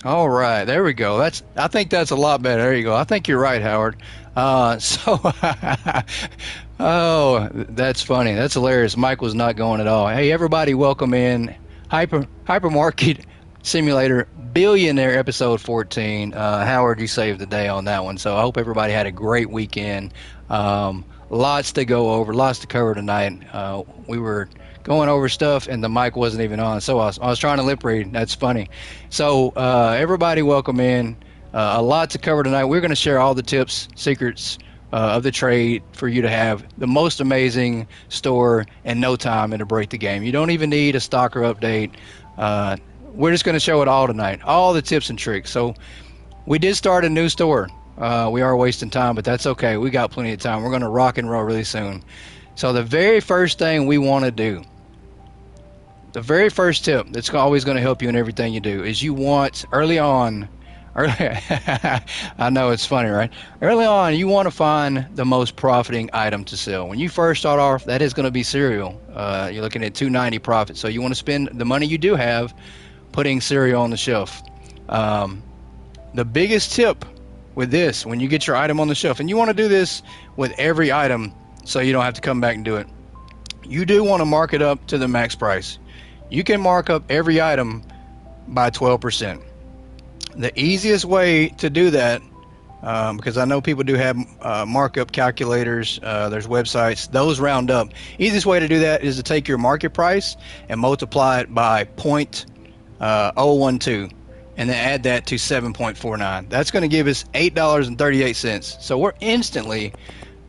All right, there we go. I think that's a lot better. There you go. I think you're right, Howard. So, oh, that's funny. That's hilarious. Mike was not going at all. Hey, everybody, welcome in Hypermarket Simulator Billionaire episode 14. Howard, you saved the day on that one. So I hope everybody had a great weekend. Lots to go over, lots to cover tonight. We were going over stuff and the mic wasn't even on. So I was trying to lip read. That's funny. So, everybody, welcome in. A lot to cover tonight. We're going to share all the tips, secrets of the trade for you to have the most amazing store in no time and to break the game. You don't even need a stalker update. Uh, we're just going to show it all tonight, all the tips and tricks. So, we did start a new store. We are wasting time, but that's okay. We got plenty of time. We're going to rock and roll really soon. So, the very first thing we want to do, the very first tip that's always going to help you in everything you do is you want early on, early, I know it's funny, right? Early on, you want to find the most profiting item to sell. When you first start off, that is going to be cereal. You're looking at 290 profit. So you want to spend the money you do have putting cereal on the shelf. Um, the biggest tip with this, when you get your item on the shelf, and you want to do this with every item so you don't have to come back and do it, you do want to mark it up to the max price. You can mark up every item by 12%. The easiest way to do that, because I know people do have markup calculators, there's websites, those round up. Easiest way to do that is to take your market price and multiply it by 0.012 and then add that to 7.49. That's going to give us $8.38. So we're instantly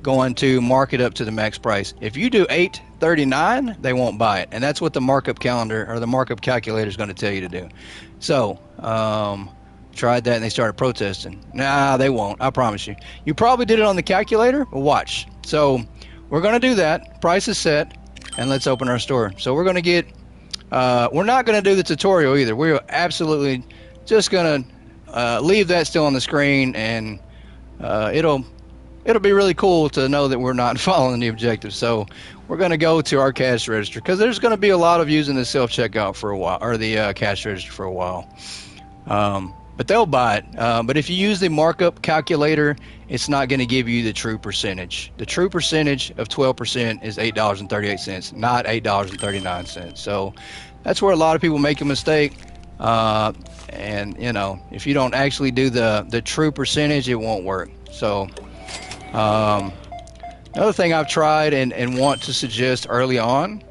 going to mark it up to the max price. If you do 8.39, they won't buy it, and that's what the markup calendar or the markup calculator is going to tell you to do. So, tried that and they started protesting. Nah, they won't. I promise you. You probably did it on the calculator, but watch. So, we're going to do that. Price is set, and let's open our store. So we're going to get. We're not going to do the tutorial either. We're absolutely just going to leave that still on the screen, and it'll be really cool to know that we're not following the objectives. So we're going to go to our cash register because there's going to be a lot of using the self-checkout for a while, or the cash register for a while. But they'll buy it. But if you use the markup calculator, it's not going to give you the true percentage. The true percentage of 12% is $8.38, not $8.39. So that's where a lot of people make a mistake. And if you don't actually do the true percentage, it won't work. So another thing I've tried and want to suggest early on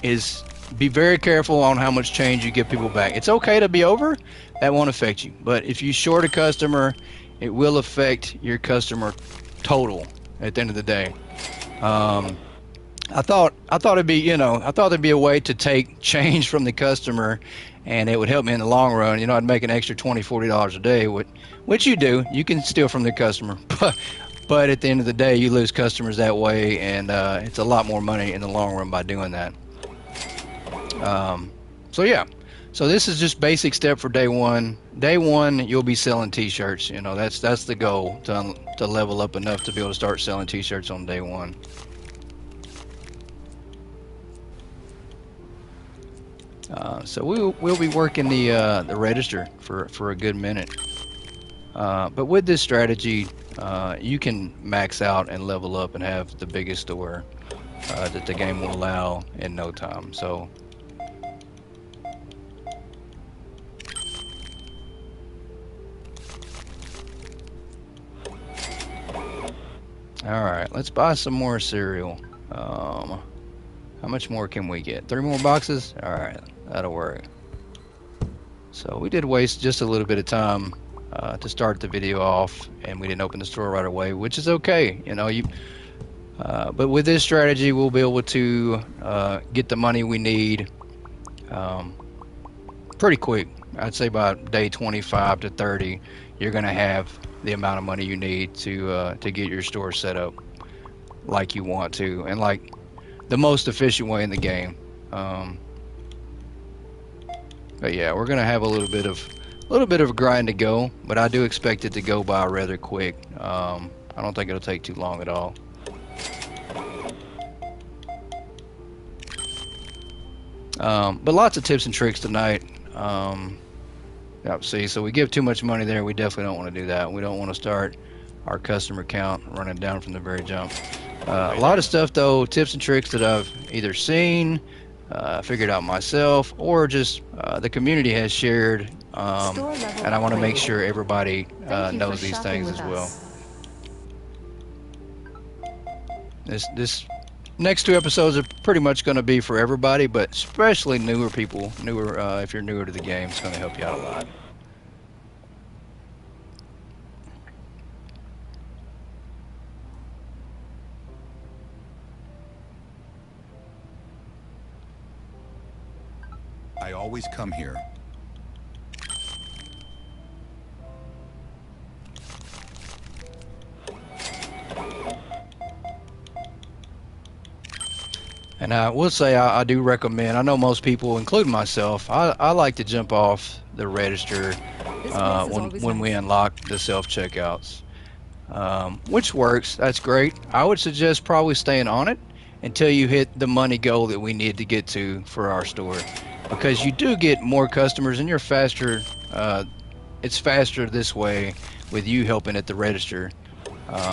is be very careful on how much change you give people back. It's okay to be over, that won't affect you. But if you short a customer, it will affect your customer total at the end of the day. I thought it'd be a way to take change from the customer, and it would help me in the long run. I'd make an extra $20-$40 a day, which you do. You can steal from the customer, but at the end of the day, you lose customers that way, and it's a lot more money in the long run by doing that. So yeah, so this is just basic step for day one. Day one, you'll be selling T-shirts. That's the goal to level up enough to be able to start selling T-shirts on day one. So we'll be working the register for a good minute. But with this strategy, you can max out and level up and have the biggest store that the game will allow in no time. So. All right, let's buy some more cereal. How much more can we get? 3 more boxes? All right, that'll work. So we did waste just a little bit of time to start the video off, and we didn't open the store right away, which is okay. But with this strategy, we'll be able to get the money we need pretty quick. I'd say by day 25 to 30, you're gonna have the amount of money you need to get your store set up like you want to, and like the most efficient way in the game. But yeah, we're gonna have a little bit of a grind to go, but I do expect it to go by rather quick. I don't think it'll take too long at all. But lots of tips and tricks tonight. Yep, see, so we give too much money there. We definitely don't want to do that. We don't want to start our customer count running down from the very jump. A lot of stuff, though, tips and tricks that I've either seen, figured out myself, or just the community has shared, and I want to make sure everybody knows these things as well. This next two episodes are pretty much going to be for everybody, but especially newer people. If you're newer to the game, it's going to help you out a lot. I always come here. And I will say I do recommend, I know most people, including myself, I like to jump off the register when we unlock the self-checkouts, which works. That's great. I would suggest probably staying on it until you hit the money goal that we need to get to for our store, because you do get more customers and you're faster. It's faster this way with you helping at the register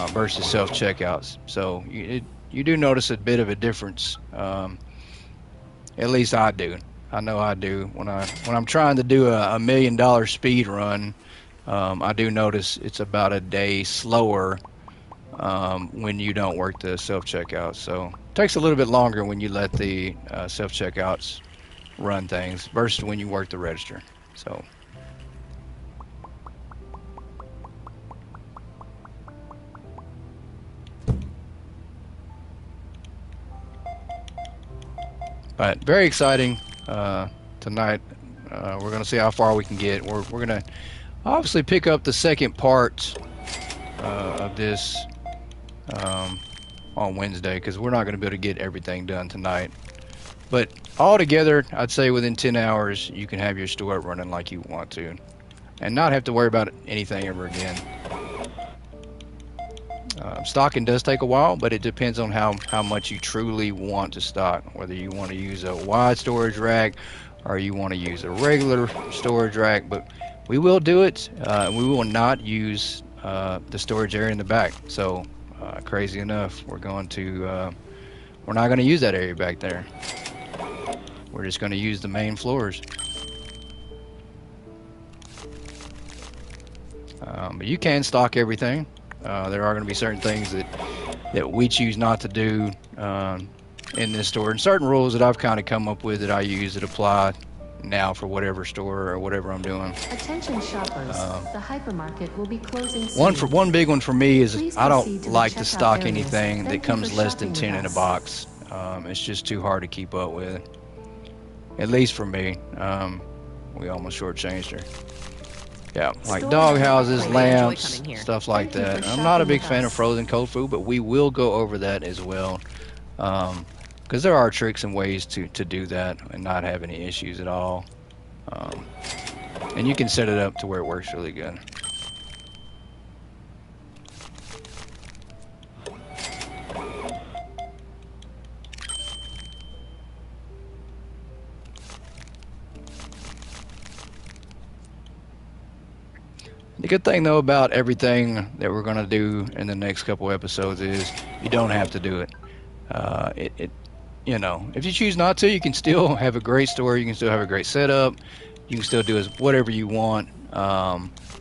versus self-checkouts. So you do notice a bit of a difference. At least I do. I know I do. When I'm trying to do a $1 million speed run, I do notice it's about a day slower when you don't work the self-checkouts. So it takes a little bit longer when you let the self-checkouts run things versus when you work the register. So. But very exciting tonight. We're going to see how far we can get. We're going to obviously pick up the second part of this on Wednesday, because we're not going to be able to get everything done tonight. But altogether, I'd say within 10 hours, you can have your store up running like you want to and not have to worry about anything ever again. Stocking does take a while, but it depends on how much you truly want to stock, whether you want to use a wide storage rack or you want to use a regular storage rack. But we will do it. We will not use the storage area in the back. So crazy enough, we're not going to use that area back there. We're just going to use the main floors. But you can stock everything. There are going to be certain things that we choose not to do in this store, and certain rules that I've kind of come up with that I use that apply now for whatever store or whatever I'm doing. Attention shoppers, the hypermarket will be closing soon. One big one for me is I don't like to stock anything that comes less than 10 in a box. It's just too hard to keep up with, at least for me. We almost shortchanged her. Yeah, like dog houses, lamps, stuff like that. I'm not a big fan of frozen cold food, but we will go over that as well, because there are tricks and ways to do that and not have any issues at all. And you can set it up to where it works really good. The good thing, though, about everything that we're going to do in the next couple episodes is you don't have to do it. If you choose not to, you can still have a great store. You can still have a great setup. You can still do whatever you want.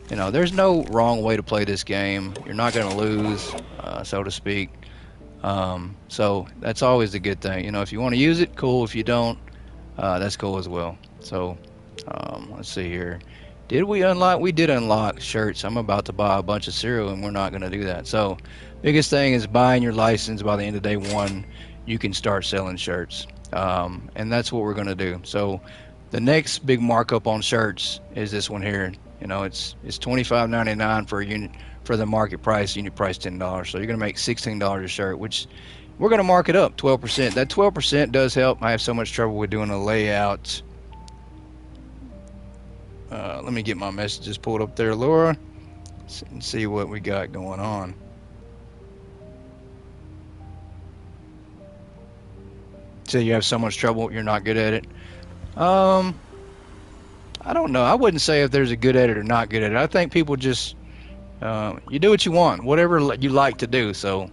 There's no wrong way to play this game. You're not going to lose, so to speak. So that's always the good thing. If you want to use it, cool. If you don't, that's cool as well. So let's see here. Did we unlock? We did unlock shirts. I'm about to buy a bunch of cereal, and we're not going to do that. So biggest thing is buying your license. By the end of day one, you can start selling shirts. And that's what we're going to do. So the next big markup on shirts is this one here. It's $25.99 for a unit, for the market price, unit price $10. So you're going to make $16 a shirt, which we're going to mark it up 12%. That 12% does help. I have so much trouble with doing a layout. Let me get my messages pulled up there, Laura, and see what we got going on. So you have so much trouble, you're not good at it. I don't know. I wouldn't say if there's a good at it or not good at it. I think people just you do what you want, whatever you like to do. So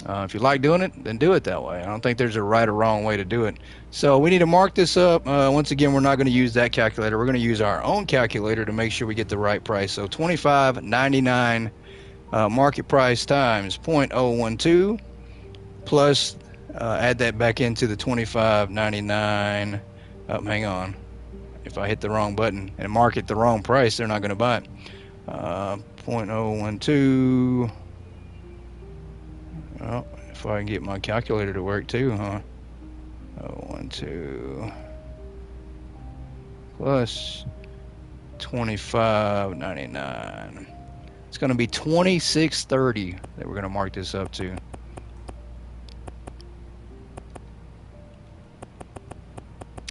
if you like doing it, then do it that way. I don't think there's a right or wrong way to do it. So we need to mark this up. Once again, we're not going to use that calculator. We're going to use our own calculator to make sure we get the right price. So $25.99 market price times 0.012 plus add that back into the $25.99. Hang on. If I hit the wrong button and mark it the wrong price, they're not going to buy it. 0.012. Well, if I can get my calculator to work too, huh? 0.12 plus $25.99. It's going to be $26.30 that we're going to mark this up to.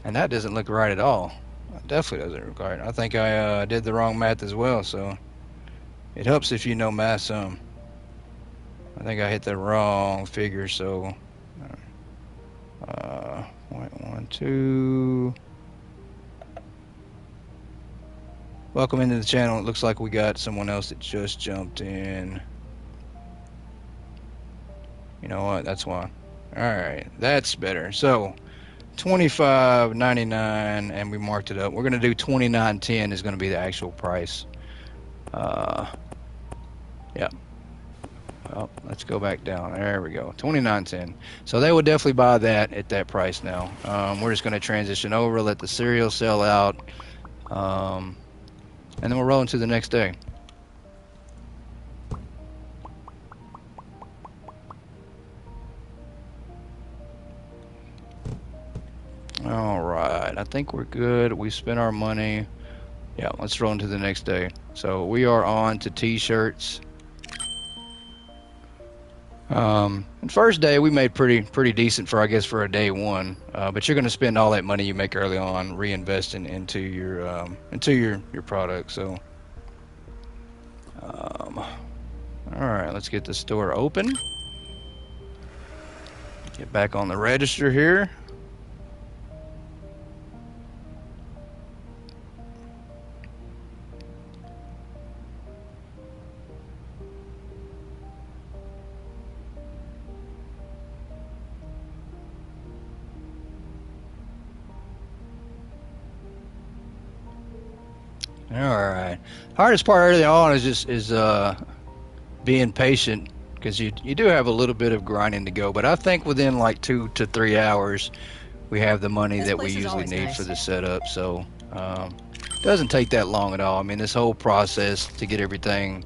And that doesn't look right at all. It definitely doesn't look right. I think I did the wrong math as well, so it helps if you know math some. I think I hit the wrong figure, so 0.12. Welcome into the channel. It looks like we got someone else that just jumped in. You know what? That's why. All right, that's better. So $25.99, and we marked it up. We're going to do $29.10 is going to be the actual price. Yeah. Oh, let's go back down. There we go. $29.10. So they would definitely buy that at that price now. We're just going to transition over, let the cereal sell out, and then we'll roll into the next day. All right. I think we're good. We spent our money. Yeah, let's roll into the next day. So we are on to t-shirts. And first day we made pretty decent for, I guess, for a day one. But you're going to spend all that money you make early on reinvesting into your product. So, all right, let's get the store open. Get back on the register here. All right. Hardest part early on is just being patient, because you do have a little bit of grinding to go. But I think within like 2 to 3 hours, we have the money that we usually need for the setup. So it doesn't take that long at all. I mean, this whole process to get everything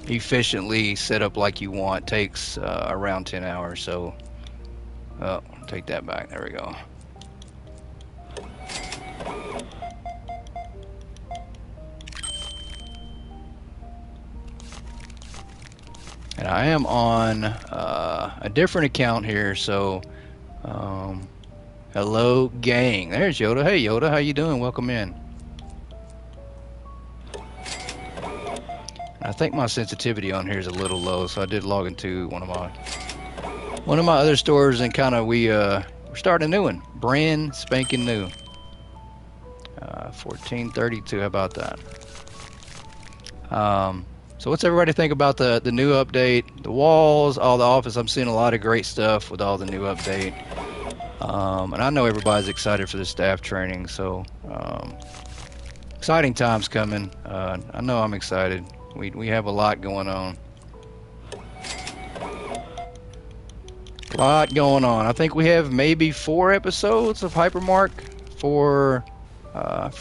efficiently set up like you want takes around 10 hours. So take that back. There we go. And I am on a different account here, so hello gang. There's Yoda. Hey Yoda, how you doing? Welcome in. I think my sensitivity on here is a little low, so I did log into one of my other stores, and kind of we're starting a new one, brand spanking new. 1432. How about that? So what's everybody think about the new update? The walls, all the office. I'm seeing a lot of great stuff with all the new update. And I know everybody's excited for the staff training, so exciting times coming. I know I'm excited. We have a lot going on. A lot going on. I think we have maybe 4 episodes of Hypermarket for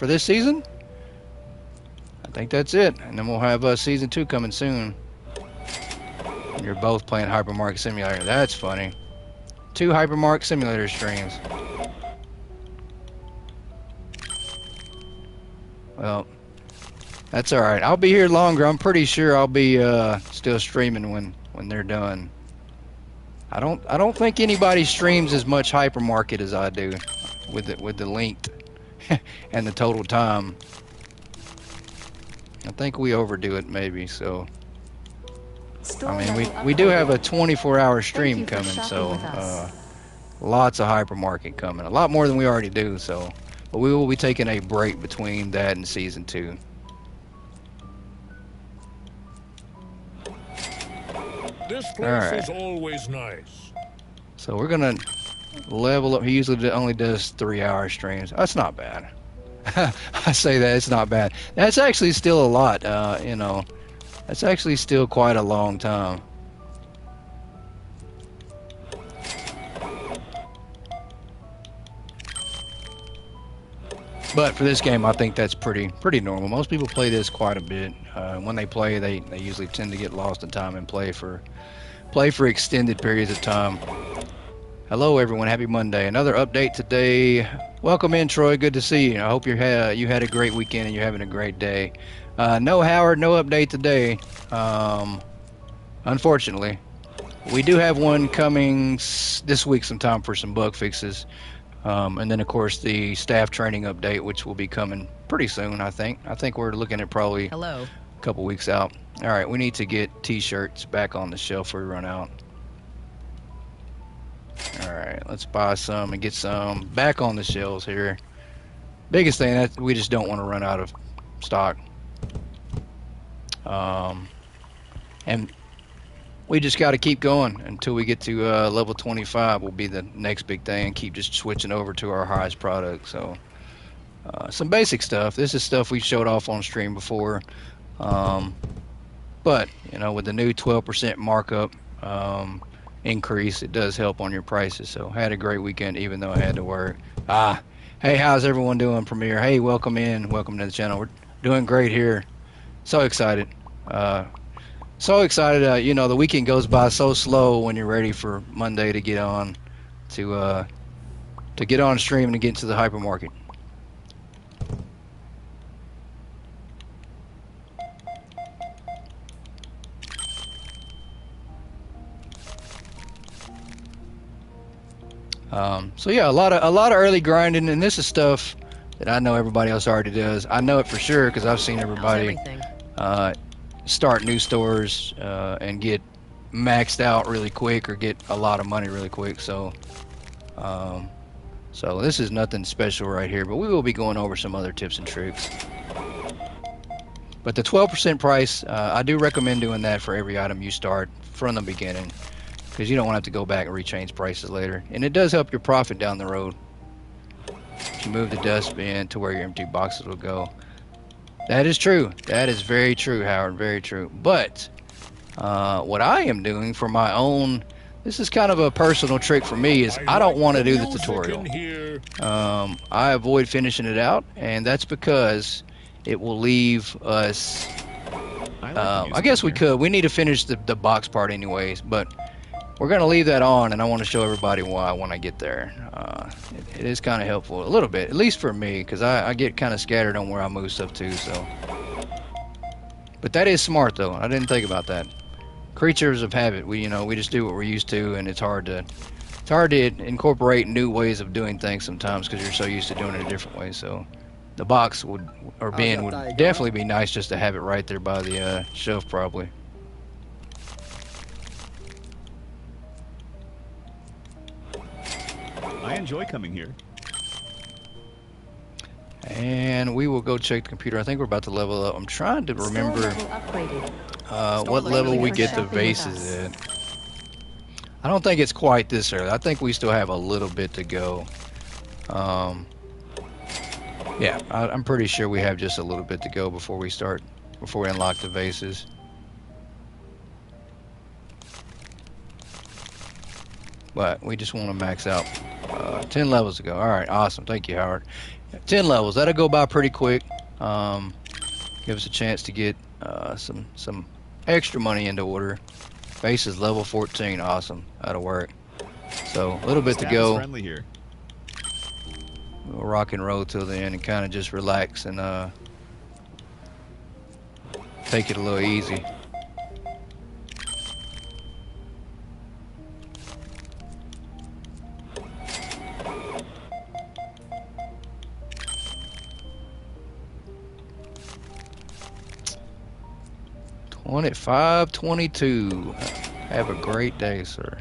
this season. I think that's it, and then we'll have season 2 coming soon. You're both playing Hypermarket Simulator. That's funny. 2 Hypermarket Simulator streams. Well, that's all right. I'll be here longer. I'm pretty sure I'll be still streaming when they're done. I don't think anybody streams as much Hypermarket as I do with the length and the total time. I think we overdo it maybe, so I mean we do have a 24-hour stream coming, so lots of Hypermarket coming, a lot more than we already do, so But we will be taking a break between that and season 2. This All place right. is always nice. So we're gonna level up. He usually only does 3-hour streams. That's not bad. I say that it's not bad. That's actually still a lot. You know, that's actually still quite a long time. But for this game, I think that's pretty normal. Most people play this quite a bit. When they play, they usually tend to get lost in time and play for extended periods of time. Hello, everyone. Happy Monday. Another update today. Welcome in, Troy. Good to see you. I hope you had a great weekend and you're having a great day. No, Howard, no update today. Unfortunately, we do have one coming this week sometime for some bug fixes. And then, of course, the staff training update, which will be coming pretty soon, I think. I think we're looking at probably a couple weeks out. All right, we need to get T-shirts back on the shelf before we run out. All right, let's buy some and get some back on the shelves here. Biggest thing, that we just don't want to run out of stock. And we just got to keep going until we get to level 25 will be the next big thing, and keep just switching over to our highest product. So some basic stuff. This is stuff we showed off on stream before. But, you know, with the new 12% markup increase, it does help on your prices. So I had a great weekend even though I had to work. Hey, how's everyone doing, Premier? Hey, welcome in. Welcome to the channel. We're doing great here. So excited. You know, the weekend goes by so slow when you're ready for Monday to get on to get on stream and to get into the hypermarket. So yeah, a lot of early grinding, and this is stuff that I know everybody else already does. I know it for sure because I've seen everybody start new stores and get maxed out really quick or get a lot of money really quick. So so this is nothing special right here, but we will be going over some other tips and tricks. But the 12% price, I do recommend doing that for every item you start from the beginning, because you don't want to have to go back and rechange prices later. And it does help your profit down the road. If you move the dustbin to where your empty boxes will go. That is true. That is very true, Howard. Very true. But what I am doing for my own, this is kind of a personal trick for me, is I don't want to do the tutorial. I avoid finishing it out, and that's because it will leave us. I guess we could. We need to finish the box part anyways, but we're going to leave that on, and I want to show everybody why when I get there. It is kind of helpful, a little bit, at least for me, because I get kind of scattered on where I move stuff to. So, but that is smart, though. I didn't think about that. Creatures of habit. We just do what we're used to, and it's hard to incorporate new ways of doing things sometimes because you're so used to doing it a different way. So, the box would definitely be nice just to have it right there by the shelf, probably. I enjoy coming here. And we will go check the computer. I think we're about to level up. I'm trying to remember what level we get the vases at. I don't think it's quite this early. I think we still have a little bit to go. Yeah, I'm pretty sure we have just a little bit to go before we unlock the vases. But we just want to max out 10 levels to go. All right, awesome. Thank you, Howard. 10 levels. That'll go by pretty quick. Give us a chance to get some extra money into order. Base is level 14. Awesome. That'll work. So a little bit to go. Friendly here. We'll rock and roll till the end and kind of just relax and take it a little easy. At 5:22. Have a great day, sir.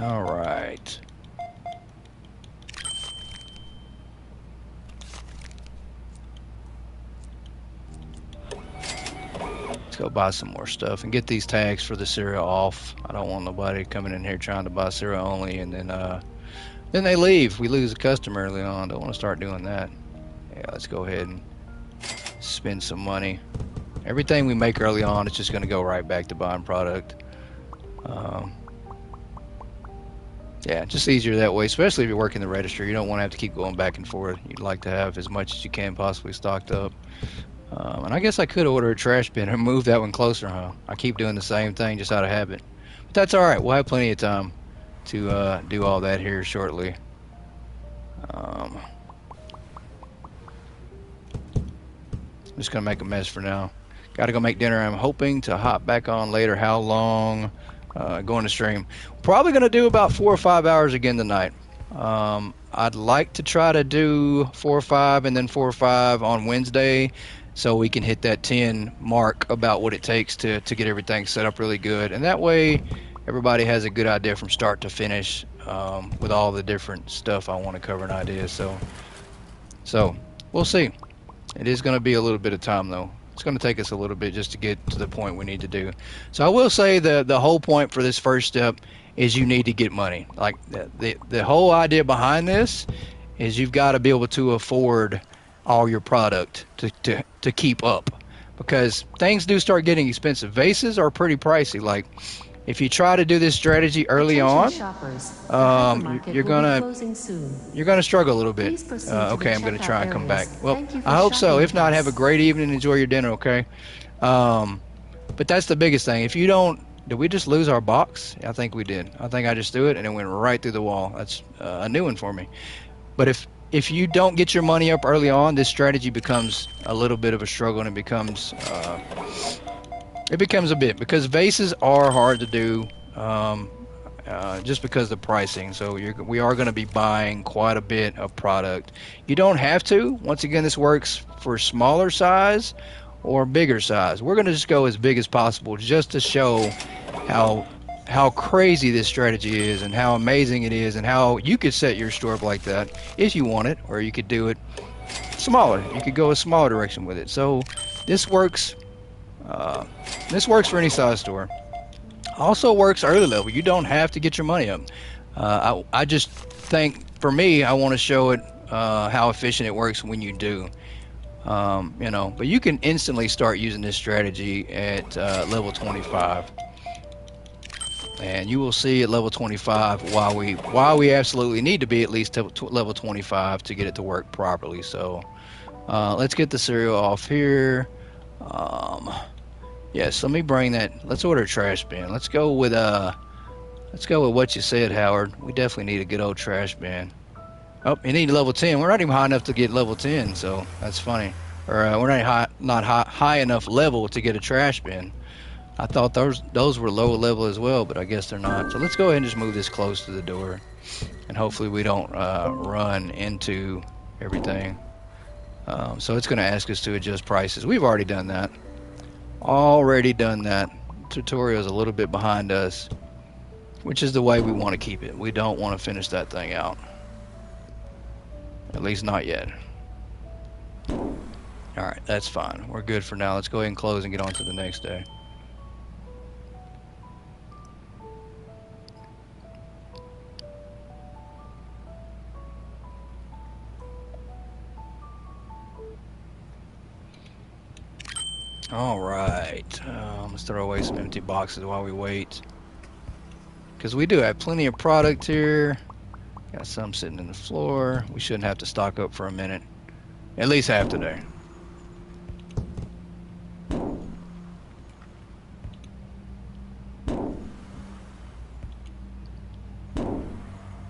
All right. Let's go buy some more stuff and get these tags for the cereal off. I don't want nobody coming in here trying to buy cereal only and then they leave. We lose a customer early on. Don't want to start doing that. Yeah, let's go ahead and spend some money. Everything we make early on, it's just going to go right back to buying product. Yeah, just easier that way, especially if you're working the register. You don't want to have to keep going back and forth. You'd like to have as much as you can possibly stocked up. And I guess I could order a trash bin and move that one closer, huh? I keep doing the same thing just out of habit. But that's all right. We'll have plenty of time to do all that here shortly. I'm just going to make a mess for now. Got to go make dinner. I'm hoping to hop back on later. How long? Going to stream. Probably going to do about 4 or 5 hours again tonight. I'd like to try to do 4 or 5 and then 4 or 5 on Wednesday so we can hit that 10 mark about what it takes to get everything set up really good. And that way everybody has a good idea from start to finish with all the different stuff I want to cover and ideas. So we'll see. It is going to be a little bit of time though. It's going to take us a little bit just to get to the point we need to do. So I will say the whole point for this first step is you need to get money. Like the whole idea behind this is you've got to be able to afford all your product to keep up, because things do start getting expensive. Vases are pretty pricey. Like if you try to do this strategy early on, you're gonna struggle a little bit. Okay, I'm gonna try and come back. Well, I hope so. If not, have a great evening. Enjoy your dinner. Okay. But that's the biggest thing. If you don't, did we just lose our box? I think we did. I think I just threw it and it went right through the wall. That's a new one for me. But if you don't get your money up early on, this strategy becomes a little bit of a struggle, and it becomes a bit, because vases are hard to do just because of the pricing. So we are going to be buying quite a bit of product. You don't have to. Once again, this works for smaller size or bigger size. We're going to just go as big as possible just to show how crazy this strategy is and how amazing it is and how you could set your store up like that if you want it, or you could do it smaller. You could go a smaller direction with it. So this works. This works for any size store. Also works early level. You don't have to get your money up. I just think, for me, I want to show it how efficient it works when you do. But you can instantly start using this strategy at level 25. And you will see at level 25 why we absolutely need to be at least level 25 to get it to work properly. So let's get the cereal off here. Yes, let me bring that. Let's order a trash bin. Let's go with what you said, Howard. We definitely need a good old trash bin. Oh, you need level 10. We're not even high enough to get level 10, so that's funny. Or we're not high enough level to get a trash bin. I thought those were lower level as well, but I guess they're not. So let's go ahead and just move this close to the door, and hopefully we don't run into everything. So it's going to ask us to adjust prices. We've already done that. Tutorial is a little bit behind us, which is the way we want to keep it. We don't want to finish that thing out, at least not yet. Alright, that's fine. We're good for now. Let's go ahead and close and get on to the next day. Alright, let's throw away some empty boxes while we wait, because we do have plenty of product here. Got some sitting in the floor. We shouldn't have to stock up for a minute, at least half today.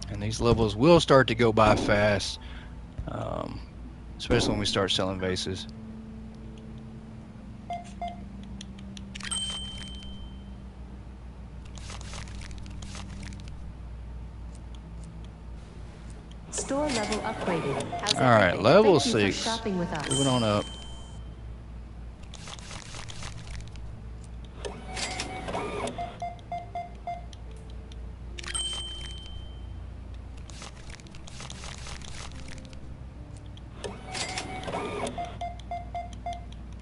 And these levels will start to go by fast, especially when we start selling vases. Store level upgraded. All right, level Thank you 6. for shopping with us. Moving on up.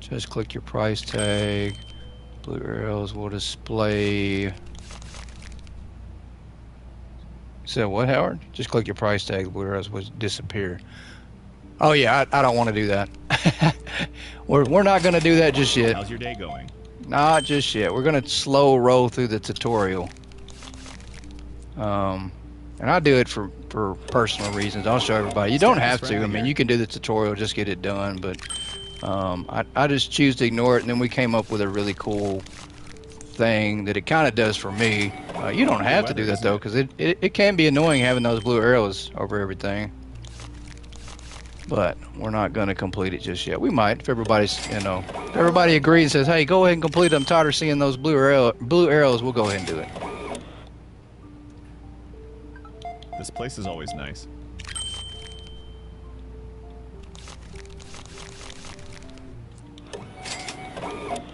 Just click your price tag. Blue arrows will display. So what, Howard? Just click your price tag. The blue arrows will disappear. Oh yeah, I don't want to do that. we're not going to do that just yet. How's your day going? Not just yet. We're going to slow roll through the tutorial. And I do it for personal reasons. I'll show everybody. You don't have to. I mean, you can do the tutorial, just get it done. But I just choose to ignore it, and then we came up with a really cool thing that it kind of does for me. You don't have to do that though, because it can be annoying having those blue arrows over everything. But we're not going to complete it just yet. We might if everybody's, if everybody agrees and says, "Hey, go ahead and complete it. I'm tired of seeing those blue arrows." We'll go ahead and do it. This place is always nice.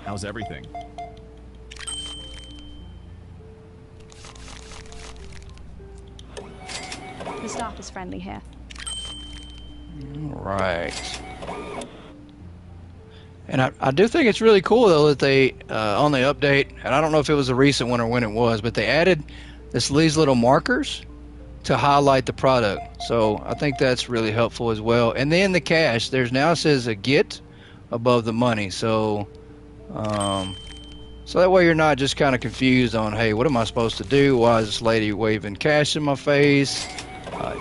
How's everything? The staff is friendly here. All right. And I do think it's really cool though that they on the update, and I don't know if it was a recent one or when it was, but they added these little markers to highlight the product. So I think that's really helpful as well. And then the cash, there's now says a get above the money. So so that way you're not just kind of confused on, hey, what am I supposed to do? Why is this lady waving cash in my face?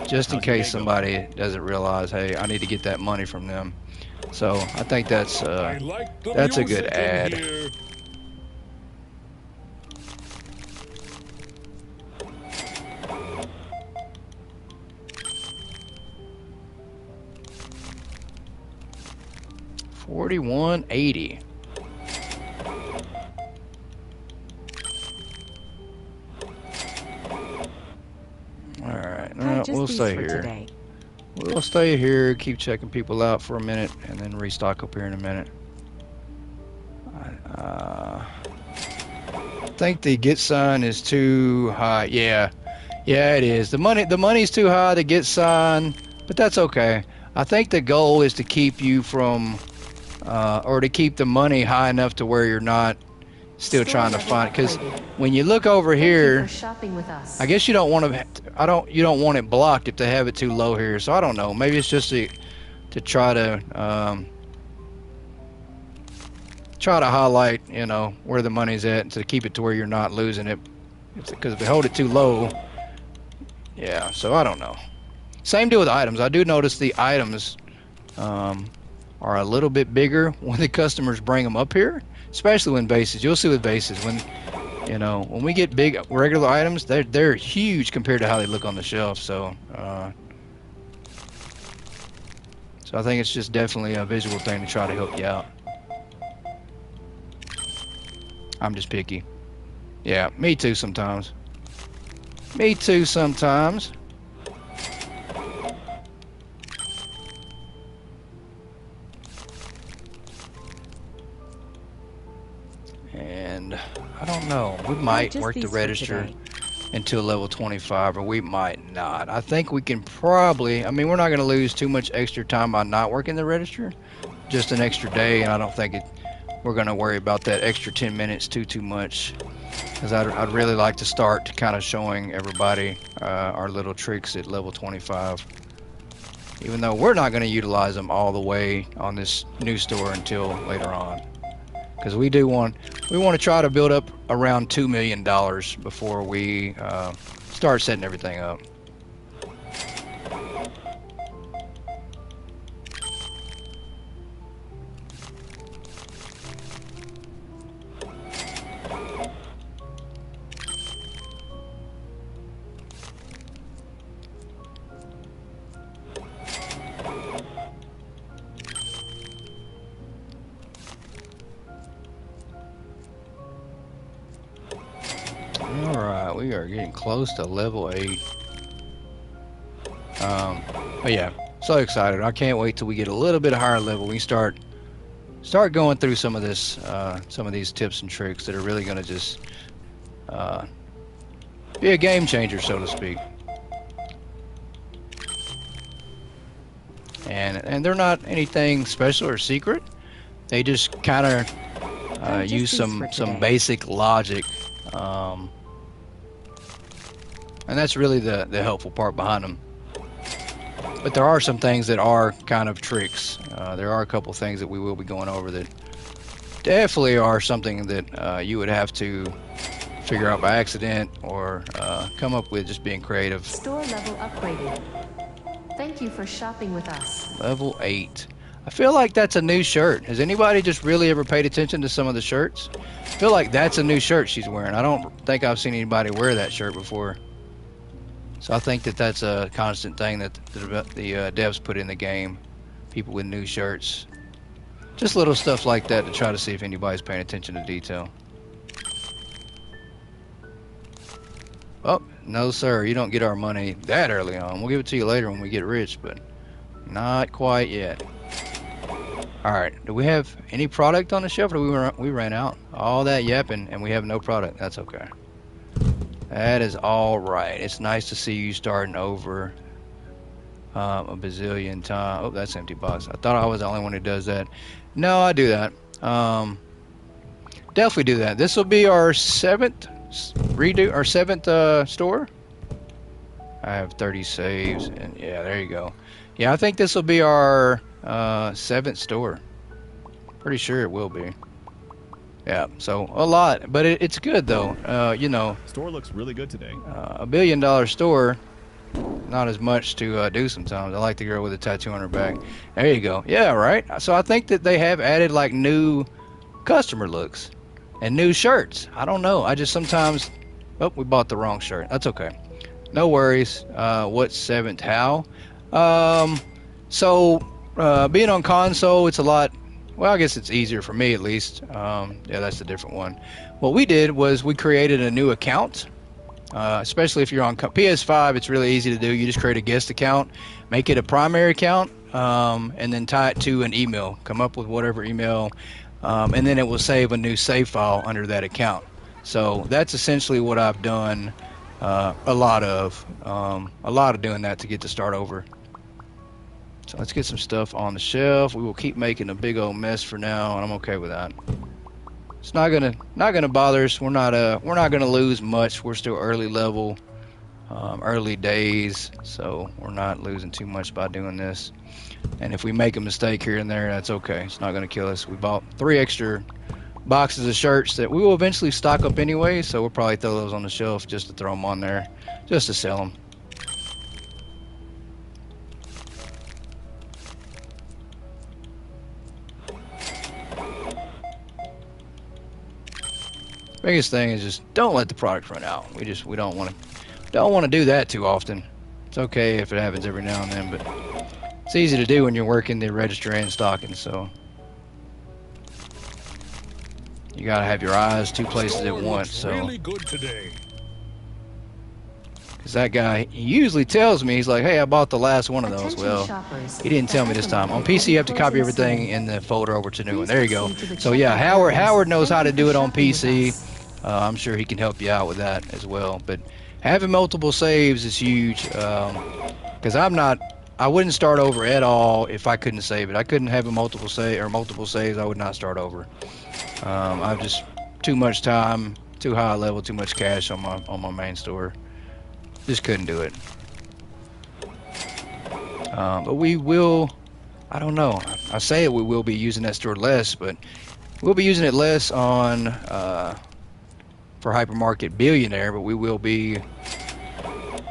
Just in case somebody doesn't realize, hey, I need to get that money from them. So I think that's a good ad. Here. $41.80. All right, we'll stay here. Today. We'll stay here, keep checking people out for a minute, and then restock up here in a minute. I think the get sign is too high. Yeah, it is. The money's too high to get sign, but that's okay. I think the goal is to keep you from, or to keep the money high enough to where you're not still trying to find it. Because when you look over here, shopping with us. I guess you don't want to. You don't want it blocked if they have it too low here. So I don't know. Maybe it's just to try to highlight, where the money's at, and to keep it to where you're not losing it. Because if they hold it too low, yeah. So I don't know. Same deal with items. I do notice the items are a little bit bigger when the customers bring them up here, especially when bases. You'll see with bases when we get big regular items, they're huge compared to how they look on the shelf. So I think it's just definitely a visual thing to try to help you out. I'm just picky. Yeah, me too sometimes. Me too sometimes. And I don't know. We might work the register until level 25, or we might not. I think we can probably, we're not going to lose too much extra time by not working the register. Just an extra day, and I don't think we're going to worry about that extra 10 minutes too much. Because I'd really like to start kind of showing everybody our little tricks at level 25. Even though we're not going to utilize them all the way on this new store until later on. Because we want to try to build up around $2 million before we start setting everything up. Alright, we are getting close to level 8. But yeah, so excited. I can't wait till we get a little bit higher level. We start going through some of this, some of these tips and tricks that are really going to just be a game changer, so to speak. And they're not anything special or secret. They just kind of use some basic logic, and that's really the helpful part behind them. But there are some things that are kind of tricks. There are a couple things that we will be going over that definitely are something that you would have to figure out by accident or come up with just being creative. Store level upgraded. Thank you for shopping with us. Level 8. I feel like that's a new shirt. Has anybody just really ever paid attention to some of the shirts? I feel like that's a new shirt she's wearing. I don't think I've seen anybody wear that shirt before. So I think that that's a constant thing that the devs put in the game. People with new shirts. Just little stuff like that to try to see if anybody's paying attention to detail. Oh, no sir, you don't get our money that early on. We'll give it to you later when we get rich, but not quite yet. Alright, do we have any product on the shelf, or we ran out? All that yapping and we have no product. That's okay. That is alright. It's nice to see you starting over a bazillion times. Oh, that's an empty box. I thought I was the only one who does that. No, I do that. Definitely do that. This will be our seventh store. I have 30 saves, and yeah, there you go. Yeah, I think this will be our 7th store. Pretty sure it will be. Yeah, so a lot, but it's good though. You know, Store looks really good today. $1 billion store, not as much to do sometimes. I like the girl with the tattoo on her back. There you go. Yeah, right. So I think that they have added like new customer looks and new shirts. I don't know. I just sometimes. Oh, we bought the wrong shirt. That's okay. No worries. What's 7th? How? Being on console, it's a lot. Well, I guess it's easier for me at least. Yeah, that's a different one. What we did was we created a new account. Especially if you're on PS5, it's really easy to do. You just create a guest account, make it a primary account, and then tie it to an email. Come up with whatever email, and then it will save a new save file under that account. So that's essentially what I've done. A lot of doing that to get to start over. So let's get some stuff on the shelf. We will keep making a big old mess for now, and I'm okay with that. It's not gonna bother us. We're not gonna lose much. We're still early level, early days, so we're not losing too much by doing this. And if we make a mistake here and there, that's okay. It's not gonna kill us. We bought 3 extra boxes of shirts that we will eventually stock up anyway, so we'll probably throw those on the shelf just to throw them on there, just to sell them. Biggest thing is just don't let the product run out. We don't want to do that too often. It's okay if it happens every now and then, but it's easy to do when you're working the register and stocking. So you gotta have your eyes 2 places at once. So really good today. because that guy, he usually tells me, he's like, hey, I bought the last one of those. Well, he didn't tell me this time. On PC, you have to copy everything in the folder over to new one. There you go. So yeah, Howard knows how to do it on PC. I'm sure he can help you out with that as well. But having multiple saves is huge. Because I wouldn't start over at all if I couldn't save it. I couldn't have a multiple saves. I would not start over. I've just too much time, too high level, too much cash on my main store. Just couldn't do it. But we will. I don't know. I say it. We will be using that store less, but we'll be using it less on for Hypermarket Billionaire. But we will be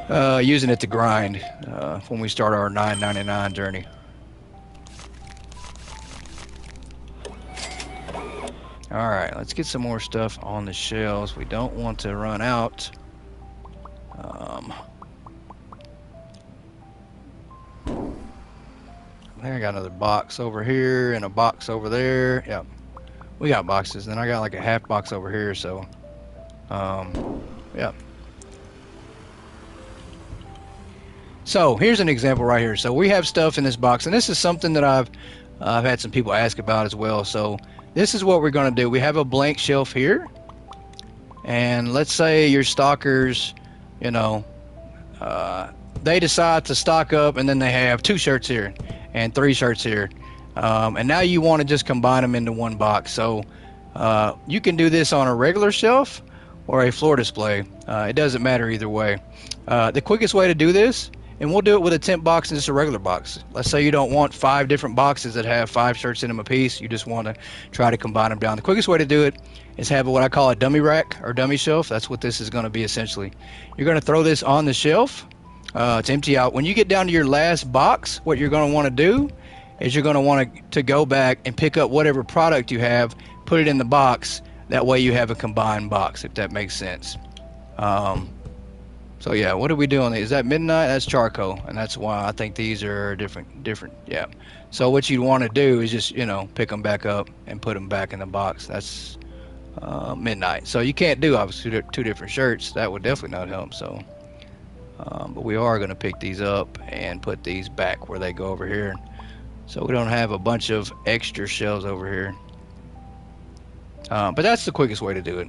using it to grind when we start our $9.99 journey. All right, let's get some more stuff on the shelves. We don't want to run out. I think I got another box over here and a box over there. Yep, we got boxes. Then I got like a half box over here. So, yep. So here's an example right here. So we have stuff in this box, and this is something that I've had some people ask about as well. So this is what we're going to do. We have a blank shelf here, and let's say your stockers, you know, they decide to stock up, and then they have 2 shirts here and 3 shirts here. And now you want to just combine them into one box. So you can do this on a regular shelf or a floor display. It doesn't matter either way. The quickest way to do this, and we'll do it with a temp box and just a regular box. Let's say you don't want 5 different boxes that have 5 shirts in them a piece. You just want to try to combine them down. The quickest way to do it is have what I call a dummy rack or dummy shelf. That's what this is going to be essentially. You're going to throw this on the shelf to empty out. When you get down to your last box, what you're going to want to do is you're going to want to go back and pick up whatever product you have, put it in the box. That way you have a combined box, if that makes sense. So yeah, what are we doing? Is that midnight? That's charcoal, and that's why I think these are different. Yeah. So what you'd want to do is just pick them back up and put them back in the box. That's midnight. So you can't do obviously 2 different shirts. That would definitely not help. So, but we are going to pick these up and put these back where they go over here. So we don't have a bunch of extra shelves over here. But that's the quickest way to do it.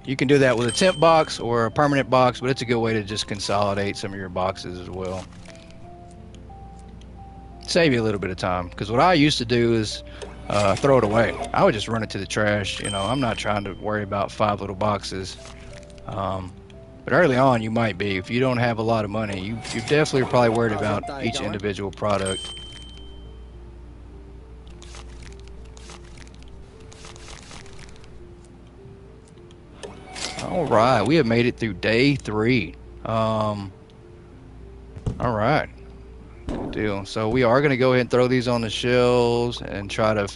You can do that with a temp box or a permanent box, but it's a good way to just consolidate some of your boxes as well. Save you a little bit of time, because what I used to do is throw it away. I would just run it to the trash. I'm not trying to worry about 5 little boxes. But early on, you might be. If you don't have a lot of money, you definitely are probably worried about each individual product. All right, we have made it through day 3. All right, good deal. So we are going to go ahead and throw these on the shelves and try to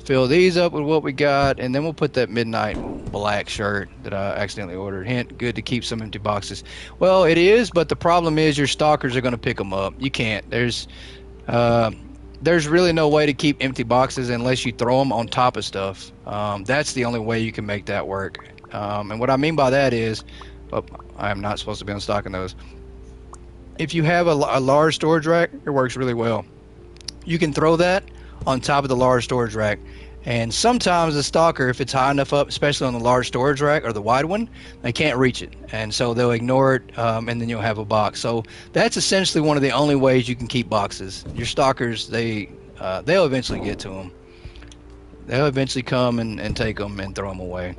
fill these up with what we got, and then we'll put that midnight black shirt that I accidentally ordered. Hint, good to keep some empty boxes. Well, it is, but the problem is your stalkers are going to pick them up. You can't. There's really no way to keep empty boxes unless you throw them on top of stuff. That's the only way you can make that work. And what I mean by that is, I am not supposed to be unstocking those. If you have a large storage rack, it works really well. You can throw that on top of the large storage rack, and sometimes the stalker, if it's high enough up, especially on the large storage rack or the wide one, they can't reach it, and so they'll ignore it, and then you'll have a box. So that's essentially one of the only ways you can keep boxes. Your stalkers, they'll eventually get to them. They'll eventually come and take them and throw them away.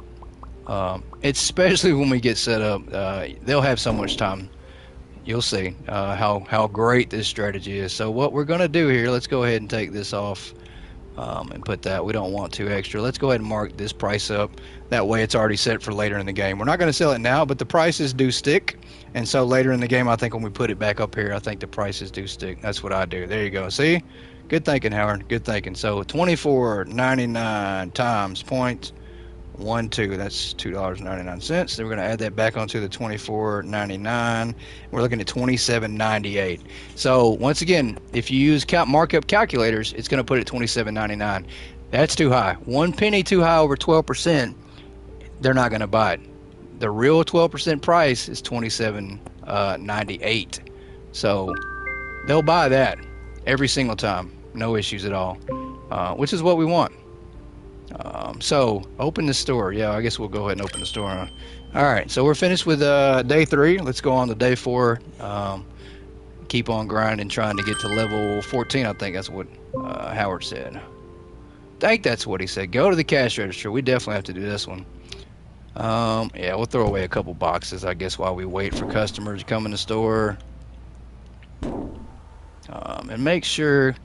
Especially when we get set up, they'll have so much time. You'll see how great this strategy is. So what we're going to do here, let's go ahead and take this off and put that. We don't want too extra. Let's go ahead and mark this price up. That way it's already set for later in the game. We're not going to sell it now, but the prices do stick. And so later in the game, I think when we put it back up here, I think the prices do stick. That's what I do. There you go. See? Good thinking, Howard. Good thinking. So $24.99 times 0.12, that's $2.99. Then we're going to add that back onto the $24.99. We're looking at $27.98. So once again, if you use markup calculators, it's going to put it at $27.99. That's too high. 1 penny too high over 12%, they're not going to buy it. The real 12% price is $27.98. So they'll buy that every single time, no issues at all, which is what we want. So open the store. Yeah, I guess we'll go ahead and open the store. All right, so we're finished with day 3. Let's go on to day 4. Keep on grinding, trying to get to level 14. I think that's what Howard said. I think that's what he said. Go to the cash register. We definitely have to do this one. Yeah, we'll throw away a couple boxes, I guess, while we wait for customers to come in the store. And make sure.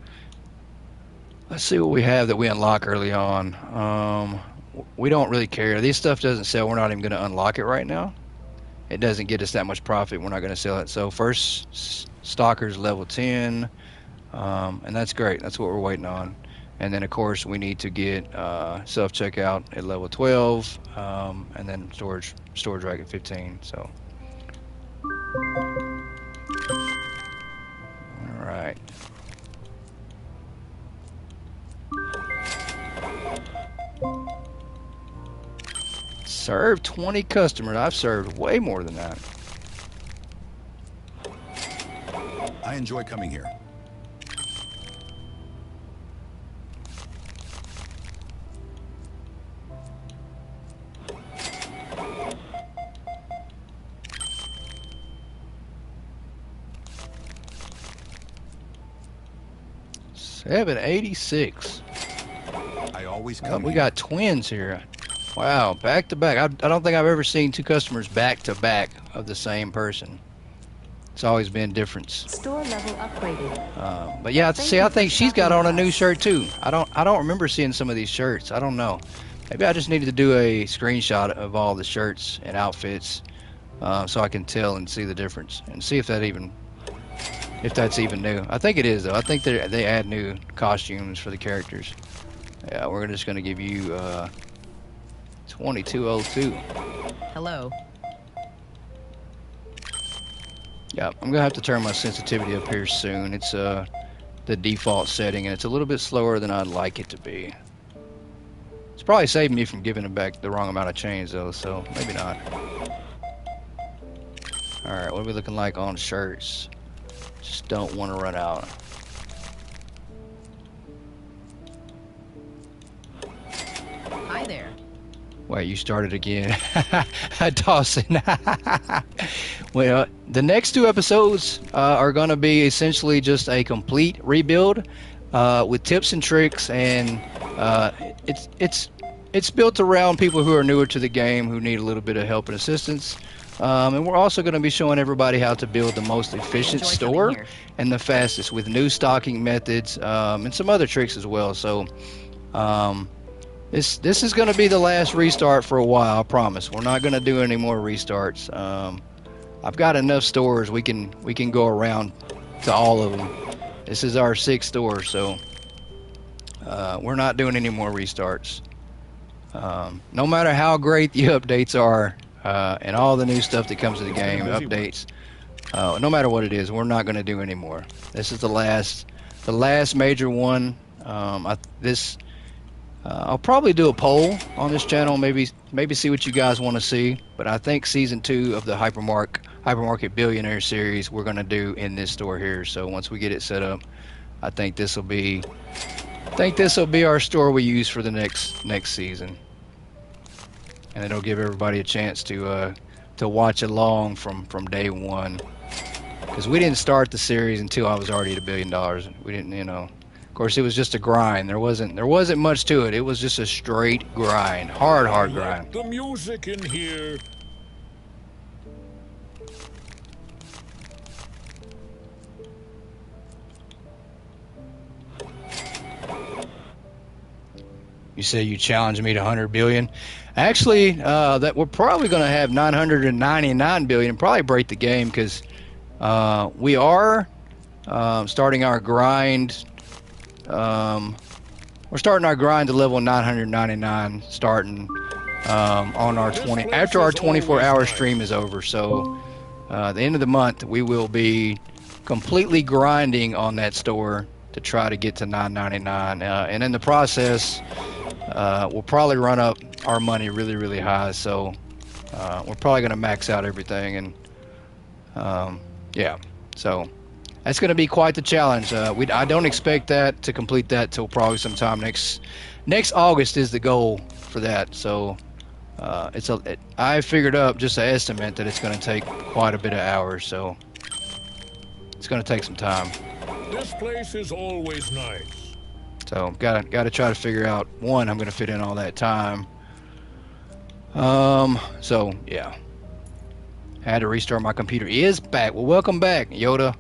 Let's see what we have that we unlock early on. We don't really care. This stuff doesn't sell. We're not even going to unlock it right now. It doesn't get us that much profit. We're not going to sell it. So first stalker's level 10. And that's great. That's what we're waiting on. And then, of course, we need to get self-checkout at level 12. And then storage rack at 15. So, all right. Serve 20 customers. I've served way more than that. I enjoy coming here. 786. I always Oh, come we here. got twins here. Wow, back to back. I don't think I've ever seen two customers back to back of the same person. It's always been difference. Store level upgraded. But yeah, Thank see, you I for think she's got shopping on a with new us. shirt too. I don't remember seeing some of these shirts. I don't know. Maybe I just needed to do a screenshot of all the shirts and outfits, so I can tell and see the difference and see if that's even new. I think it is though. I think they add new costumes for the characters. Yeah, we're just gonna give you 2202. Hello. Yeah, I'm gonna have to turn my sensitivity up here soon. It's the default setting, and it's a little bit slower than I'd like it to be. It's probably saving me from giving it back the wrong amount of chains though, so maybe not. All right, what are we looking like on shirts? Just don't want to run out. Hi there. Wait, you started again. Dawson. Well, the next two episodes are going to be essentially just a complete rebuild with tips and tricks, and it's built around people who are newer to the game who need a little bit of help and assistance. And we're also going to be showing everybody how to build the most efficient Enjoy store coming here. and the fastest with new stocking methods and some other tricks as well. So this is going to be the last restart for a while, I promise. We're not going to do any more restarts. I've got enough stores we can go around to all of them. This is our 6th store, so we're not doing any more restarts. No matter how great the updates are and all the new stuff that comes to the game, updates, no matter what it is, we're not going to do any more. This is the last major one. I'll probably do a poll on this channel, maybe see what you guys want to see. But I think season 2 of the Hypermarket Billionaire series we're going to do in this store here. So once we get it set up, I think this will be our store we use for the next season, and it'll give everybody a chance to watch along from day one. Because we didn't start the series until I was already at $1 billion. We didn't, Of course, it was just a grind. There wasn't much to it. It was just a straight grind, hard Let grind. the music in here. You say you challenged me to 100 billion. Actually, that we're probably going to have 999 billion. Probably break the game because we are starting our grind. We're starting our grind to level 999, starting on our 20 after our 24-hour stream is over. So at the end of the month, we will be completely grinding on that store to try to get to 999, and in the process, we'll probably run up our money really, really high. So we're probably going to max out everything, and yeah, so. That's going to be quite the challenge. I don't expect that to complete that till probably sometime next August is the goal for that. So I figured up just an estimate that it's going to take quite a bit of hours. So it's going to take some time. This place is always nice. So got to try to figure out one. I'm going to fit in all that time. So yeah, had to restart my computer. It is back. Well, welcome back, Yoda.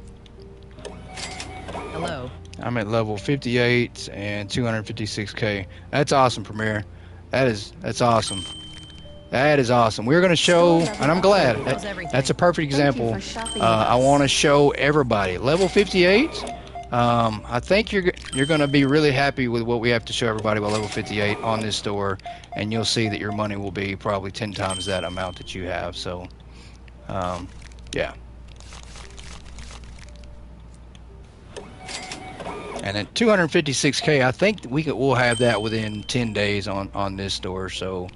Hello. I'm at level 58 and 256k. That's awesome, Premier. That's awesome. That is awesome. We're going to show, and I'm glad. That's a perfect example. I want to show everybody. Level 58. I think you're going to be really happy with what we have to show everybody by level 58 on this store, and you'll see that your money will be probably 10 times that amount that you have. So, yeah. And then 256k, I think we'll have that within 10 days on this store. So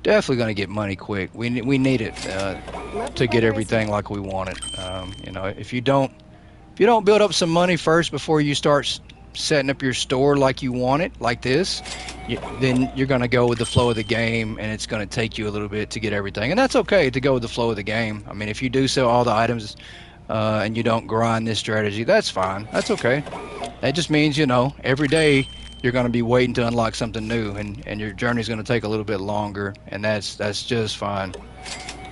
definitely going to get money quick. We need it to get everything like we want it. If you don't build up some money first before you start setting up your store like you want it, like this, then you're going to go with the flow of the game, and it's going to take you a little bit to get everything. And that's okay to go with the flow of the game. I mean, if you do sell all the items and you don't grind this strategy, that's fine. That's okay. That just means, you know, every day you're going to be waiting to unlock something new, and your journey's going to take a little bit longer, and that's just fine.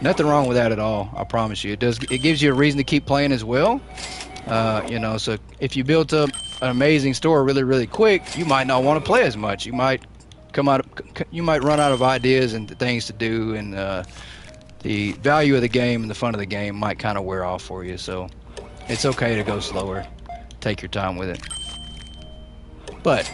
Nothing wrong with that at all. I promise you. It gives you a reason to keep playing as well. You know, so if you built up an amazing store really, really quick, you might not want to play as much. You might run out of ideas and things to do, and the value of the game and the fun of the game might kind of wear off for you. So it's okay to go slower. Take your time with it. But,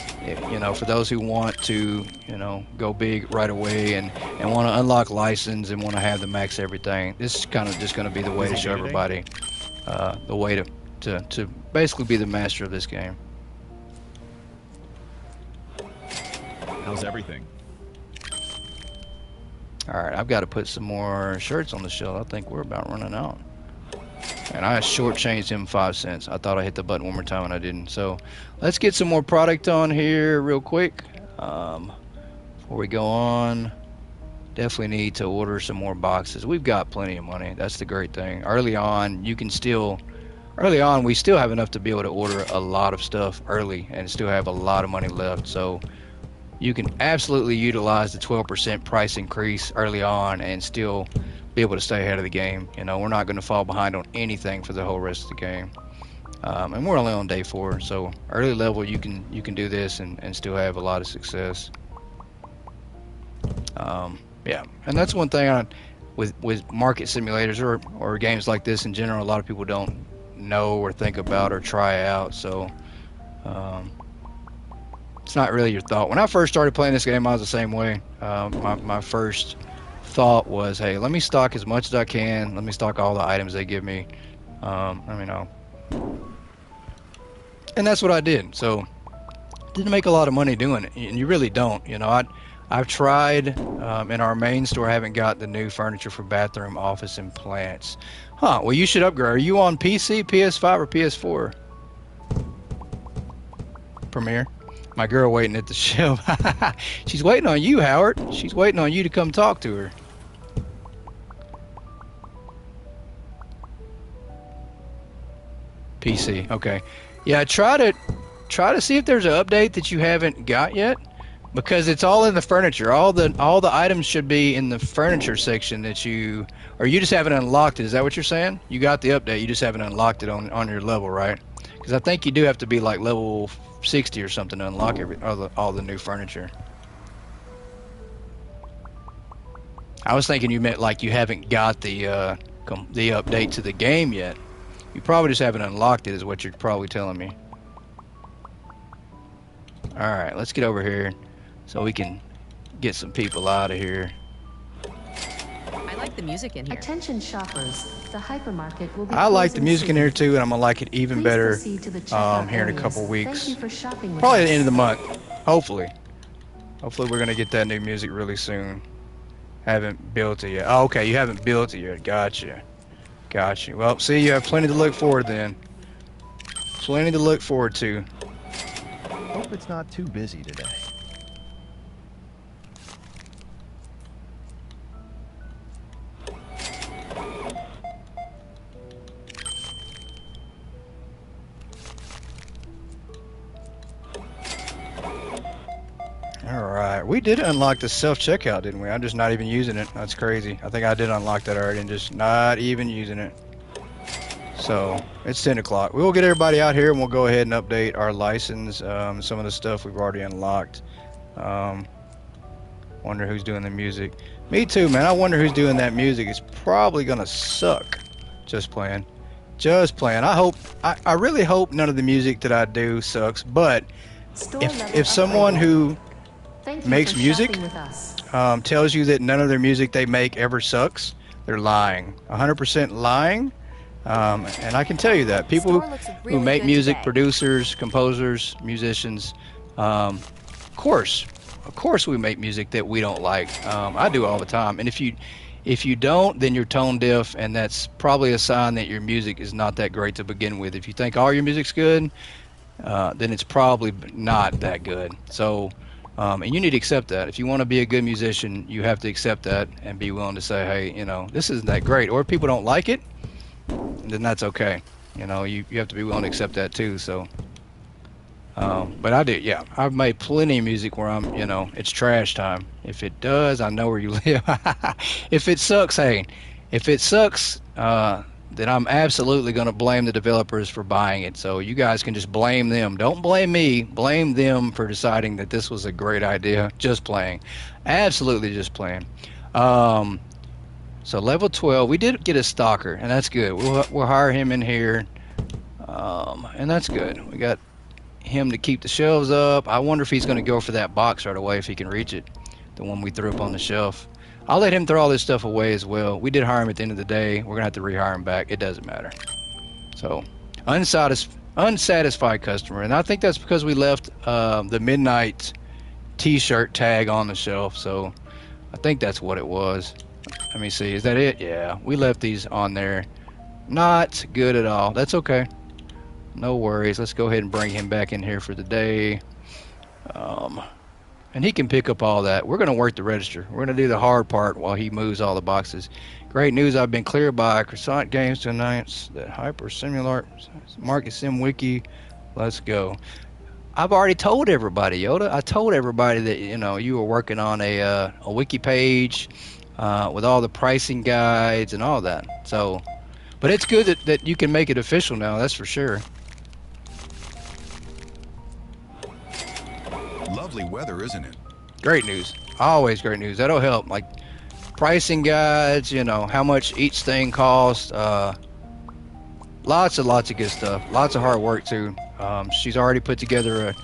you know, for those who want to, you know, go big right away and want to unlock license and want to have the max everything, this is kind of just going to be the way to show everybody the way to basically be the master of this game. How's everything? All right, I've got to put some more shirts on the shelf. I think we're about running out. And I shortchanged him 5 cents. I thought I hit the button one more time and I didn't. So let's get some more product on here real quick. Before we go on, definitely need to order some more boxes. We've got plenty of money. That's the great thing. Early on, we still have enough to be able to order a lot of stuff early and still have a lot of money left. So you can absolutely utilize the 12% price increase early on and still be able to stay ahead of the game. You know, we're not going to fall behind on anything for the whole rest of the game. And we're only on day 4, so early level you can do this and still have a lot of success. Yeah, and that's one thing with market simulators or games like this in general, a lot of people don't know or think about or try out. So it's not really your thought. When I first started playing this game, I was the same way. My first thought was, hey, let me stock as much as I can. Let me stock all the items they give me. And that's what I did. So didn't make a lot of money doing it, and you really don't. You know, I've tried in our main store. I haven't got the new furniture for bathroom, office, and plants. Well, you should upgrade. Are you on PC, PS5, or PS4? Premiere. My girl waiting at the shelf. She's waiting on you, Howard. She's waiting on you to come talk to her. PC. Okay. Yeah, try to see if there's an update that you haven't got yet, because it's all in the furniture. All the items should be in the furniture section that you just haven't unlocked it. Is that what you're saying? You got the update, you just haven't unlocked it on your level, right? Because I think you do have to be like level 60 or something to unlock all the new furniture. I was thinking you meant like you haven't got the update to the game yet. You probably just haven't unlocked it, is what you're probably telling me. Alright, let's get over here so we can get some people out of here. I like the music in here. Attention shoppers, the hypermarket will be I like the closing music in soon. here too, and I'm gonna like it even Please better proceed to the checkout here in a areas. couple weeks. Thank you for shopping with Probably at us. the end of the month. Hopefully we're gonna get that new music really soon. Haven't built it yet. Oh, okay, you haven't built it yet. Gotcha. Well, see, you have plenty to look forward then. Plenty to look forward to. Hope it's not too busy today. Alright, we did unlock the self-checkout, didn't we? I'm just not even using it. That's crazy. I think I did unlock that already and just not even using it. So, it's 10 o'clock. We will get everybody out here and we'll go ahead and update our license. Some of the stuff we've already unlocked. Wonder who's doing the music. Me too, man. I wonder who's doing that music. It's probably gonna suck. Just playing. I really hope none of the music that I do sucks, but Store level if someone upgrade. who Thank you makes for music shopping with us. tells you that none of their music they make ever sucks, they're lying. 100% lying. And I can tell you that people who make music, producers, composers, musicians, of course we make music that we don't like. I do all the time. And if you don't, then you're tone deaf, and that's probably a sign that your music is not that great to begin with. If you think all your music's good, then it's probably not that good. So, and you need to accept that. If you want to be a good musician, you have to accept that and be willing to say, hey, you know, this isn't that great. Or if people don't like it, then that's okay. You know, you have to be willing to accept that too. So, but I do, yeah. I've made plenty of music where I'm, you know, it's trash time. If it does, I know where you live. If it sucks, hey, if it sucks, then I'm absolutely going to blame the developers for buying it. So you guys can just blame them. Don't blame me. Blame them for deciding that this was a great idea. Just playing. Absolutely just playing. Um, so level 12, we did get a stalker, and that's good. We'll hire him in here, and that's good. We got him to keep the shelves up. I wonder if he's going to go for that box right away if he can reach it, the one we threw up on the shelf. I'll let him throw all this stuff away as well. We did hire him at the end of the day. We're going to have to rehire him back. It doesn't matter. So, unsatisfied customer. And I think that's because we left the midnight t-shirt tag on the shelf. So, I think that's what it was. Let me see. Is that it? Yeah. We left these on there. Not good at all. That's okay. No worries. Let's go ahead and bring him back in here for the day. And he can pick up all that. We're going to work the register. We're going to do the hard part while he moves all the boxes. Great news. I've been cleared by Croissant Games to announce that Market Sim Wiki. Let's go. I've already told everybody, Yoda. I told everybody that, you know, you were working on a wiki page with all the pricing guides and all that. So, but it's good that you can make it official now. That's for sure. Lovely weather, isn't it? Great news. Always great news. That'll help. Like pricing guides, you know, how much each thing costs. Lots of good stuff. Lots of hard work too. She's already put together a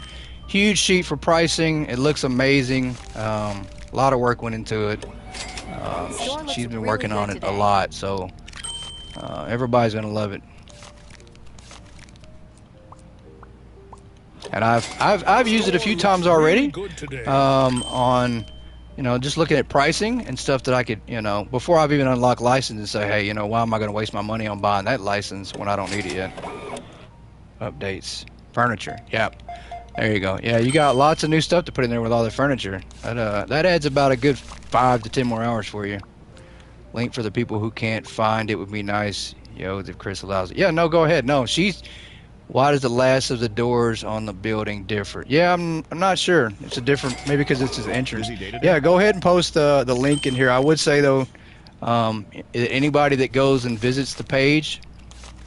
huge sheet for pricing. It looks amazing. A lot of work went into it. She's been working on it a lot, so everybody's gonna love it. And I've used it a few times already. On, you know, just looking at pricing and stuff that I could, you know, before I've even unlocked license and say, hey, you know, why am I going to waste my money on buying that license when I don't need it yet? Updates, furniture, yeah, there you go. Yeah, you got lots of new stuff to put in there with all the furniture. That adds about a good 5 to 10 more hours for you. Link for the people who can't find it would be nice, yo, if Chris allows it. Yeah, no, go ahead. No, why does the last of the doors on the building differ? Yeah, I'm not sure. It's a different, maybe because it's his entrance. Yeah, go ahead and post the link in here. I would say though, anybody that goes and visits the page,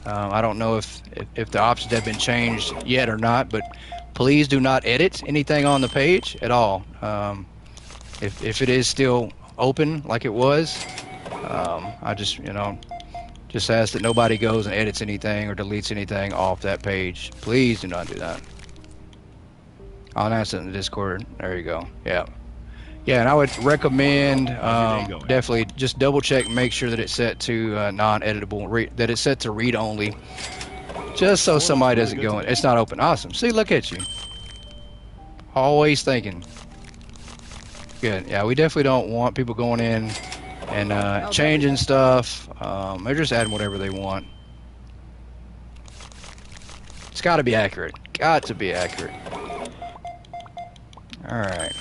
I don't know if the options have been changed yet or not, but please do not edit anything on the page at all. If it is still open like it was, I just, you know, just ask that nobody goes and edits anything or deletes anything off that page. Please do not do that. I'll announce it in the Discord. There you go. Yeah. Yeah, and I would recommend definitely just double check and make sure that it's set to non-editable, that it's set to read only, just so somebody doesn't go in. It's not open. Awesome. See, look at you. Always thinking. Good. Yeah, we definitely don't want people going in and changing stuff. They're just adding whatever they want. It's got to be accurate. Got to be accurate. Alright.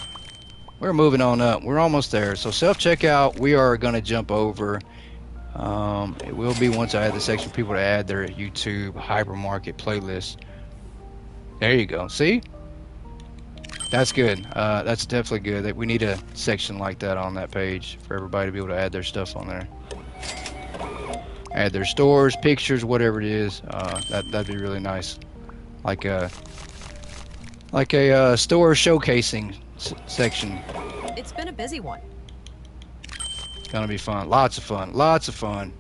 We're moving on up. We're almost there. So self-checkout, we are going to jump over. It will be once I add the section for people to add their YouTube Hypermarket playlist. There you go. See? That's good. That's definitely good. That we need a section like that on that page for everybody to be able to add their stuff on there. Add their stores, pictures, whatever it is. That'd be really nice. Like a store showcasing section. It's been a busy one. It's gonna be fun. Lots of fun. Lots of fun.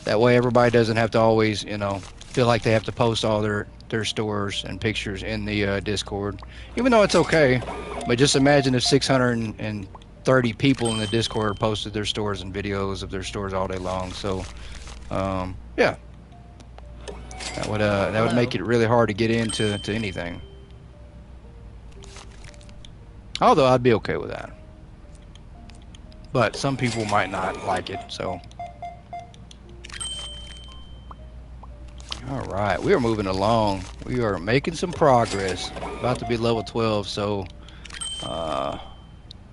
That way everybody doesn't have to always, you know, feel like they have to post all their stores and pictures in the Discord, even though it's okay. But just imagine if 630 people in the Discord posted their stores and videos of their stores all day long. So yeah, that would make it really hard to get into anything. Although I'd be okay with that, but some people might not like it. So all right, we are moving along. We are making some progress. About to be level 12, so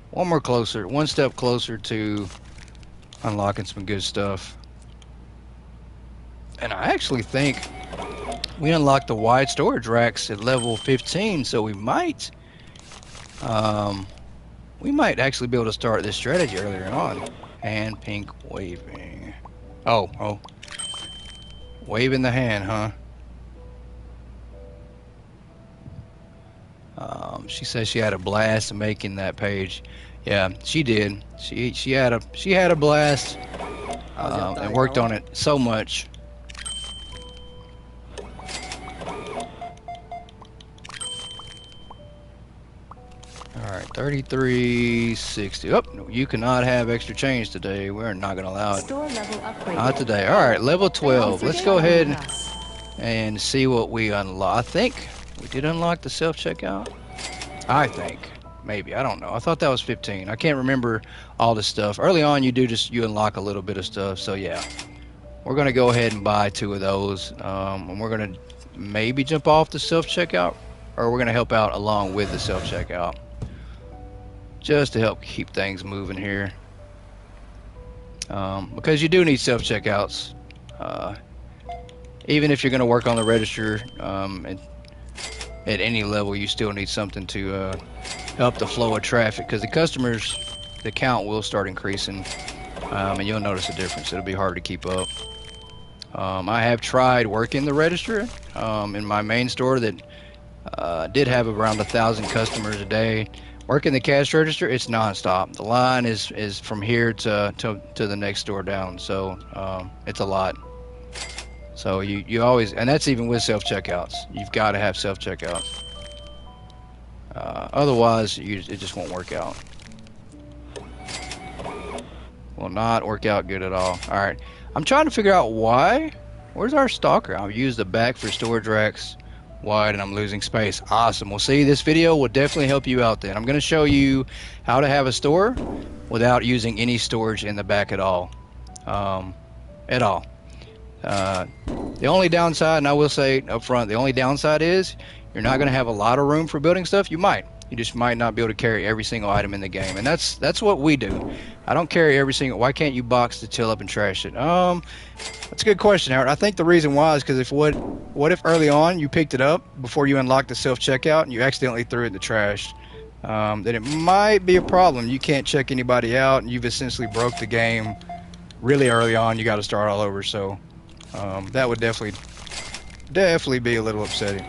one step closer to unlocking some good stuff. And I actually think we unlocked the wide storage racks at level 15, so we might actually be able to start this strategy earlier on. Hand pink waving. Oh, waving the hand, huh? She says she had a blast making that page. Yeah, she did. She had a blast and worked on it so much. All right, 33.60. Oh, no, you cannot have extra change today. We're not going to allow it. Store level upgrade. Not today. All right, level 12. Let's go ahead Us. and see what we unlock. I think we did unlock the self-checkout. I think. Maybe. I don't know. I thought that was 15. I can't remember all this stuff. Early on, you unlock a little bit of stuff. So, yeah. We're going to go ahead and buy 2 of those. And we're going to maybe jump off the self-checkout. Or we're going to help out along with the self-checkout. Just to help keep things moving here. Because you do need self-checkouts. Even if you're going to work on the register at any level, you still need something to help the flow of traffic, because the count will start increasing, and you'll notice a difference. It'll be hard to keep up. I have tried working the register in my main store that did have around 1,000 customers a day. Working the cash register, it's nonstop. The line is from here to the next store down, so it's a lot. So you always, and that's even with self-checkouts. You've got to have self-checkouts. Otherwise, it just won't work out. Will not work out good at all. All right, I'm trying to figure out why. Where's our stalker? I'll use the back for storage racks wide, and I'm losing space. Awesome. Well, see, this video will definitely help you out then. I'm going to show you how to have a store without using any storage in the back at all. The only downside, and I will say up front, the only downside is you're not going to have a lot of room for building stuff. You just might not be able to carry every single item in the game, and that's what we do. I don't carry every single. Why can't you box the till up and trash it? That's a good question, Howard. I think the reason why is because what if early on you picked it up before you unlocked the self checkout and you accidentally threw it in the trash? Then it might be a problem. You can't check anybody out, and you've essentially broke the game really early on. You got to start all over. So that would definitely be a little upsetting.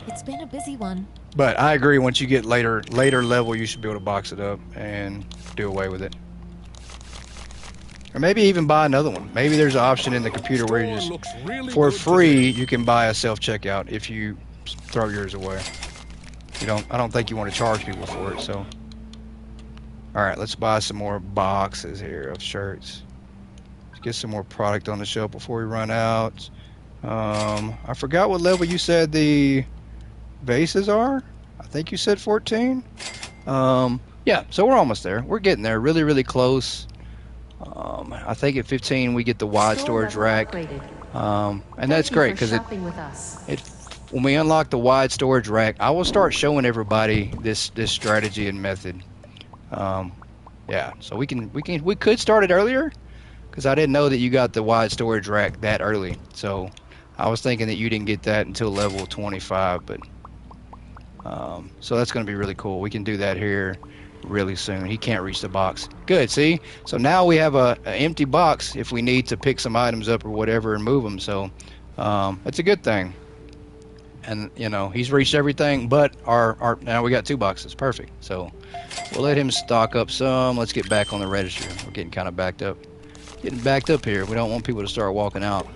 It's been a busy one. But I agree. Once you get later level, you should be able to box it up and do away with it. Or maybe even buy another one. Maybe there's an option in the computer where you just, for free, you can buy a self-checkout if you throw yours away. I don't think you want to charge people for it, so. Alright, let's buy some more boxes here of shirts. Let's get some more product on the shelf before we run out. I forgot what level you said the bases are. I think you said 14. Yeah, so we're almost there. We're getting there, really, really close. I think at 15 we get the wide storage rack, and that's great because when we unlock the wide storage rack, I will start showing everybody this strategy and method. Yeah, so we could start it earlier because I didn't know that you got the wide storage rack that early. So I was thinking that you didn't get that until level 25, but so that's going to be really cool. We can do that here really soon. He can't reach the box. Good, see? So now we have an empty box if we need to pick some items up or whatever and move them. So that's a good thing. And he's reached everything, but our now we got 2 boxes. Perfect. So we'll let him stock up some. Let's get back on the register. We're getting kind of backed up. Getting backed up here. We don't want people to start walking out.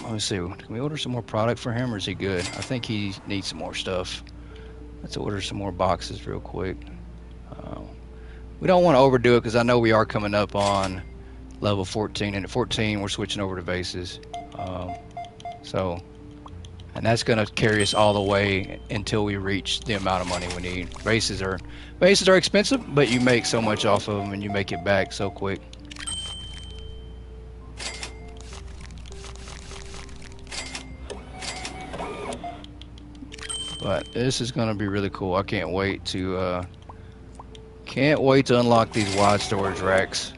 Let me see. Can we order some more product for him, or is he good? I think he needs some more stuff. Let's order some more boxes real quick. We don't want to overdo it because I know we are coming up on level 14, and at 14 we're switching over to vases. And that's going to carry us all the way until we reach the amount of money we need. Vases are expensive, but you make so much off of them and you make it back so quick. But this is going to be really cool. I can't wait to unlock these wide storage racks.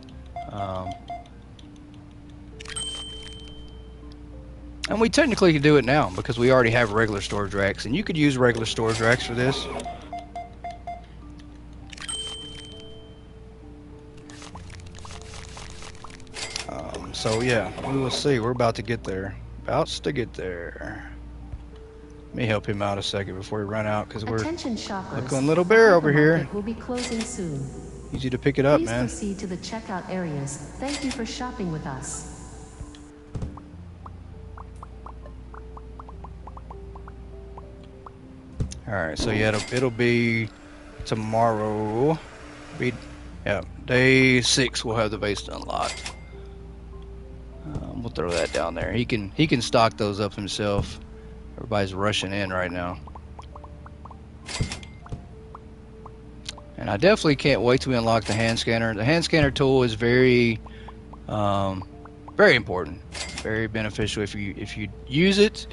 And we technically can do it now because we already have regular storage racks, and you could use regular storage racks for this. So yeah, we will see. We're about to get there. About to get there. Let me help him out a second before we run out, because we're looking Little Bear over here. Will be closing soon. Easy to pick it up, Please man. proceed to the checkout areas. Thank you for shopping with us. Alright, so yeah, it'll be tomorrow. Yeah, day 6 we'll have the base unlocked. We'll throw that down there. He can stock those up himself. Everybody's rushing in right now. And I definitely can't wait till we unlock the hand scanner. The hand scanner tool is very important, very beneficial if you use it.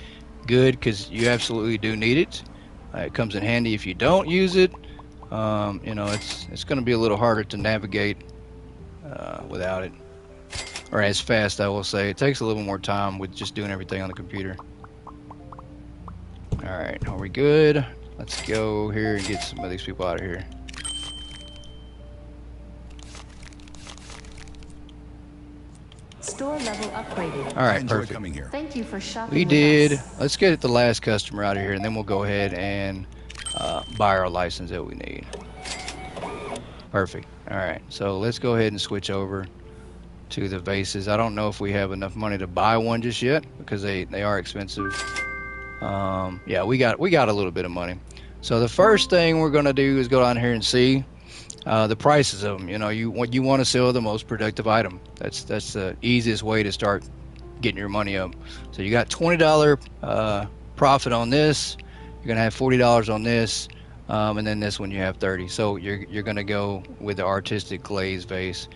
Good, because you absolutely do need it. It comes in handy if you don't use it. You know, it's going to be a little harder to navigate without it, or as fast, I will say. It takes a little more time with just doing everything on the computer. All right, are we good? Let's go here and get some of these people out of here. Store level upgraded. All right, Enjoy perfect. coming here. Thank you for shopping We with did. us. Let's get the last customer out of here, and then we'll go ahead and buy our license that we need. Perfect. All right, so let's go ahead and switch over to the vases. I don't know if we have enough money to buy one just yet because they are expensive. Yeah, we got a little bit of money. So the first thing we're gonna do is go down here and see the prices of them. You know, you want to sell the most productive item. That's the easiest way to start getting your money up. So you got $20 profit on this. You're gonna have $40 on this, and then this one you have 30. So you're gonna go with the artistic glaze vase.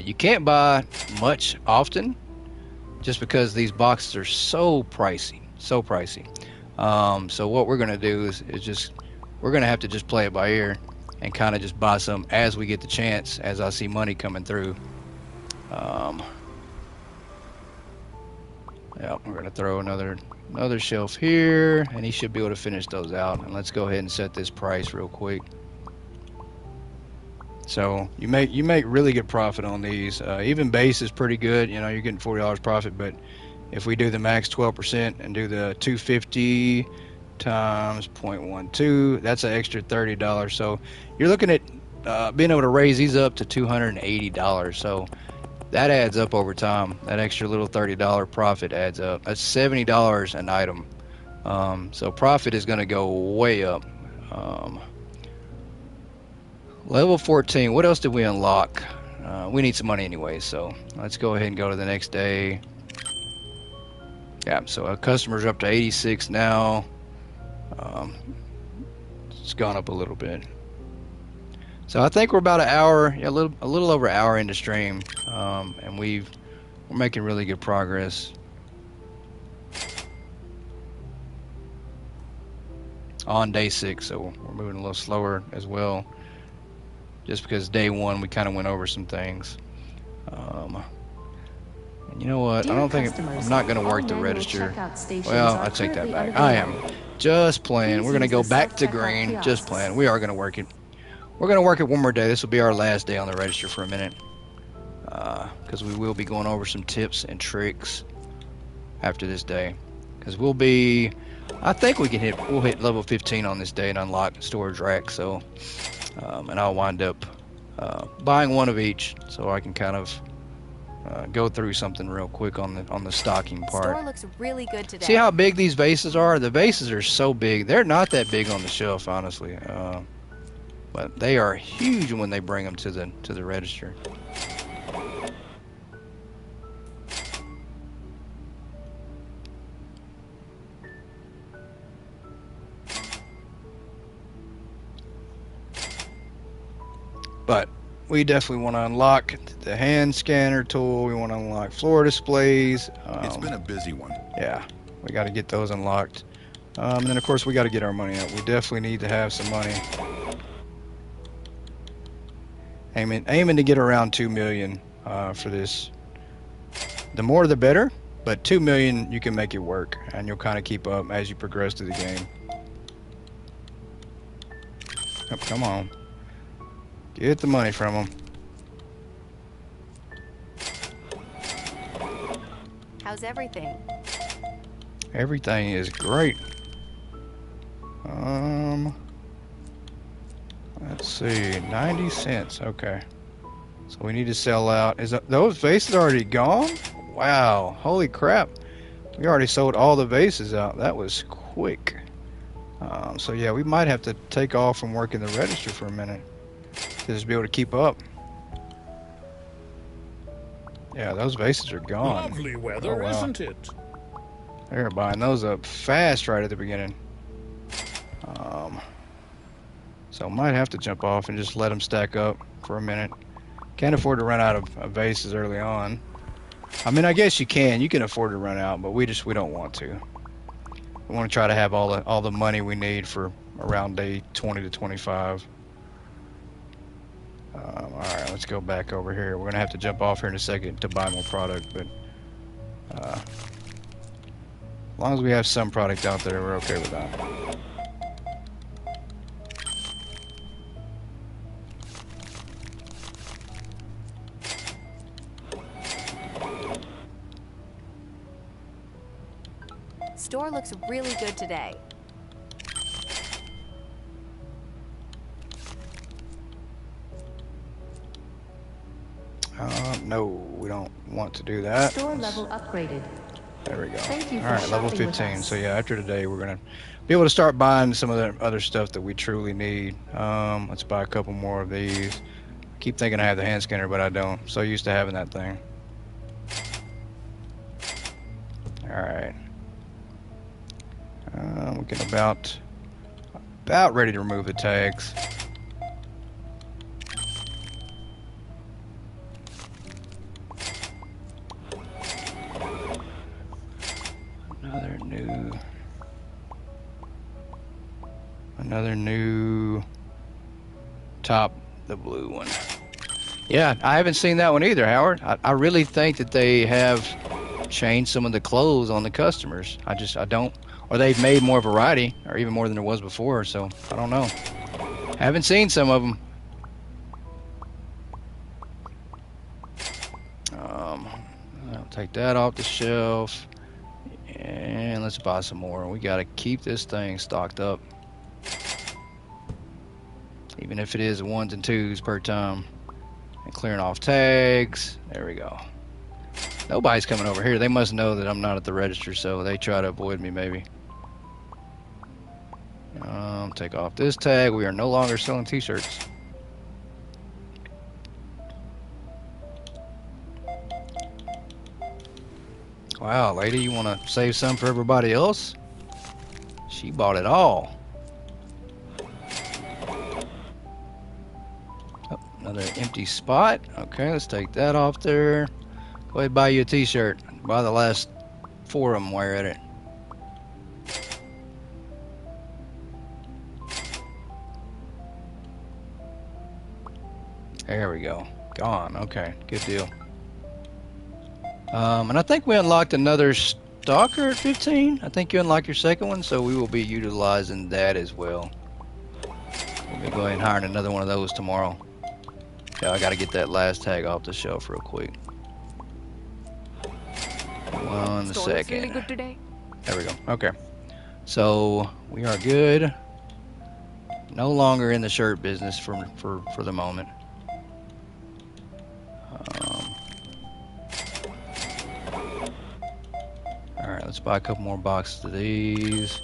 You can't buy much often, just because these boxes are so pricey, so pricey. So what we're gonna do is just we're gonna have to just play it by ear and kind of just buy some as we get the chance, as I see money coming through. Yeah, we're gonna throw another shelf here, and he should be able to finish those out. And let's go ahead and set this price real quick. So you make really good profit on these. Even base is pretty good. You know, you're getting $40 profit, but if we do the max 12% and do the 250 times 0.12, that's an extra $30. So you're looking at being able to raise these up to $280. So that adds up over time. That extra little $30 profit adds up. That's $70 an item. So profit is going to go way up. Level 14. What else did we unlock? We need some money anyway, so let's go ahead and go to the next day. Yeah, so our customers are up to 86 now. It's gone up a little bit. So I think we're about an hour, yeah, a little over an hour into stream, and we're making really good progress. On day 6, so we're moving a little slower as well. Just because day 1 we kind of went over some things. And you know what? I don't think I'm not going to work the register. Well, I take that back. I am just playing. We're going to go back to green. Just playing. We are going to work it. We're going to work it one more day. This will be our last day on the register for a minute, because we will be going over some tips and tricks after this day. Because I think we'll hit level 15 on this day and unlock the storage rack. So, and I'll wind up buying one of each, so I can kind of go through something real quick on the stocking part. Store looks really good today. See how big these vases are? The vases are so big. They're not that big on the shelf, honestly, but they are huge when they bring them to the register. But we definitely want to unlock the hand scanner tool. We want to unlock floor displays. It's been a busy one. Yeah, we got to get those unlocked. And then, of course, we got to get our money up. We definitely need to have some money. Aiming to get around 2 million for this. The more the better. But 2 million, you can make it work, and you'll kind of keep up as you progress through the game. Oh, come on. Get the money from them. How's everything? Everything is great. Let's see, 90 cents. Okay. So we need to sell out. Is those vases already gone? Wow. Holy crap. We already sold all the vases out. That was quick. So yeah, we might have to take off from working the register for a minute to just be able to keep up. Yeah, those vases are gone. Lovely weather, Oh, wow. isn't it? They're buying those up fast right at the beginning. So might have to jump off and just let them stack up for a minute. Can't afford to run out of vases early on. I mean, I guess you can. You can afford to run out, but we don't want to. We want to try to have all the money we need for around day 20 to 25. All right, let's go back over here. We're gonna have to jump off here in a second to buy more product, but as long as we have some product out there, we're okay with that. Store looks really good today. No, we don't want to do that. Store level upgraded. There we go. Thank you for All right, level shopping with 15. us. So yeah, after today, we're gonna be able to start buying some of the other stuff that we truly need. Let's buy a couple more of these. Keep thinking I have the hand scanner, but I don't. So used to having that thing. All right. We're getting about ready to remove the tags. Another new top, the blue one. Yeah, I haven't seen that one either, Howard. I really think that they have changed some of the clothes on the customers. I don't, or they've made more variety, or even more than there was before, so I don't know. Haven't seen some of them. I'll take that off the shelf, and let's buy some more. We got to keep this thing stocked up. Even if it is ones and twos per time. And clearing off tags. There we go. Nobody's coming over here. They must know that I'm not at the register, so they try to avoid me maybe. Take off this tag. We are no longer selling t-shirts. Wow, lady, you want to save some for everybody else? She bought it all. Another empty spot. Okay, let's take that off there. Go ahead and buy you a t-shirt. Buy the last 4 of them while you're at it. There we go. Gone. Okay, good deal. And I think we unlocked another stalker at 15. I think you unlocked your second one, so we will be utilizing that as well. We'll be going and hiring another one of those tomorrow. Yeah, I gotta get that last tag off the shelf real quick. 1 second. Really good today. There we go. Okay. So we are good. No longer in the shirt business for the moment. All right, let's buy a couple more boxes of these.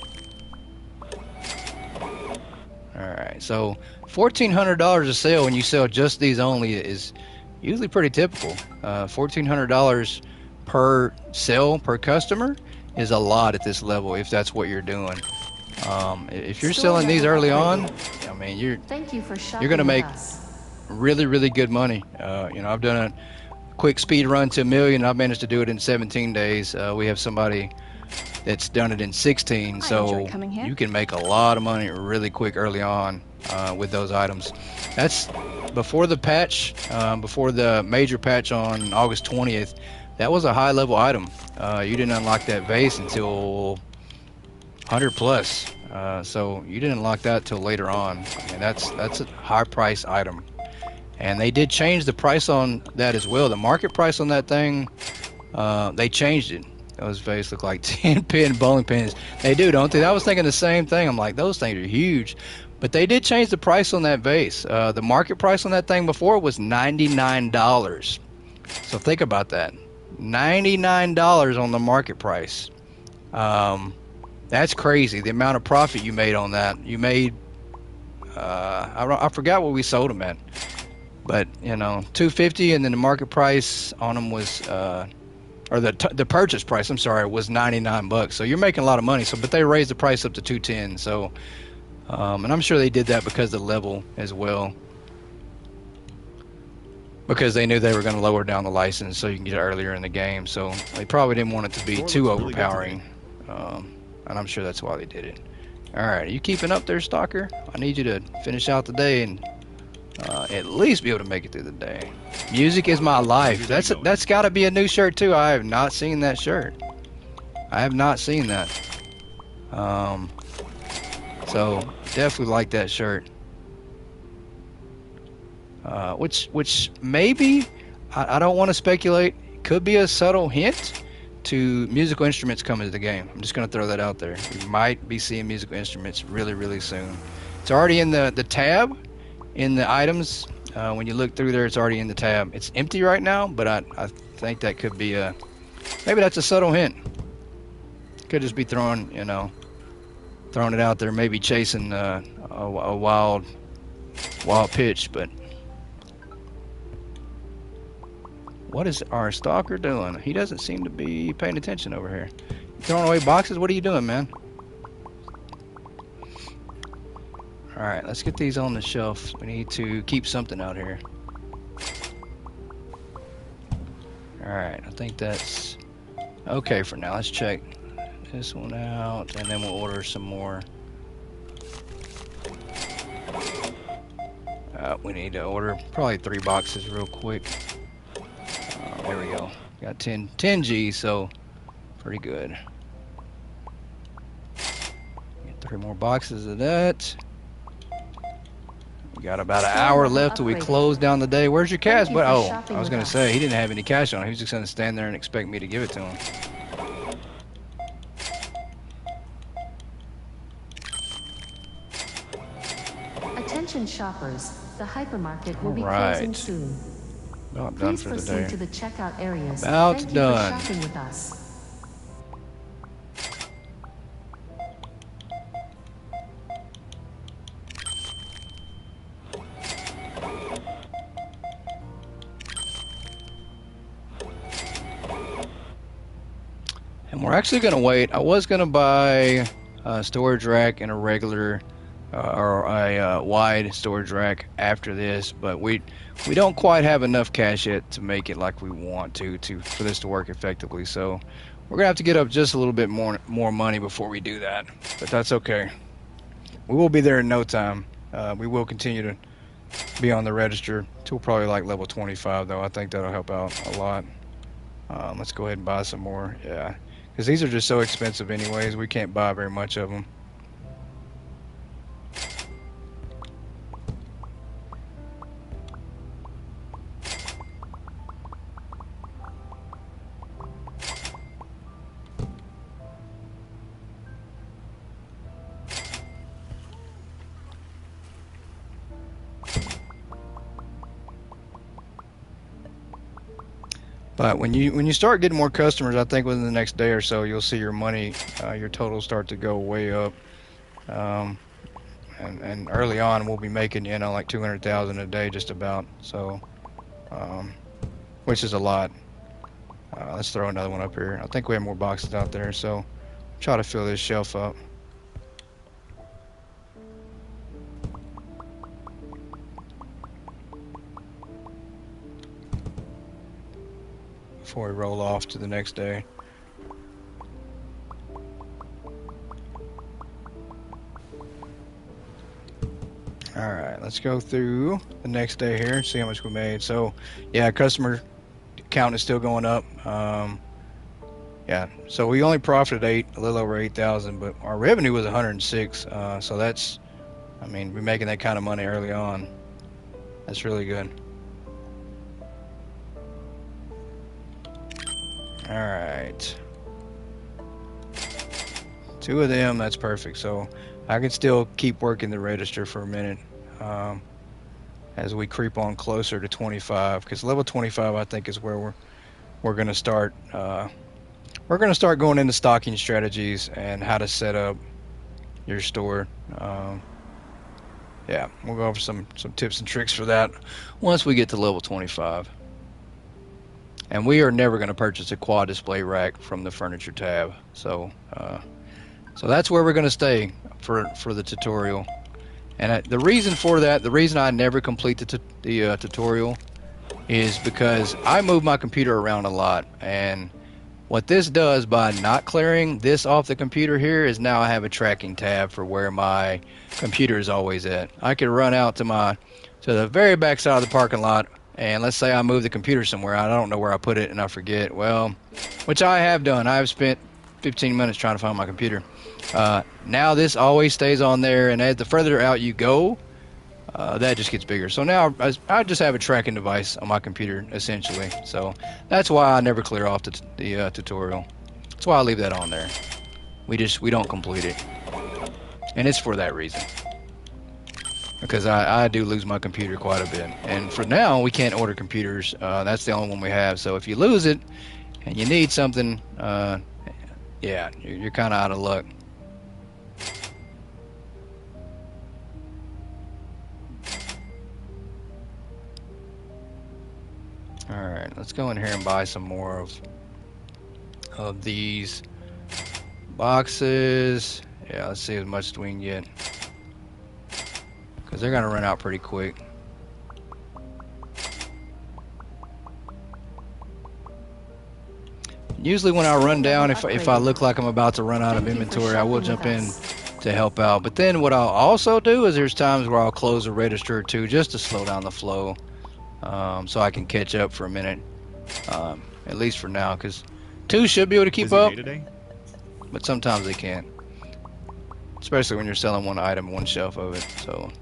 All right, so $1,400 a sale when you sell just these only is usually pretty typical. $1,400 per sale per customer is a lot at this level if that's what you're doing. If you're selling these early on, I mean Thank you for shopping you're gonna make with us. really good money. You know, I've done a quick speed run to $1 million. I've managed to do it in 17 days. We have somebody that's done it in 16, so enjoy coming here. you can make a lot of money really quick early on with those items. That's before the patch, before the major patch on August 20th. that was a high level item. You didn't unlock that vase until 100 plus. So you didn't unlock that till later on. I mean, that's a high price item. And they did change the price on that as well. The market price on that thing, they changed it. Those vases look like 10-pin bowling pins. They do, don't they? I was thinking the same thing. I'm like, those things are huge. But they did change the price on that vase. The market price on that thing before was $99. So think about that. $99 on the market price. That's crazy. The amount of profit you made on that. You made, I forgot what we sold them at. But, you know, $250, and then the market price on them was, or the purchase price, I'm sorry, was $99. So you're making a lot of money. So, but they raised the price up to $210. So, and I'm sure they did that because of the level as well. Because they knew they were going to lower down the license so you can get it earlier in the game. So they probably didn't want it to be too overpowering. And I'm sure that's why they did it. All right, are you keeping up there, Stalker? I need you to finish out the day and at least be able to make it through the day. Music is my life. That's got to be a new shirt too. I have not seen that shirt. I have not seen that. So definitely like that shirt. Which maybe, I don't want to speculate, could be a subtle hint to musical instruments coming to the game. I'm just going to throw that out there. We might be seeing musical instruments really, really soon. It's already in the tab, in the items. When you look through there, it's already in the tab. It's empty right now, but I think that could be maybe that's a subtle hint. Could just be throwing it out there, maybe chasing a wild pitch, but what is our Stalker doing? He doesn't seem to be paying attention over here. You throwing away boxes? What are you doing, man? Alright, let's get these on the shelf. We need to keep something out here. Alright, I think that's okay for now. Let's check this one out, and then we'll order some more. We need to order probably 3 boxes real quick. There we go. Got 10 G, so pretty good. Get 3 more boxes of that. We got about an hour left till we close down the day. Where's your cash? But I was gonna say he didn't have any cash on him. He was just gonna stand there and expect me to give it to him. Attention shoppers, the hypermarket will be closing soon. About done for the day. Please proceed to the checkout areas. About Thank done. you for shopping with us. And we're actually going to wait. I was going to buy a storage rack and a regular or a wide storage rack after this, but we don't quite have enough cash yet to make it like we want to for this to work effectively. So we're gonna have to get up just a little bit more money before we do that, but that's okay. We will be there in no time. We will continue to be on the register till probably like level 25 though. I think that'll help out a lot. Let's go ahead and buy some more. Yeah, because these are just so expensive anyways. We can't buy very much of them. But when you start getting more customers, I think within the next day or so, you'll see your money, your total start to go way up. And early on, we'll be making like 200,000 a day just about. So, which is a lot. Let's throw another one up here. I think we have more boxes out there, so try to fill this shelf up. Before we roll off to the next day. Alright, let's go through the next day here and see how much we made. So, yeah, customer count is still going up. Yeah, so we only profited a little over 8,000, but our revenue was 106. So that's, I mean, we're making that kind of money early on. That's really good. All right, 2 of them. That's perfect. So I can still keep working the register for a minute as we creep on closer to 25, because level 25 I think is where we're going to start. We're going to start going into stocking strategies and how to set up your store. Yeah, we'll go over some tips and tricks for that once we get to level 25. And we are never going to purchase a quad display rack from the furniture tab. So that's where we're going to stay for the tutorial. And the reason for that, the reason I never complete the tutorial is because I move my computer around a lot. And what this does by not clearing this off the computer here is now I have a tracking tab for where my computer is always at. I could run out to the very back side of the parking lot, and let's say I move the computer somewhere. I don't know where I put it and I forget. Well, which I have done. I've spent 15 minutes trying to find my computer. Now this always stays on there, and as the further out you go, that just gets bigger. So now I just have a tracking device on my computer, essentially. So that's why I never clear off the tutorial. That's why I leave that on there. We don't complete it, and it's for that reason. Because I do lose my computer quite a bit, and for now we can't order computers. That's the only one we have. So if you lose it and you need something, yeah, you're kind of out of luck. Alright, let's go in here and buy some more of these boxes. Yeah, let's see as much as we can get, because they're going to run out pretty quick. Usually when I run down, if I look like I'm about to run out of inventory, I will jump in to help out. But then what I'll also do is there's times where I'll close a register or two just to slow down the flow. So I can catch up for a minute, at least for now, because 2 should be able to keep up, but sometimes they can't, especially when you're selling one item, one shelf of it, so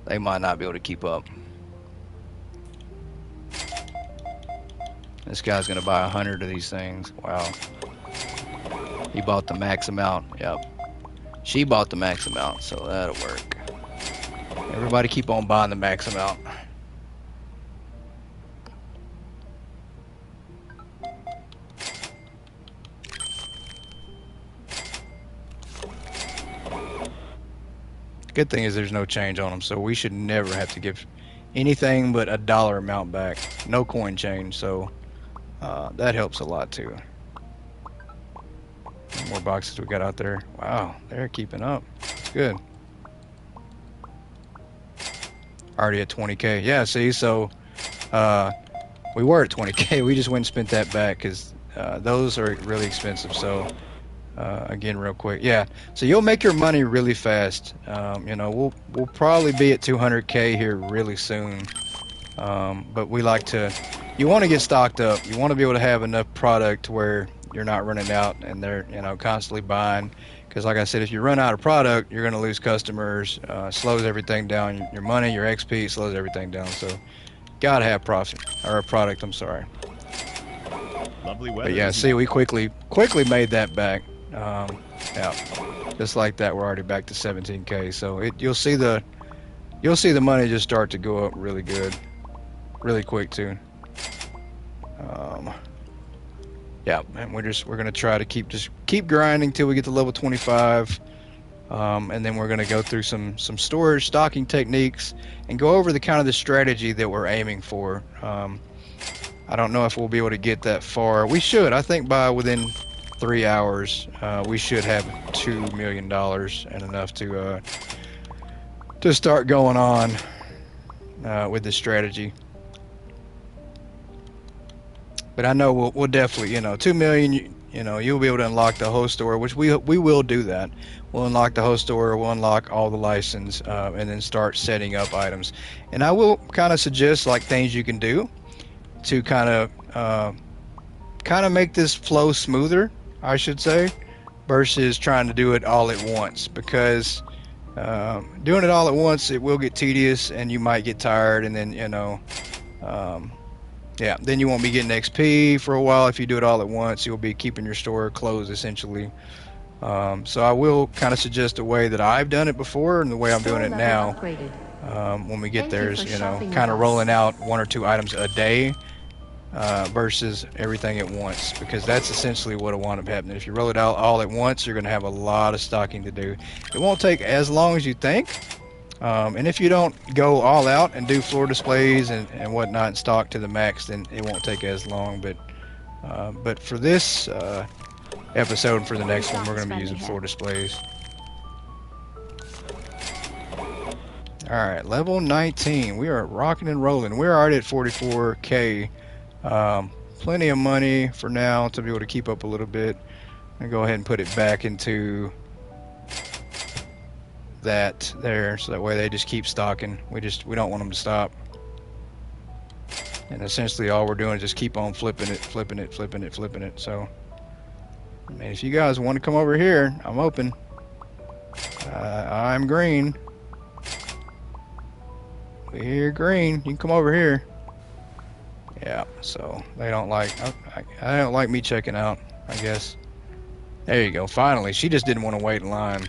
they might not be able to keep up. This guy's gonna buy 100 of these things. Wow. He bought the max amount. Yep. She bought the max amount, so that'll work. Everybody keep on buying the max amount. Good thing is there's no change on them, so we should never have to give anything but a dollar amount back. No coin change, so that helps a lot too. More boxes we got out there. Wow, they're keeping up. It's good. Already at 20K. Yeah, see, so we were at 20K. We just went and spent that back because those are really expensive. So again, real quick, yeah. So you'll make your money really fast. You know, we'll probably be at 200K here really soon. But we like to. You want to get stocked up. You want to be able to have enough product where you're not running out and they're constantly buying. Because like I said, if you run out of product, you're going to lose customers. Slows everything down. Your money, your XP slows everything down. So gotta have profit or a product. I'm sorry. Lovely weather. But yeah, see, we quickly made that back. Yeah, just like that, we're already back to 17K. So you'll see the money just start to go up really good, really quick too. Yeah, and we're gonna try to keep grinding till we get to level 25, and then we're gonna go through some storage stocking techniques and go over the kind of the strategy that we're aiming for. I don't know if we'll be able to get that far. We should. I think by within 3 hours, we should have $2 million and enough to start going on with the strategy. But I know we'll definitely, 2 million, you'll be able to unlock the whole store, which we will do that. We'll unlock the whole store, we'll unlock all the license, and then start setting up items. And I will kind of suggest like things you can do to kind of kind of make this flow smoother, I should say, versus trying to do it all at once, because doing it all at once, it will get tedious and you might get tired, and then yeah, then you won't be getting XP for a while. If you do it all at once, you'll be keeping your store closed essentially. So I will kind of suggest a way that I've done it before and the way I'm doing it now. When we get there is, kind of rolling out 1 or 2 items a day versus everything at once, because that's essentially what will wind up happening. If you roll it out all at once, you're going to have a lot of stocking to do. It won't take as long as you think. And if you don't go all out and do floor displays and whatnot and stock to the max, then it won't take as long. But for this episode and for the next one, we're going to be using floor displays. Alright, level 19. We are rocking and rolling. We're already at 44k. Plenty of money for now to be able to keep up a little bit. And go ahead and put it back into that there, so that way they just keep stocking. We don't want them to stop. And essentially all we're doing is just keep on flipping it. So, I mean, if you guys want to come over here, I'm open. I'm green. We're green. You can come over here. Yeah, so they don't like, I don't like me checking out, I guess. There you go. Finally, she just didn't want to wait in line.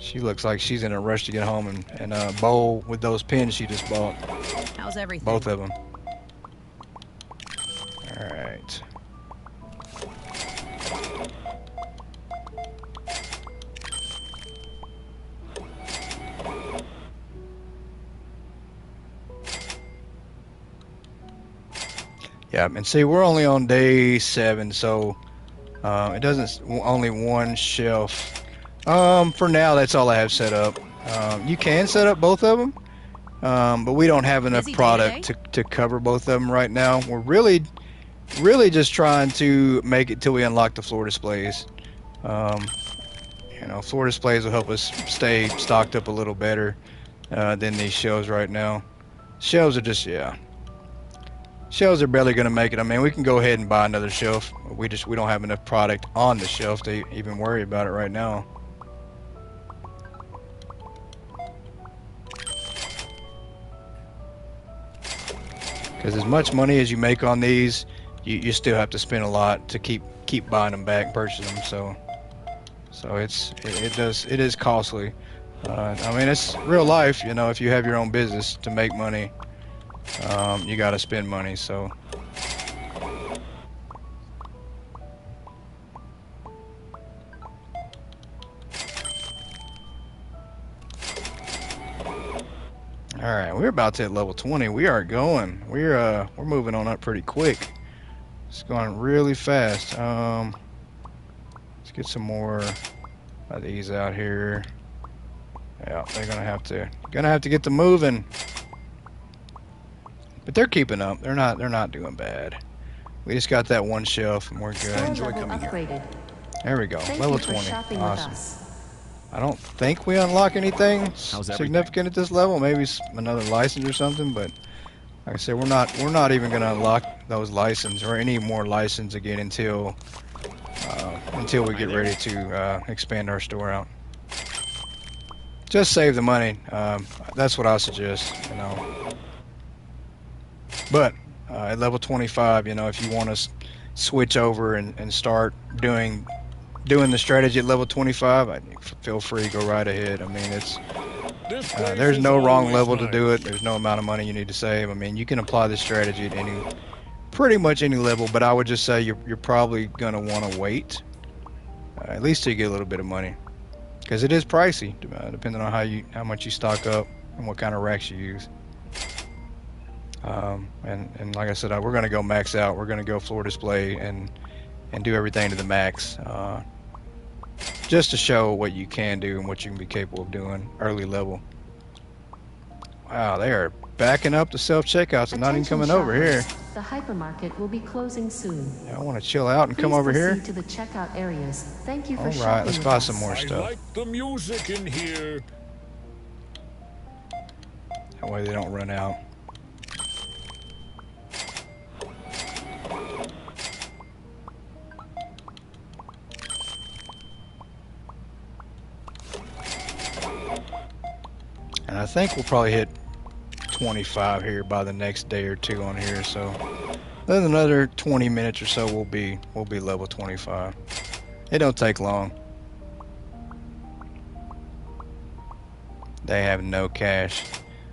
She looks like she's in a rush to get home and bowl with those pins she just bought. How's everything? Both of them. All right. Yeah, and see, we're only on day 7, so it doesn't only one shelf. For now, that's all I have set up. You can set up both of them, but we don't have enough product to cover both of them right now. We're really just trying to make it till we unlock the floor displays. Floor displays will help us stay stocked up a little better than these shelves right now. Shelves are just, yeah. Shelves are barely going to make it. I mean, we can go ahead and buy another shelf. We don't have enough product on the shelf to even worry about it right now. Because as much money as you make on these, you still have to spend a lot to keep buying them back, purchasing them. So it is costly. I mean, it's real life. If you have your own business, to make money, you got to spend money. So. All right, we're about to hit level 20. We are going. We're moving on up pretty quick. It's going really fast. Let's get some more of these out here. Yeah, they're gonna have to get them moving. But they're keeping up. They're not doing bad. We just got that one shelf and we're good. Enjoy coming here. There we go. Thank Level you for 20. shopping Awesome. with us. I don't think we unlock anything How's significant at this level. Maybe another license or something, but like I said, we're not even going to unlock those licenses or any more license again until we get ready to expand our store out. Just save the money. That's what I suggest. But at level 25, if you want to switch over and start doing the strategy at level 25, feel free, go right ahead. I mean, there's no wrong level to do it. There's no amount of money you need to save. I mean, you can apply this strategy at pretty much any level, but I would just say you're probably gonna want to wait at least till you get a little bit of money, because it is pricey depending on how much you stock up and what kind of racks you use. And like I said, we're gonna go max out. We're gonna go floor display and do everything to the max, just to show what you can do and what you can be capable of doing early level. Wow, they are backing up the self-checkouts and not even coming over here. The hypermarket will be closing soon. I want to chill out and come Please over here. proceed to the checkout areas. Thank you for All shopping right, let's with buy us. some more I stuff. like the music in here. That way they don't run out. think we'll probably hit 25 here by the next day or two on here. So then another 20 minutes or so we'll be level 25. It don't take long. They have no cash.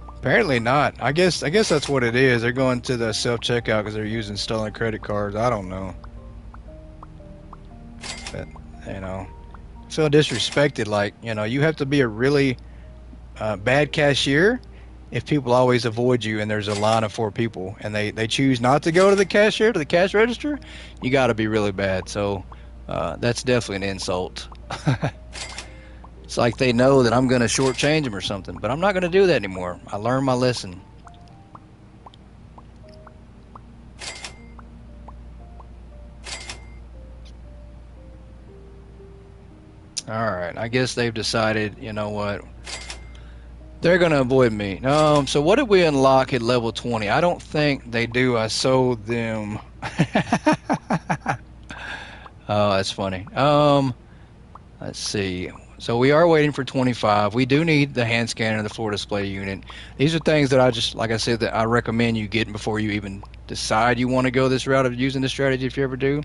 Apparently not. I guess that's what it is. They're going to the self-checkout because they're using stolen credit cards. I don't know. But, you know, I feel disrespected. Like, you know, you have to be a really bad cashier if people always avoid you and there's a line of 4 people and they choose not to go to the cashier, to the cash register. You got to be really bad. So that's definitely an insult. It's like they know that I'm going to shortchange them or something, but I'm not going to do that anymore. I learned my lesson. Alright, I guess they've decided, you know what, they're going to avoid me. So what did we unlock at level 20? I don't think they do. I sold them. Oh, that's funny. Let's see. So we are waiting for 25. We do need the hand scanner and the floor display unit. These are things that I just, like I said, that I recommend you getting before you even decide you want to go this route of using this strategy if you ever do.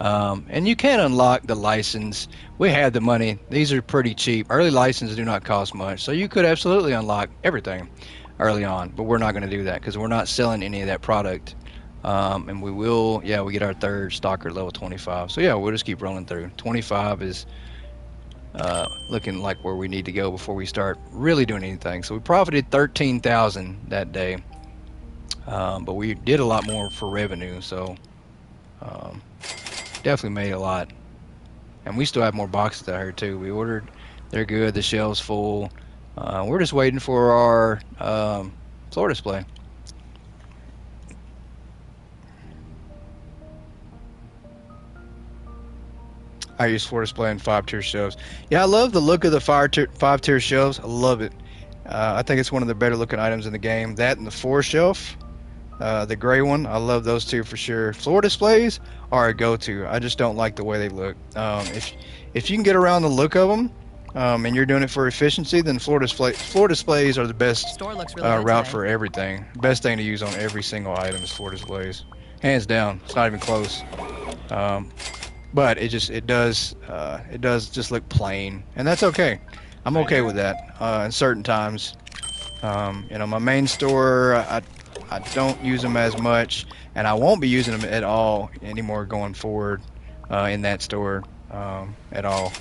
And you can unlock the license. We have the money. These are pretty cheap. Early licenses do not cost much. So you could absolutely unlock everything early on. But we're not going to do that because we're not selling any of that product. And we will, yeah, we get our third stalker at level 25. So yeah, we'll just keep rolling through. 25 is looking like where we need to go before we start really doing anything. So we profited 13,000 that day, but we did a lot more for revenue. So definitely made a lot, and we still have more boxes out here too. We ordered, they're good. The shelves full. We're just waiting for our floor display. I use floor display and 5-tier shelves. Yeah, I love the look of the 5-tier shelves. I love it. I think it's one of the better looking items in the game. That and the 4 shelf, the gray one. I love those two for sure. Floor displays are a go-to. I just don't like the way they look. If you can get around the look of them, and you're doing it for efficiency, then floor displays are the best Store looks really good route today. for everything. Best thing to use on every single item is floor displays, hands down. It's not even close. But it does just look plain, and that's okay. I'm okay with that. In certain times, you know, my main store, I don't use them as much, and I won't be using them at all anymore going forward in that store at all.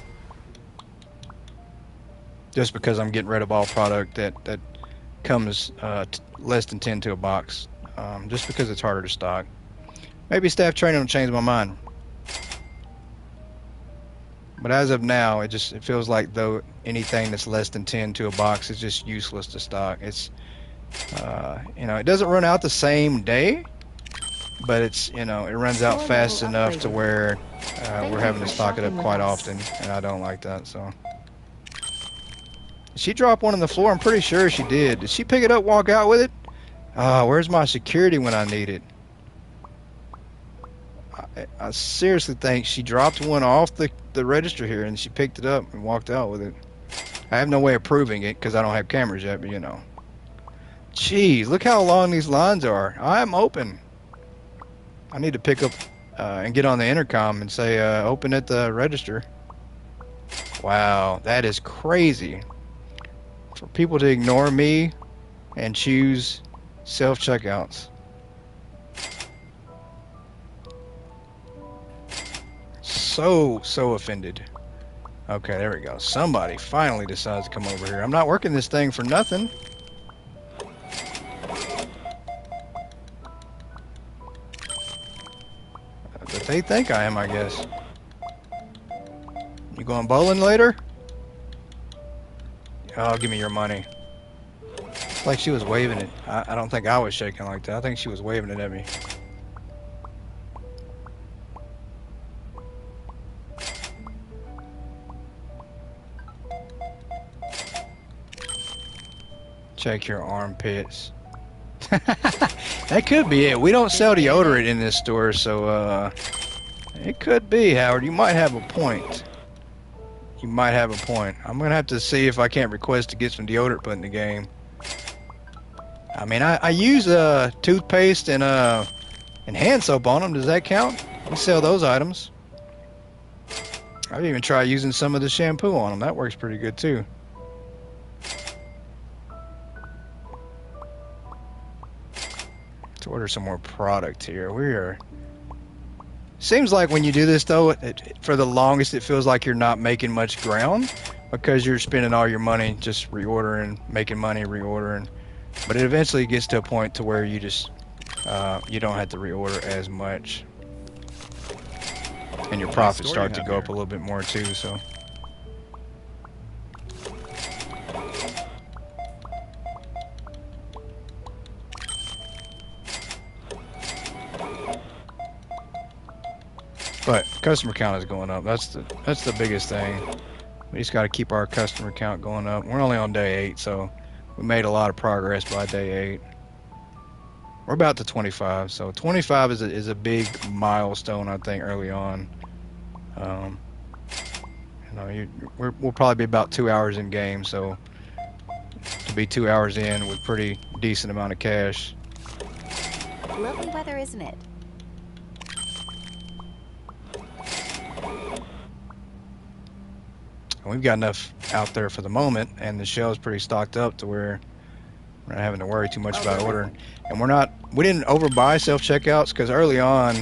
Just because I'm getting rid of all product that comes less than 10 to a box, just because it's harder to stock. Maybe staff training will change my mind. But as of now, it feels like though anything that's less than 10 to a box is just useless to stock. It's you know, it doesn't run out the same day, but it's, you know, it runs out fast enough to where we're having to stock it up quite often, and I don't like that. So did she drop one on the floor? I'm pretty sure she did. Did she pick it up, walk out with it? Where's my security when I need it? I seriously think she dropped one off the register here and she picked it up and walked out with it. I have no way of proving it because I don't have cameras yet, but you know. Jeez, look how long these lines are. I'm open. I need to pick up and get on the intercom and say open at the register. Wow, that is crazy. For people to ignore me and choose self-checkouts. So offended. Okay, there we go. Somebody finally decides to come over here. I'm not working this thing for nothing. But they think I am, I guess. You going bowling later? Oh, give me your money. It's like she was waving it. I don't think I was shaking like that. I think she was waving it at me. Check your armpits. That could be it. We don't sell deodorant in this store, so it could be, Howard. You might have a point. You might have a point. I'm gonna have to see if I can't request to get some deodorant put in the game. I mean, I use toothpaste and hand soap on them. Does that count? We sell those items. I've even tried using some of the shampoo on them. That works pretty good too. Let's order some more product here. We are. Seems like when you do this though, for the longest it feels like you're not making much ground because you're spending all your money just reordering, making money, reordering. But it eventually gets to a point to where you just you don't have to reorder as much, and your profits start to go up a little bit more too. So. But customer count is going up. That's the biggest thing. We just got to keep our customer count going up. We're only on day 8, so we made a lot of progress by day 8. We're about to 25, so 25 is a big milestone, I think, early on. We'll probably be about 2 hours in game, so to be 2 hours in with pretty decent amount of cash. Lovely weather, isn't it? We've got enough out there for the moment, and the shelf's pretty stocked up to where we're not having to worry too much about ordering. And we didn't overbuy self-checkouts because early on,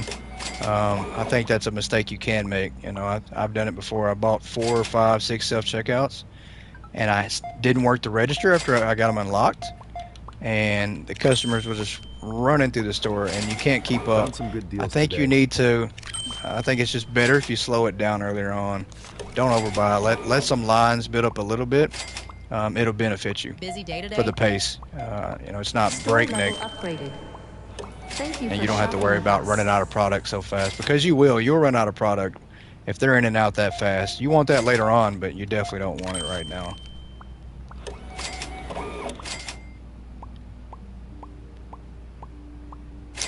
I think that's a mistake you can make. You know, I've done it before. I bought 4 or 5, 6 self-checkouts, and I didn't work the register after I got them unlocked, and the customers were just running through the store, and you can't keep up. Found some good deals I think today. you need to. I think it's just better if you slow it down earlier on. Don't overbuy. Let some lines build up a little bit. It'll benefit you Busy day today. for the pace. It's not Store breakneck, level upgraded. Thank you and for you don't have to shopping worry with about us. running out of product so fast, because you will. You'll run out of product if they're in and out that fast. You want that later on, but you definitely don't want it right now.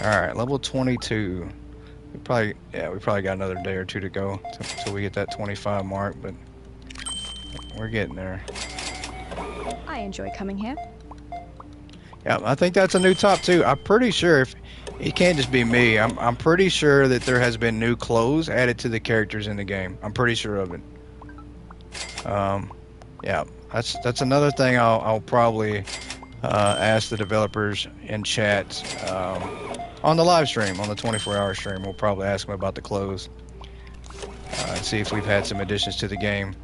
All right, level 22. We probably got another day or two to go till we get that 25 mark, but we're getting there. I enjoy coming here. Yeah, I think that's a new top too. I'm pretty sure if it can't just be me. I'm pretty sure that there has been new clothes added to the characters in the game. I'm pretty sure of it. Yeah, that's another thing I'll probably ask the developers in chat on the live stream, on the 24-hour stream. We'll probably ask them about the clothes and see if we've had some additions to the game.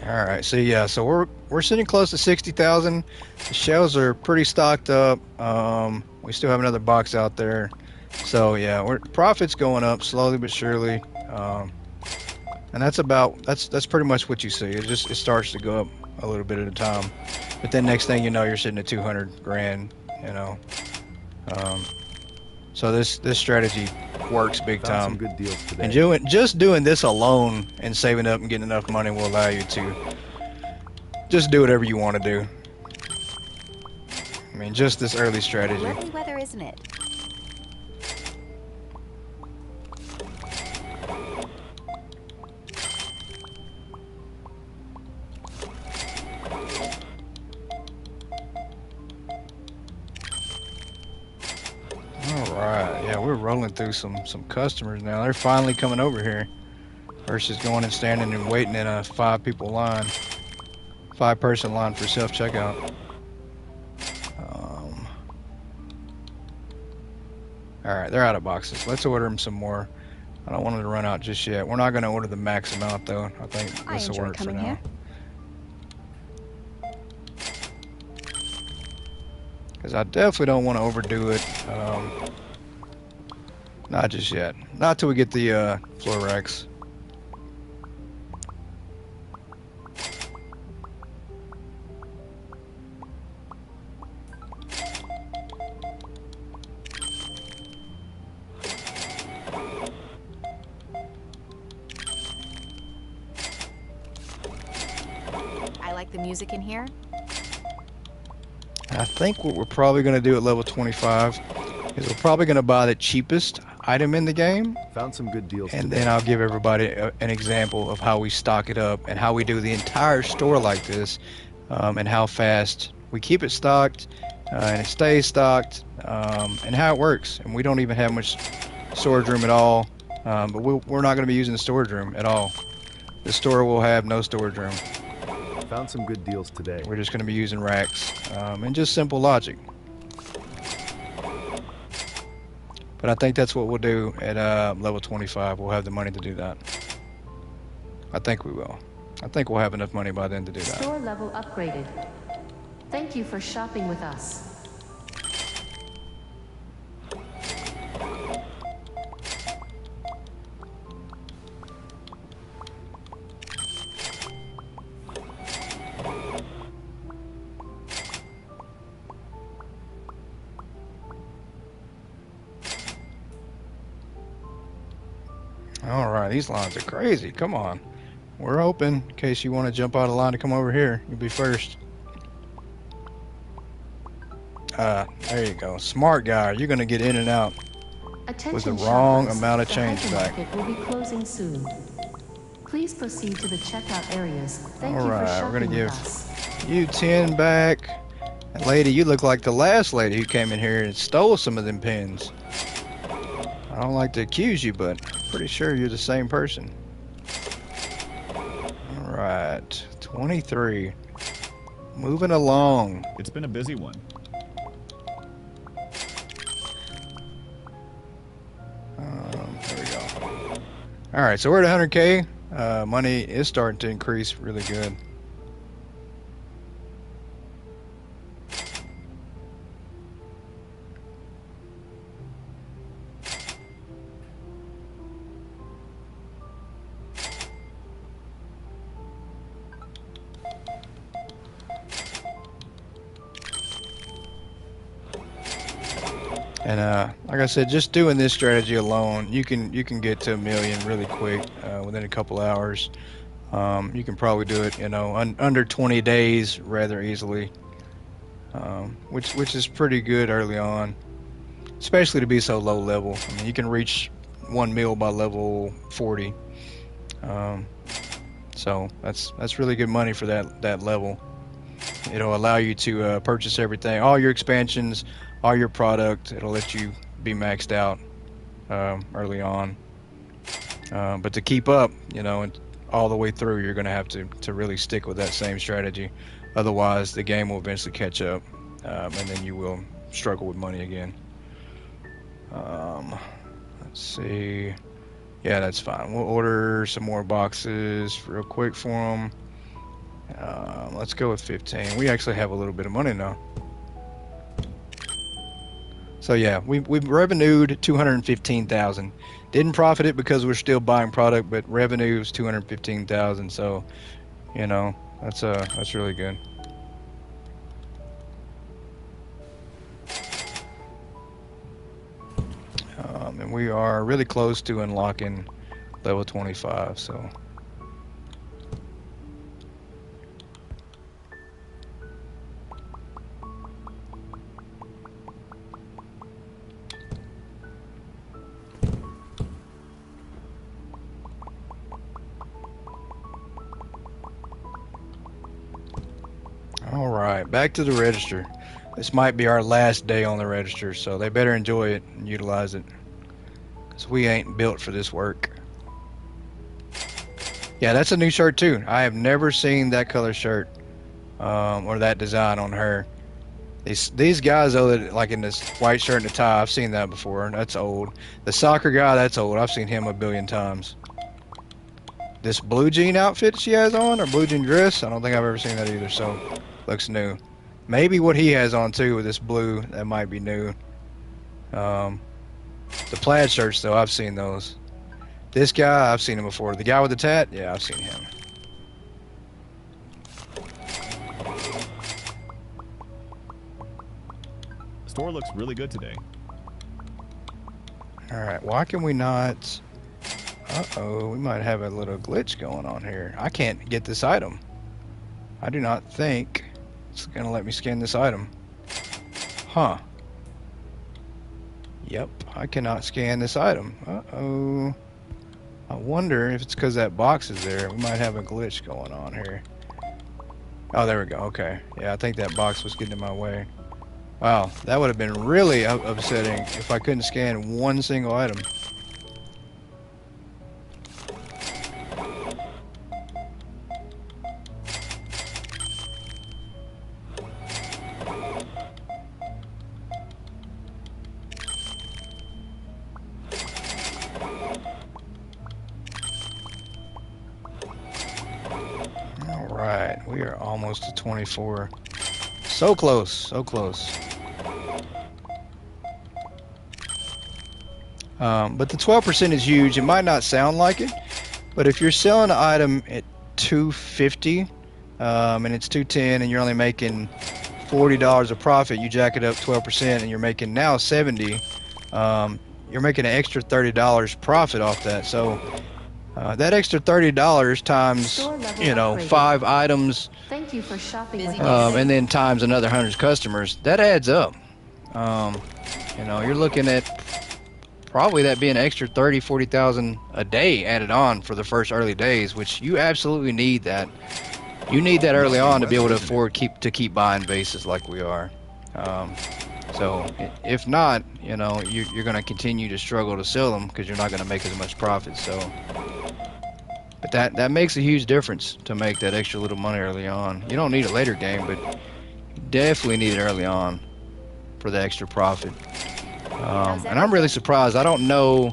All right, so yeah, so we're sitting close to 60,000. The shelves are pretty stocked up. We still have another box out there, so yeah, profits going up slowly but surely. And that's pretty much what you see. It starts to go up a little bit at a time, but then next thing you know, you're sitting at 200 grand. You know, so this strategy works big Found some time. good deals today. And just doing this alone and saving up and getting enough money will allow you to just do whatever you want to do. I mean, just this early strategy. Lovely weather, isn't it? Alright, yeah, we're rolling through some customers now. They're finally coming over here versus going and standing and waiting in a 5-person line for self-checkout. Alright, they're out of boxes. Let's order them some more. I don't want them to run out just yet. We're not going to order the max amount though. I think I this will enjoy work for coming now. here. Because I definitely don't want to overdo it. Not just yet. Not till we get the floor racks. I like the music in here. I think what we're probably going to do at level 25 is we're probably going to buy the cheapest item in the game, Found some good deals and today. then I'll give everybody an example of how we stock it up and how we do the entire store like this, and how fast we keep it stocked, and it stays stocked, and how it works. And we don't even have much storage room at all, but we're not going to be using the storage room at all. The store will have no storage room. Found some good deals today. We're just going to be using racks, and just simple logic. But I think that's what we'll do at level 25. We'll have the money to do that. I think we will. I think we'll have enough money by then to do that. Store level upgraded. Thank you for shopping with us. All right, these lines are crazy. Come on. We're open in case you want to jump out of line to come over here. You'll be first. There you go. Smart guy. You're going to get in and out Attention with the wrong shoppers, amount of the change back. hypermarket will be closing soon. Please proceed to the checkout areas. Thank All you for right, we're shopping going to with give us. you 10 back. And lady, you look like the last lady who came in here and stole some of them pins. I don't like to accuse you, but I'm pretty sure you're the same person. All right, 23. Moving along. It's been a busy one. There we go. All right, so we're at 100K. Money is starting to increase really good. And like I said, just doing this strategy alone, you can get to 1 million really quick within a couple hours. You can probably do it, under 20 days rather easily, which is pretty good early on, especially to be so low level. I mean, you can reach 1 mil by level 40, so that's really good money for that level. It'll allow you to purchase everything, all your expansions, all your product. It'll let you be maxed out early on. But to keep up, and all the way through, you're going to have to really stick with that same strategy. Otherwise, the game will eventually catch up, and then you will struggle with money again. Let's see. Yeah, that's fine. We'll order some more boxes real quick for them. Let's go with 15. We actually have a little bit of money now. So yeah, we've revenued 215,000. Didn't profit it because we're still buying product, but revenue is 215,000. So, that's really good. And we are really close to unlocking level 25. So. All right, back to the register. This might be our last day on the register, so they better enjoy it and utilize it, because we ain't built for this work. Yeah, that's a new shirt too. I have never seen that color shirt or that design on her. These guys, though, that like in this white shirt and a tie, I've seen that before. That's old. The soccer guy, that's old. I've seen him a billion times. This blue jean outfit she has on, or blue jean dress, I don't think I've ever seen that either, so looks new. Maybe what he has on too with this blue, that might be new. The plaid shirts, though, I've seen those. This guy, I've seen him before. The guy with the tat, yeah, I've seen him. The store looks really good today. Alright, why can we not... Uh-oh, we might have a little glitch going on here. I can't get this item. I do not think it's going to let me scan this item. Huh. Yep, I cannot scan this item. Uh-oh. I wonder if it's because that box is there. We might have a glitch going on here. Oh, there we go. Okay. Yeah, I think that box was getting in my way. Wow, that would have been really upsetting if I couldn't scan one single item. Alright, we are almost to 24. So close, so close. But the 12% is huge. It might not sound like it, but if you're selling an item at $250 and it's $210 and you're only making $40 of profit, you jack it up 12% and you're making now $70. You're making an extra $30 profit off that. So that extra $30 times, you know, 5 items, Thank you for shopping with and then times another 100 customers, that adds up. You know, you're looking at probably that being an extra 30, 40,000 a day added on for the first early days, which you absolutely need that. You need that early on to be able to afford to keep buying bases like we are. So if not, you know, you're going to continue to struggle to sell them because you're not going to make as much profit. So, but that makes a huge difference to make that extra little money early on. You don't need it later game, but you definitely need it early on for the extra profit. And I'm really surprised. I don't know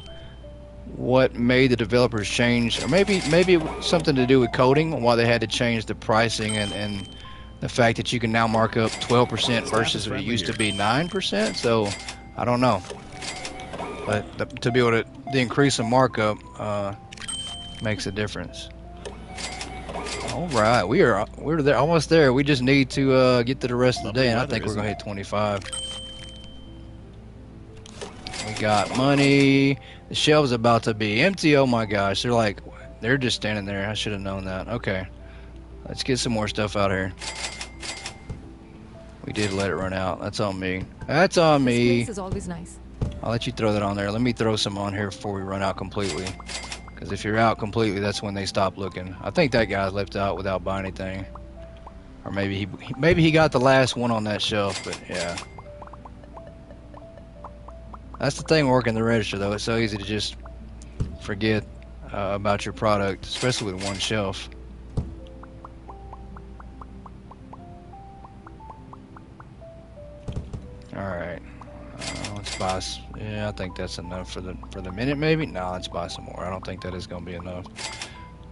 what made the developers change, or maybe it was something to do with coding and why they had to change the pricing and the fact that you can now mark up 12% versus what it used to be 9%. So I don't know, but to be able to the increase in markup makes a difference. All right, we're there, almost there. We just need to get to the rest of the day, and I think we're gonna hit 25. We got money. The shelves about to be empty. Oh my gosh, they're just standing there. I should have known that. Okay, let's get some more stuff out here. We did let it run out. That's on me. That's on me. This place is always nice. I'll let you throw that on there. Let me throw some on here before we run out completely. Because if you're out completely, that's when they stop looking. I think that guy left out without buying anything, or maybe he got the last one on that shelf. But yeah. That's the thing working the register, though. It's so easy to just forget about your product, especially with one shelf. All right, let's buy. Yeah, I think that's enough for the minute, maybe. No, let's buy some more. I don't think that is going to be enough.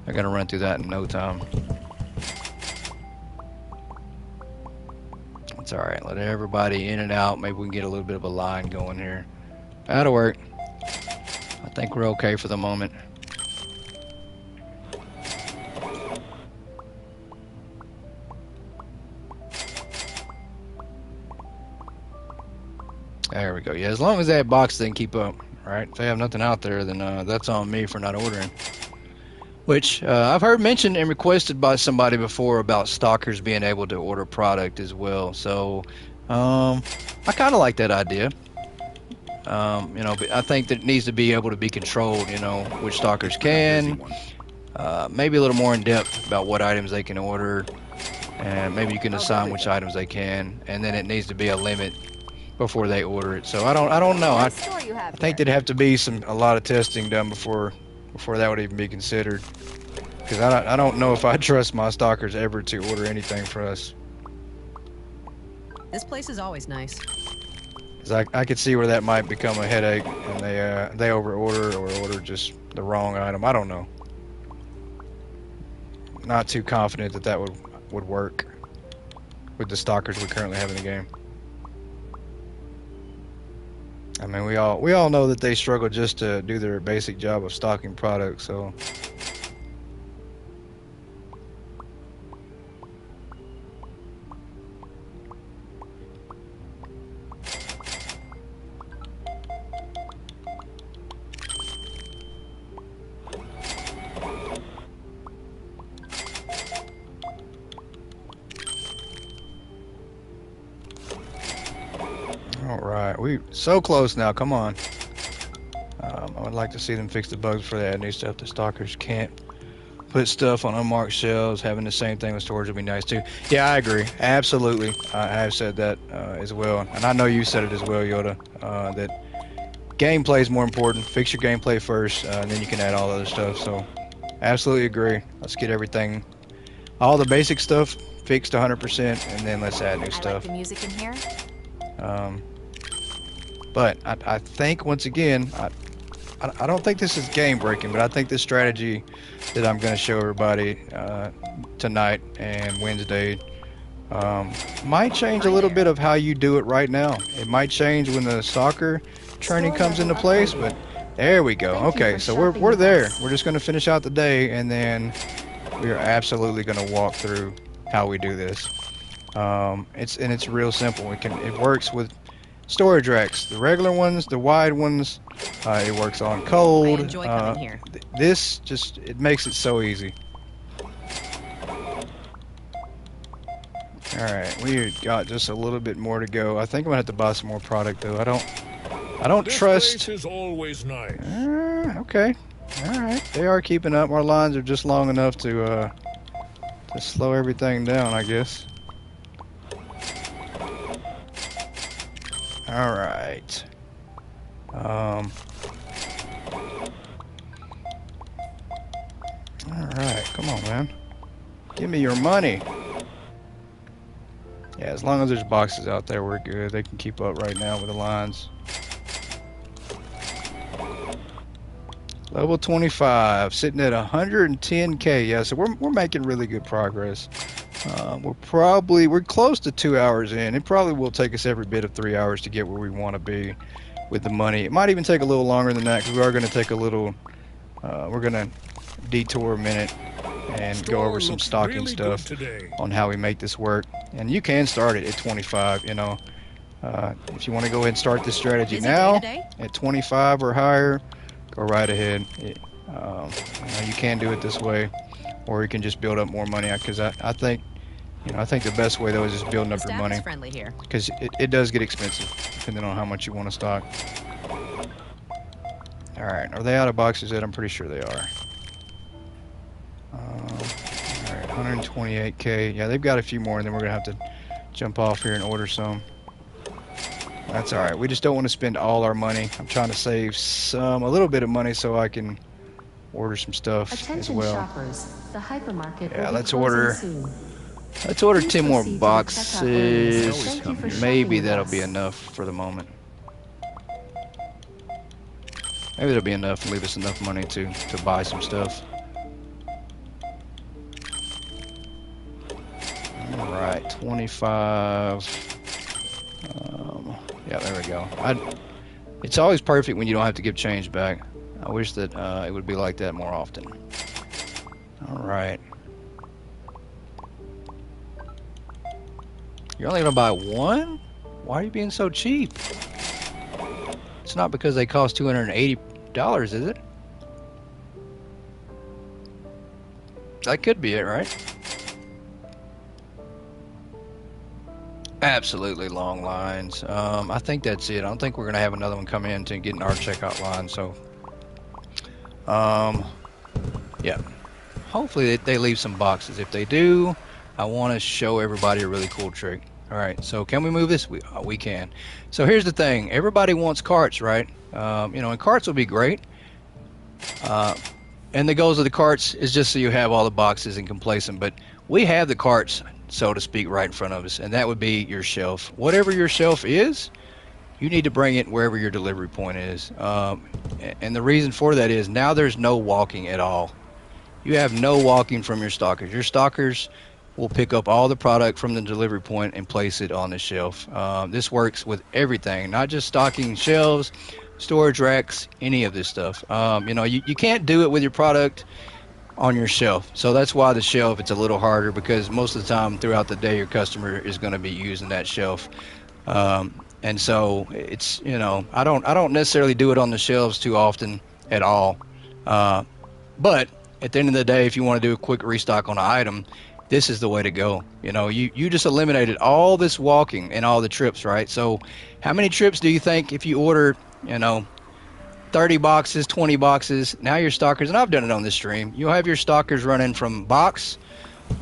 I got to run through that in no time. It's all right. Let everybody in and out. Maybe we can get a little bit of a line going here. That'll work. I think we're okay for the moment. There we go. Yeah, as long as that box didn't keep up, right? If they have nothing out there, then that's on me for not ordering. Which I've heard mentioned and requested by somebody before about stalkers being able to order product as well. So I kind of like that idea. You know, but I think that it needs to be able to be controlled, you know, which stalkers can. Maybe a little more in depth about what items they can order, and maybe you can assign which items they can, and then it needs to be a limit before they order it. So I don't know. I think there'd have to be a lot of testing done before that would even be considered, because I don't know if I trust my stalkers ever to order anything for us. This place is always nice. I could see where that might become a headache, and they over order or order just the wrong item. I don't know. Not too confident that would work with the stalkers we currently have in the game. I mean, we all know that they struggle just to do their basic job of stocking products, so. right, we so close now. Come on. I would like to see them fix the bugs for that new stuff. The stalkers can't put stuff on unmarked shelves. Having the same thing with storage would be nice too. Yeah, I agree. Absolutely. I have said that as well. And I know you said it as well, Yoda, that gameplay is more important. Fix your gameplay first, and then you can add all the other stuff. So, absolutely agree. Let's get everything, all the basic stuff fixed 100%, and then let's add new I stuff. like the music in here. But I think, once again, I don't think this is game breaking, but I think this strategy that I'm going to show everybody tonight and Wednesday might change a little bit of how you do it right now. It might change when the soccer training comes into place, but there we go. Okay, so we're there. We're just going to finish out the day, and then we are absolutely going to walk through how we do this. It's real simple. It works with storage racks, the regular ones, the wide ones. It works on cold. I enjoy coming here. This it makes it so easy. All right, we got just a little bit more to go. I think I'm gonna have to buy some more product though. I don't This trust. place is always nice. Okay, all right. They are keeping up. Our lines are just long enough to slow everything down, I guess. All right. All right, come on, man. Give me your money. Yeah, as long as there's boxes out there, we're good. They can keep up right now with the lines. Level 25, sitting at 110K. Yeah, so we're making really good progress. We're close to 2 hours in. It probably will take us every bit of 3 hours to get where we want to be with the money. It might even take a little longer than that because we are going to take a little. We're going to detour a minute and go over some stocking stuff on how we make this work. And you can start it at 25. You know, if you want to go ahead and start this strategy now at 25 or higher, go right ahead. You can do it this way, or you can just build up more money. Because I think, I think the best way though is just building up your money. Friendly here. Because it does get expensive depending on how much you want to stock. All right, are they out of boxes yet? I'm pretty sure they are. All right, 128K. Yeah, they've got a few more, and then we're gonna have to jump off here and order some. That's all right. We just don't want to spend all our money. I'm trying to save a little bit of money so I can order some stuff as well. Shoppers, the hypermarket Yeah, will let's be order. closing soon. Let's order Please 10 more proceed to the checkout areas. boxes. Thank you for shopping Maybe with that'll us. be enough for the moment. Maybe that'll be enough and leave us enough money to buy some stuff. All right, 25. Yeah, there we go. It's always perfect when you don't have to give change back. I wish that it would be like that more often. All right. You're only gonna buy one? Why are you being so cheap? It's not because they cost $280, is it? That could be it, right? Absolutely long lines. I think that's it. I don't think we're gonna have another one come in to get in our checkout line. So, yeah. Hopefully they leave some boxes. If they do, I want to show everybody a really cool trick. All right. So can we move this? We can. So here's the thing. Everybody wants carts, right? And carts will be great. And the goals of the carts is just so you have all the boxes and can place them. But we have the carts, so to speak, right in front of us, and that would be your shelf. Whatever your shelf is, you need to bring it wherever your delivery point is. And the reason for that is now there's no walking at all. You have no walking from your stockers. Your stockers will pick up all the product from the delivery point and place it on the shelf. This works with everything, not just stocking shelves, storage racks, any of this stuff. You can't do it with your product on your shelf. So that's why the shelf, it's a little harder, because most of the time throughout the day your customer is going to be using that shelf. And so it's, I don't necessarily do it on the shelves too often at all. But at the end of the day, if you want to do a quick restock on an item, this is the way to go. You know, you just eliminated all this walking and all the trips, right? So how many trips do you think if you order, you know, 30 boxes, 20 boxes, now your stockers, and I've done it on this stream, you'll have your stockers running from box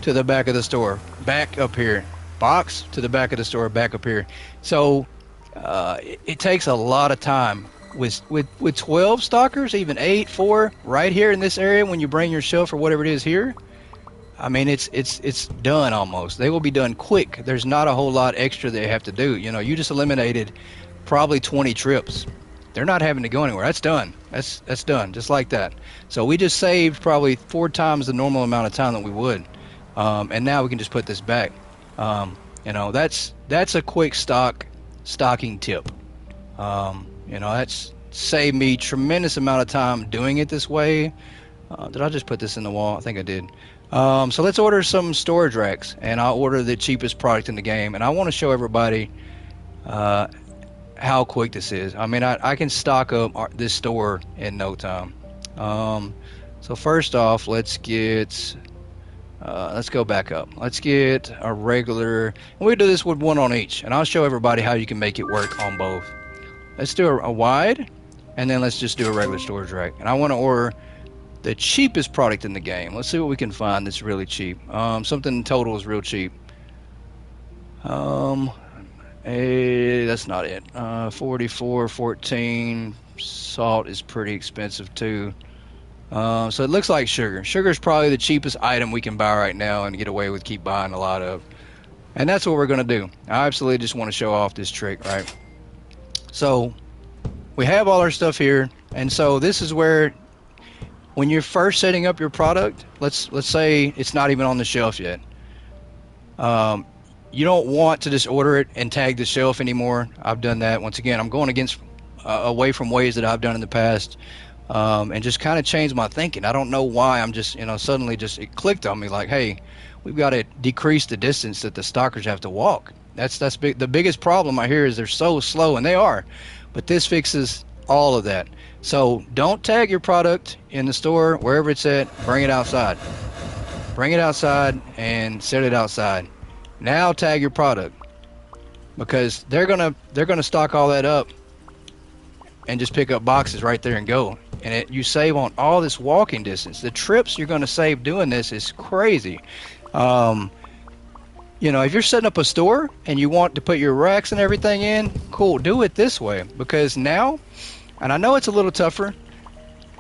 to the back of the store, back up here, box to the back of the store, back up here. So it takes a lot of time. With 12 stockers, even 8, 4, right here in this area, when you bring your shelf or whatever it is here, I mean, it's done almost. They will be done quick. There's not a whole lot extra they have to do. You know, you just eliminated probably 20 trips. They're not having to go anywhere. That's done. That's done, just like that. So we just saved probably 4 times the normal amount of time that we would. And now we can just put this back. You know, that's a quick stocking tip. You know, that's saved me tremendous amount of time doing it this way. Did I just put this in the wall? I think I did. So let's order some storage racks, and I'll order the cheapest product in the game. And I want to show everybody how quick this is. I mean, I can stock up this store in no time. So first off, let's go back up. Let's get a regular, and we'll do this with one on each, and I'll show everybody how you can make it work on both. Let's do a wide, and then let's just do a regular storage rack. And I want to order the cheapest product in the game. Let's see what we can find that's really cheap. Something total is real cheap. That's not it. 44.14. Salt is pretty expensive too. So it looks like sugar. Sugar is probably the cheapest item we can buy right now and get away with keep buying a lot of. And that's what we're going to do. I absolutely just want to show off this trick, right? So we have all our stuff here, and so this is where, when you're first setting up your product, let's say it's not even on the shelf yet. You don't want to just order it and tag the shelf anymore. I've done that. Once again, I'm going against away from ways that I've done in the past, and just kind of changed my thinking. I don't know why. I'm just, suddenly just it clicked on me like, hey, we've got to decrease the distance that the stockers have to walk. That's big. The biggest problem I hear is they're so slow, and they are. But this fixes all of that. So don't tag your product in the store, wherever it's at. Bring it outside. Bring it outside and set it outside. Now tag your product, because they're gonna stock all that up and just pick up boxes right there and go. And you save on all this walking distance. The trips you're gonna save doing this is crazy. If you're setting up a store and you want to put your racks and everything in, cool, do it this way, because now, and I know it's a little tougher,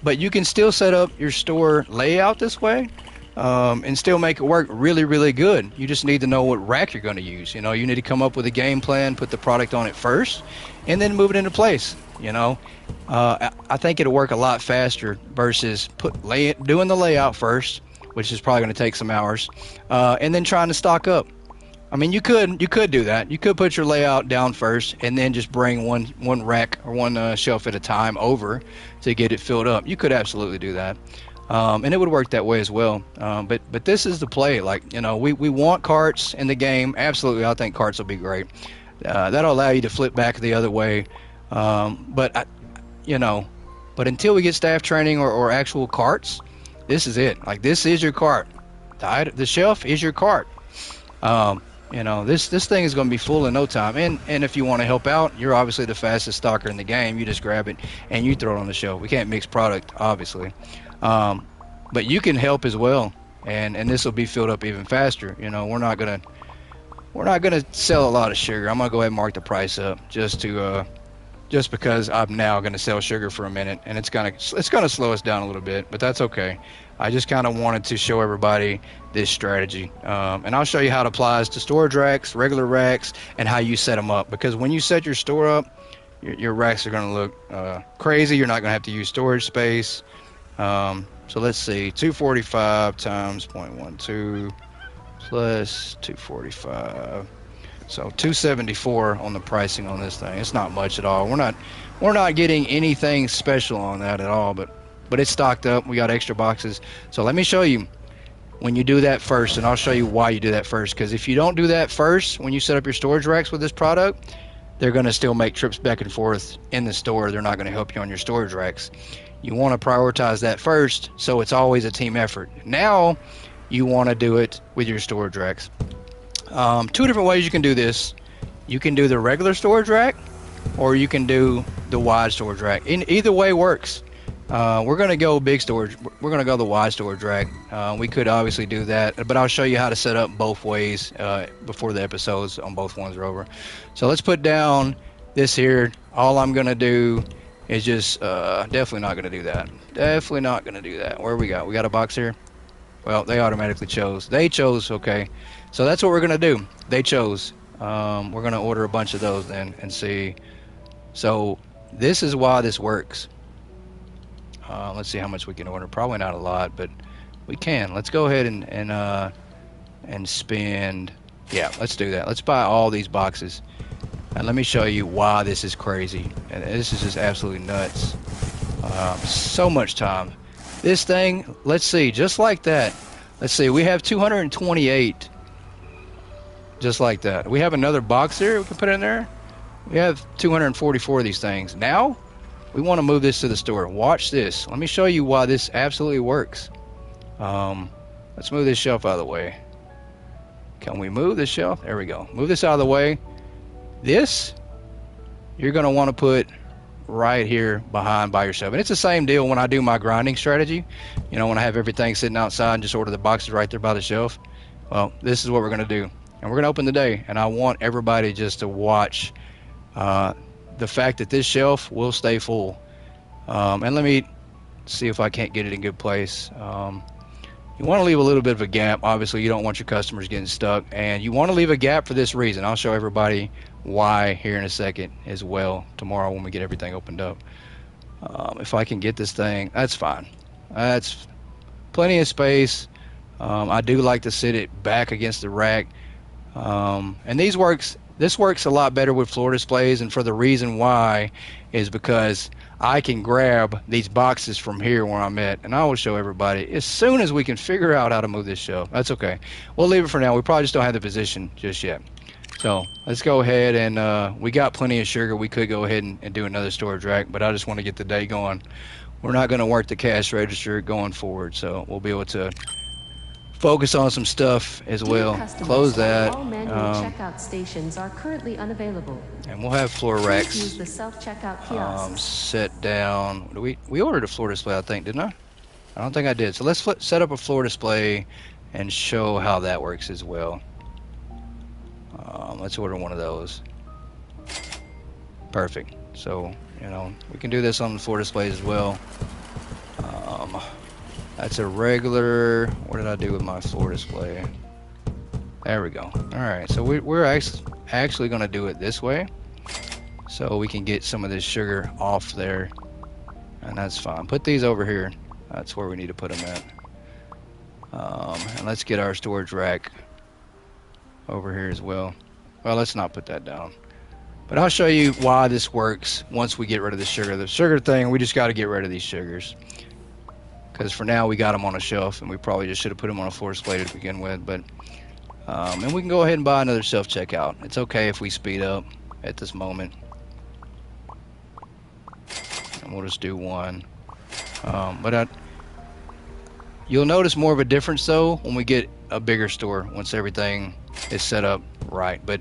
but you can still set up your store layout this way, and still make it work really, really good. You just need to know what rack you're going to use. You need to come up with a game plan, put the product on it first, and then move it into place. I think it'll work a lot faster versus doing the layout first, which is probably going to take some hours, and then trying to stock up. I mean, you could do that. You could put your layout down first and then just bring one rack or one shelf at a time over to get it filled up. You could absolutely do that, and it would work that way as well. But this is the play. We want carts in the game. Absolutely, I think carts will be great. That'll allow you to flip back the other way. But until we get staff training or actual carts, this is it. This is your cart. The shelf is your cart. This thing is going to be full in no time. And if you want to help out, you're obviously the fastest stocker in the game. You just grab it and you throw it on the shelf. We can't mix product, obviously. But you can help as well. And this will be filled up even faster. We're not gonna sell a lot of sugar. I'm gonna go ahead and mark the price up just because I'm now gonna sell sugar for a minute, and it's gonna slow us down a little bit, but that's okay. I just kind of wanted to show everybody this strategy, and I'll show you how it applies to storage racks, regular racks, and how you set them up. Because when you set your store up, your racks are going to look crazy. You're not going to have to use storage space. So let's see, 245 times 0.12 plus 245. So 274 on the pricing on this thing. It's not much at all. We're not getting anything special on that at all, but it's stocked up. We got extra boxes. So let me show you when you do that first, and I'll show you why you do that first. Because if you don't do that first, when you set up your storage racks with this product, they're going to still make trips back and forth in the store. They're not going to help you on your storage racks. You want to prioritize that first, so it's always a team effort. Now, you want to do it with your storage racks. Two different ways you can do this. You can do the regular storage rack, or you can do the wide storage rack. Either way works. We're going to go big storage. We're going to go the wide storage rack. We could obviously do that, but I'll show you how to set up both ways before the episodes on both ones are over. So let's put down this here. All I'm going to do is just definitely not going to do that. Definitely not going to do that. Where we got? We got a box here. Well, they automatically chose. They chose. Okay, so that's what we're going to do. They chose. We're going to order a bunch of those then and see. So this is why this works. Let's see how much we can order. Probably not a lot, but we can. Let's go ahead and spend. Yeah, let's do that. Let's buy all these boxes. And let me show you why this is crazy. And this is just absolutely nuts. So much time. This thing, let's see, just like that. Let's see, we have 228. Just like that. We have another box here we can put in there. We have 244 of these things. Now, we want to move this to the store. Watch this. Let me show you why this absolutely works. Let's move this shelf out of the way. Can we move this shelf? There we go. Move this out of the way. This, you're going to want to put right here behind by yourself. And it's the same deal when I do my grinding strategy. You know, when I have everything sitting outside and just order the boxes right there by the shelf. Well, this is what we're going to do. And we're going to open the day. And I want everybody just to watch the fact that this shelf will stay full. And let me see if I can't get it in good place. You want to leave a little bit of a gap. Obviously, you don't want your customers getting stuck. And you want to leave a gap for this reason. I'll show everybody why here in a second as well tomorrow when we get everything opened up. If I can get this thing, that's fine. That's plenty of space. I do like to sit it back against the rack. And this works a lot better with floor displays, and for the reason why is because I can grab these boxes from here where I'm at, and I will show everybody as soon as we can figure out how to move this shelf. That's okay. We'll leave it for now. We probably just don't have the position just yet. So let's go ahead and we got plenty of sugar. We could go ahead and do another storage rack, but I just want to get the day going. We're not going to work the cash register going forward, so we'll be able to focus on some stuff as well. Close that. All manual checkout stations are currently unavailable. And we'll have floor Please racks use the self-checkout kiosks. set down. We ordered a floor display, I think, didn't I? I don't think I did. So let's set up a floor display and show how that works as well. Let's order one of those. Perfect. So, you know, we can do this on the floor displays as well. That's a regular. What did I do with my floor display? There we go. All right, so we're actually going to do it this way, so we can get some of this sugar off there, and that's fine. Put these over here. That's where we need to put them at. And let's get our storage rack over here as well. Well, let's not put that down. But I'll show you why this works once we get rid of the sugar. The sugar thing, we just got to get rid of these sugars. Because for now, we got them on a shelf, and we probably just should have put them on a floor display to begin with. But and we can go ahead and buy another self-checkout. It's okay if we speed up at this moment. And we'll just do one. You'll notice more of a difference, though, when we get a bigger store, once everything is set up right. But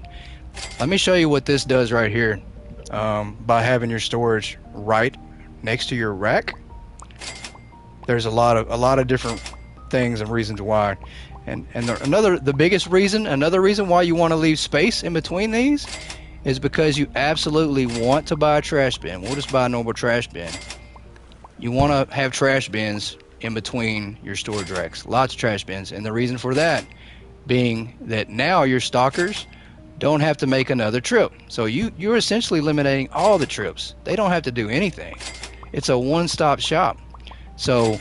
let me show you what this does right here. By having your storage right next to your rack, there's a lot of different things and reasons why. And the biggest reason, another reason why you want to leave space in between these is because you absolutely want to buy a trash bin. We'll just buy a normal trash bin. You want to have trash bins in between your storage racks. Lots of trash bins. And the reason for that being that now your stockers don't have to make another trip. So you're essentially eliminating all the trips. They don't have to do anything. It's a one-stop shop. So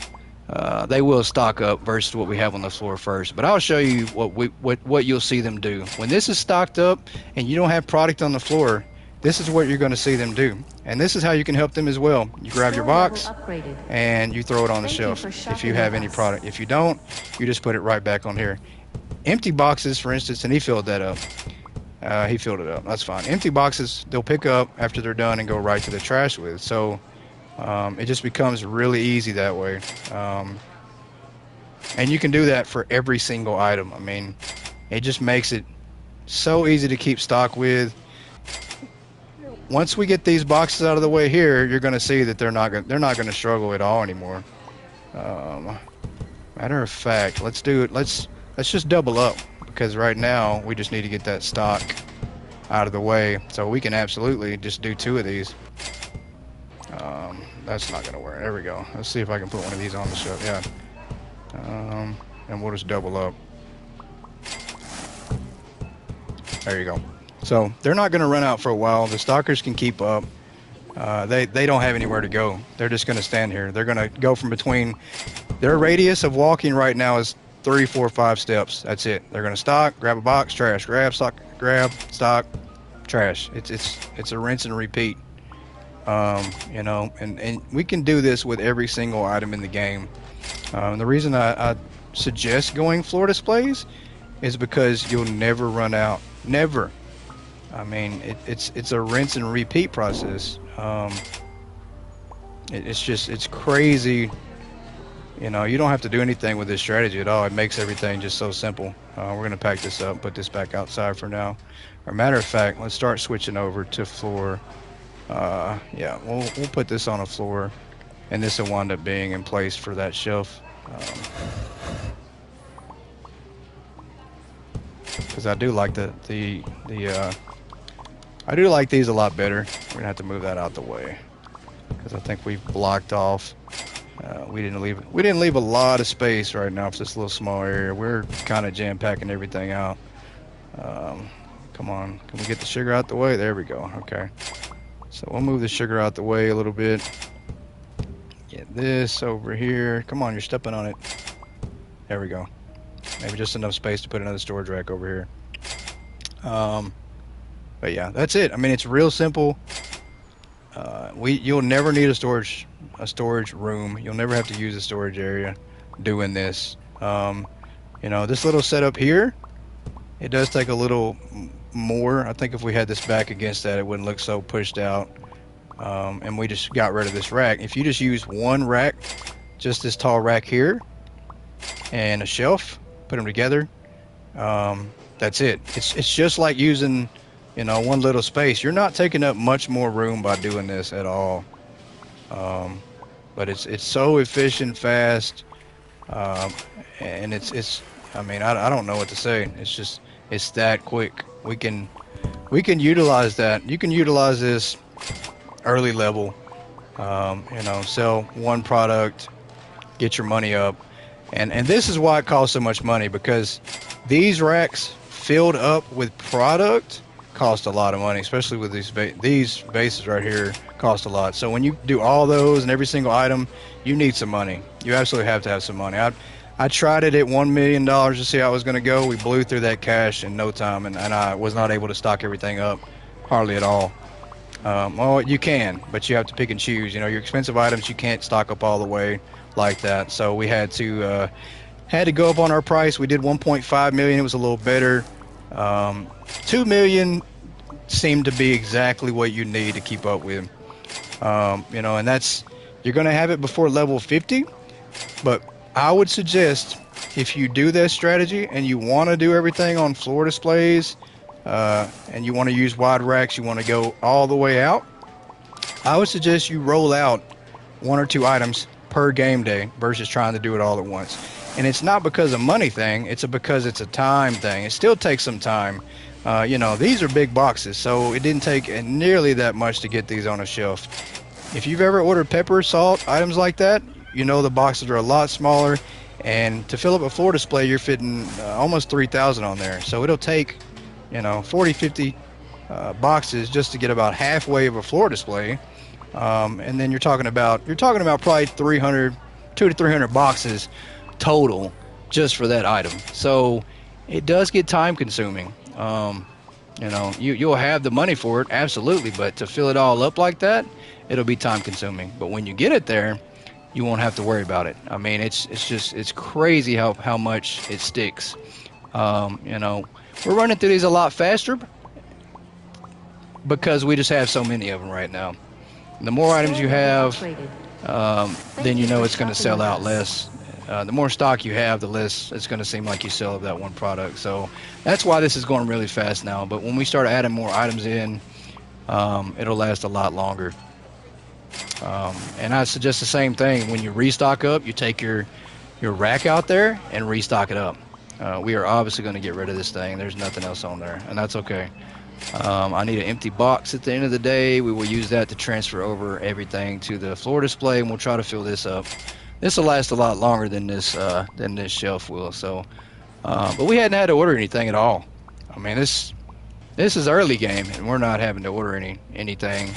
they will stock up versus what we have on the floor first. But I'll show you what you'll see them do. When this is stocked up and you don't have product on the floor, this is what you're going to see them do. And this is how you can help them as well. You grab your box and you throw it on the shelf if you have any product. If you don't, you just put it right back on here. Empty boxes, for instance, and he filled that up. He filled it up. That's fine. Empty boxes, they'll pick up after they're done and go right to the trash with. So it just becomes really easy that way. And you can do that for every single item. I mean, it just makes it so easy to keep stock with. Once we get these boxes out of the way here, you're going to see that they're not going to struggle at all anymore. Matter of fact, let's do it. Let's just double up, because right now we just need to get that stock out of the way, so we can absolutely just do 2 of these. That's not going to work. There we go. Let's see if I can put one of these on the shelf. Yeah. And we'll just double up. There you go. So they're not going to run out for a while. The stalkers can keep up. They don't have anywhere to go. They're just going to stand here. They're going to go from between. Their radius of walking right now is 3, 4, 5 steps. That's it. They're going to stock, grab a box, trash, grab, stock, grab, stock, trash. It's a rinse and repeat. You know, and we can do this with every single item in the game. The reason I suggest going floor displays is because you'll never run out. Never. I mean, it's a rinse and repeat process. It's crazy. You know, you don't have to do anything with this strategy at all. It makes everything just so simple. We're going to pack this up, put this back outside for now. As a matter of fact, let's start switching over to floor. Yeah, we'll put this on a floor, and this will wind up being in place for that shelf. Because I do like I do like these a lot better. We're gonna have to move that out the way, because I think we've blocked off. We didn't leave a lot of space right now for this little small area. We're kind of jam packing everything out. Come on, can we get the sugar out the way? There we go. Okay, so we'll move the sugar out the way a little bit. Get this over here. Come on, you're stepping on it. There we go. Maybe just enough space to put another storage rack over here. But yeah, that's it. I mean, it's real simple. You'll never need a storage room. You'll never have to use a storage area doing this. You know, this little setup here, it does take a little more. I think if we had this back against that, it wouldn't look so pushed out. And we just got rid of this rack. If you just use one rack, just this tall rack here, and a shelf, put them together, that's it. It's just like using, you know, one little space. You're not taking up much more room by doing this at all. But it's so efficient, fast, and it's I mean, I don't know what to say. It's that quick. We can utilize that. You can utilize this early level. You know, sell one product, get your money up, and this is why it costs so much money, because these racks filled up with product cost a lot of money, especially with these bases right here cost a lot. So when you do all those and every single item, you need some money. You absolutely have to have some money. I tried it at $1 million to see how it was going to go. We blew through that cash in no time, and I was not able to stock everything up hardly at all. Well, you can, but you have to pick and choose. You know, your expensive items you can't stock up all the way like that. So we had to go up on our price. We did 1.5 million. It was a little better. 2 million seemed to be exactly what you need to keep up with. You know, and you're going to have it before level 50, but I would suggest, if you do that strategy and you want to do everything on floor displays, and you want to use wide racks, you want to go all the way out, I would suggest you roll out 1 or 2 items per game day versus trying to do it all at once. And it's not because of money thing, it's because it's a time thing. It still takes some time. You know, these are big boxes, so it didn't take nearly that much to get these on a shelf. If you've ever ordered pepper, salt, items like that, you know the boxes are a lot smaller, and to fill up a floor display, you're fitting almost 3,000 on there. So it'll take, you know, 40, 50 boxes just to get about halfway of a floor display. And then you're talking about probably 200 to 300 boxes total just for that item. So it does get time consuming. You know, you'll have the money for it, absolutely, but to fill it all up like that, it'll be time consuming. But when you get it there, you won't have to worry about it. I mean, it's crazy how much it sticks. You know, we're running through these a lot faster because we just have so many of them right now. The more items you have, then you know it's going to sell out less. The more stock you have, the less it's going to seem like you sell of that one product. So that's why this is going really fast now. But when we start adding more items in, it'll last a lot longer. And I suggest the same thing. When you restock up, you take your rack out there and restock it up. We are obviously going to get rid of this thing. There's nothing else on there, and that's okay. I need an empty box at the end of the day. We will use that to transfer over everything to the floor display, and we'll try to fill this up. This will last a lot longer than this shelf will. So, but we hadn't had to order anything at all. I mean, this is early game, and we're not having to order anything,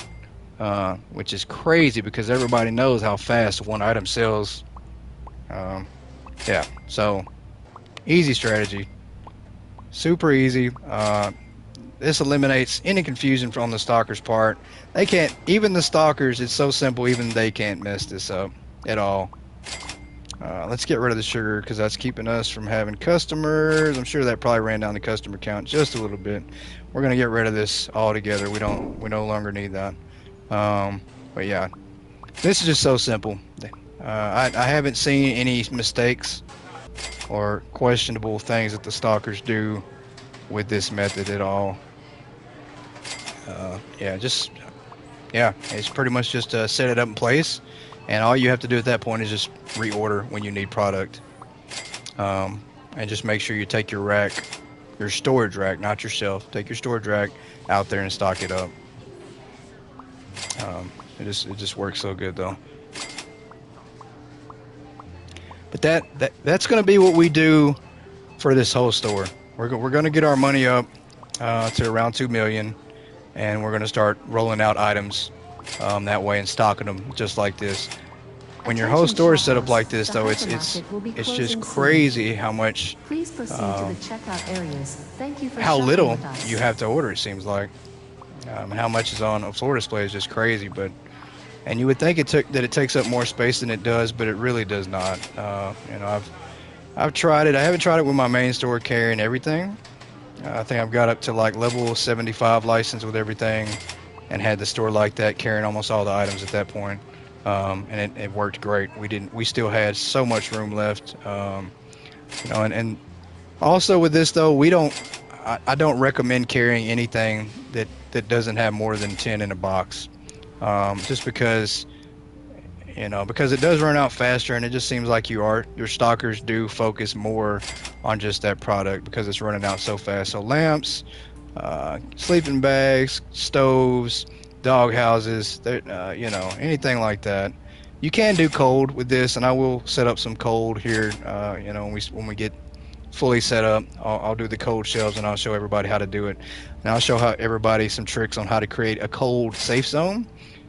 which is crazy because everybody knows how fast one item sells. Yeah, so easy strategy, super easy. This eliminates any confusion from the stalker's part. They can't, even the stalkers, it's so simple, even they can't mess this up at all. Let's get rid of the sugar because that's keeping us from having customers. I'm sure that probably ran down the customer count just a little bit. We're going to get rid of this altogether. We no longer need that. But yeah, this is just so simple. I haven't seen any mistakes or questionable things that the stalkers do with this method at all. It's pretty much just set it up in place, and all you have to do at that point is just reorder when you need product. And just make sure you take your rack, your storage rack, not your shelf. Take your storage rack out there and stock it up. It just works so good though. But that's going to be what we do for this whole store. We're going to get our money up to around 2 million, and we're going to start rolling out items that way and stocking them just like this. When your whole store is set up like this, though, it's just crazy how much Please proceed to the checkout areas. Thank you for how shopping little with us. you have to order. It seems like how much is on a floor display is just crazy. And you would think that it takes up more space than it does, but it really does not. I've tried it. I haven't tried it with my main store carrying everything. I think I've got up to like level 75 license with everything, and had the store like that carrying almost all the items at that point. And it worked great. We still had so much room left. And also with this though, I don't recommend carrying anything that doesn't have more than 10 in a box. Just because it does run out faster, and it just seems like your stalkers do focus more on just that product because it's running out so fast. So lamps, sleeping bags, stoves, dog houses, anything like that. You can do cold with this, and I will set up some cold here. When we get fully set up, I'll do the cold shelves, and I'll show everybody how to do it. And I'll show everybody some tricks on how to create a cold safe zone.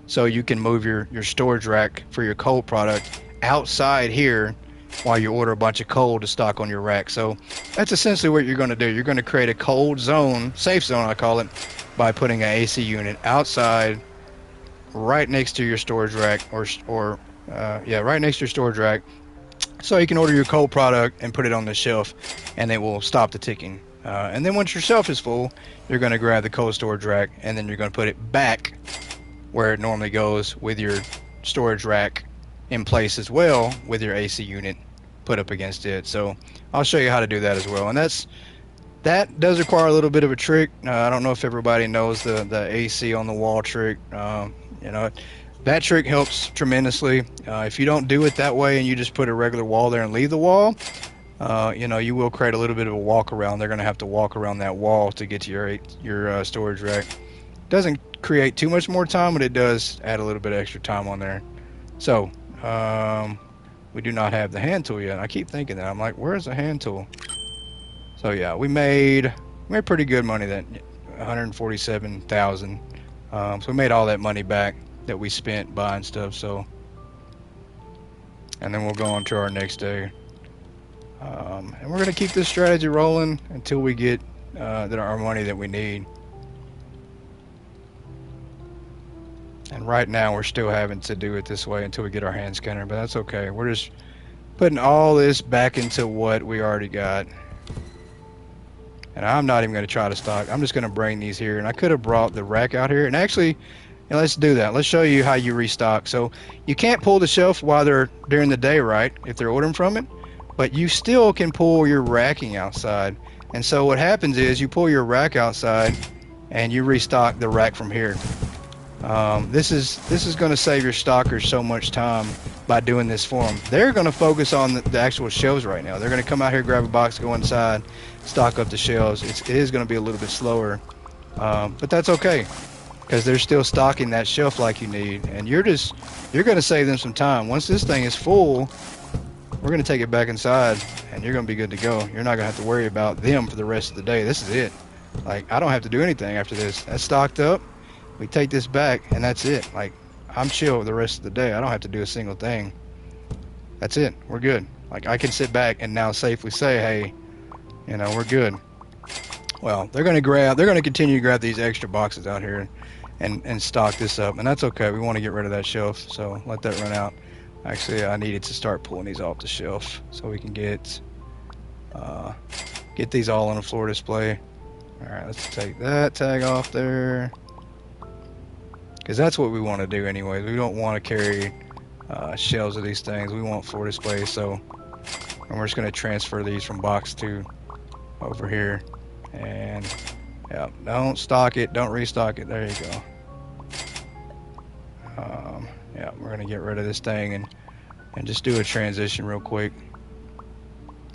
So you can move your storage rack for your cold product outside here while you order a bunch of cold to stock on your rack. So that's essentially what you're going to do. You're going to create a cold zone, safe zone I call it, by putting an AC unit outside right next to your storage rack right next to your storage rack. So you can order your cold product and put it on the shelf, and it will stop the ticking. And then once your shelf is full, you're going to grab the cold storage rack, and then you're going to put it back where it normally goes with your storage rack in place as well, with your AC unit put up against it. So I'll show you how to do that as well. And that does require a little bit of a trick. I don't know if everybody knows the AC on the wall trick. That trick helps tremendously. If you don't do it that way and you just put a regular wall there and leave the wall, you will create a little bit of a walk around. They're going to have to walk around that wall to get to your storage rack. Doesn't create too much more time, but it does add a little bit of extra time on there. So we do not have the hand tool yet. I keep thinking that. I'm like, where's the hand tool? So yeah, we made pretty good money, that 147,000. So we made all that money back that we spent buying stuff. So, and then we'll go on to our next day. And we're gonna keep this strategy rolling until we get our money that we need. And right now we're still having to do it this way until we get our hand scanner, but that's okay. We're just putting all this back into what we already got. And I'm not even going to try to stock. I'm just going to bring these here. And I could have brought the rack out here. And actually, Yeah, let's do that. Let's show you how you restock. So you can't pull the shelf while they're during the day, right? If they're ordering from it, but you still can pull your racking outside. And so what happens is you pull your rack outside and you restock the rack from here. This is going to save your stockers so much time by doing this for them. They're going to focus on the actual shelves right now. They're going to come out here, grab a box, go inside, stock up the shelves. It is going to be a little bit slower, but that's okay because they're still stocking that shelf like you need, and you're going to save them some time. Once this thing is full, we're going to take it back inside, and you're going to be good to go. You're not going to have to worry about them for the rest of the day. This is it. Like, I don't have to do anything after this. That's stocked up. We take this back, and that's it. Like, I'm chill the rest of the day. I don't have to do a single thing. That's it. We're good. Like, I can sit back and now safely say, hey, you know, we're good. Well, they're going to continue to grab these extra boxes out here and stock this up, and that's okay. We want to get rid of that shelf, so let that run out. Actually, I needed to start pulling these off the shelf so we can get these all on the floor display. All right, let's take that tag off there, because that's what we want to do anyways. We don't want to carry shelves of these things. We want floor display, and we're just going to transfer these from box 2 over here. And yeah, don't stock it, don't restock it. There you go. Yeah, we're gonna get rid of this thing and just do a transition real quick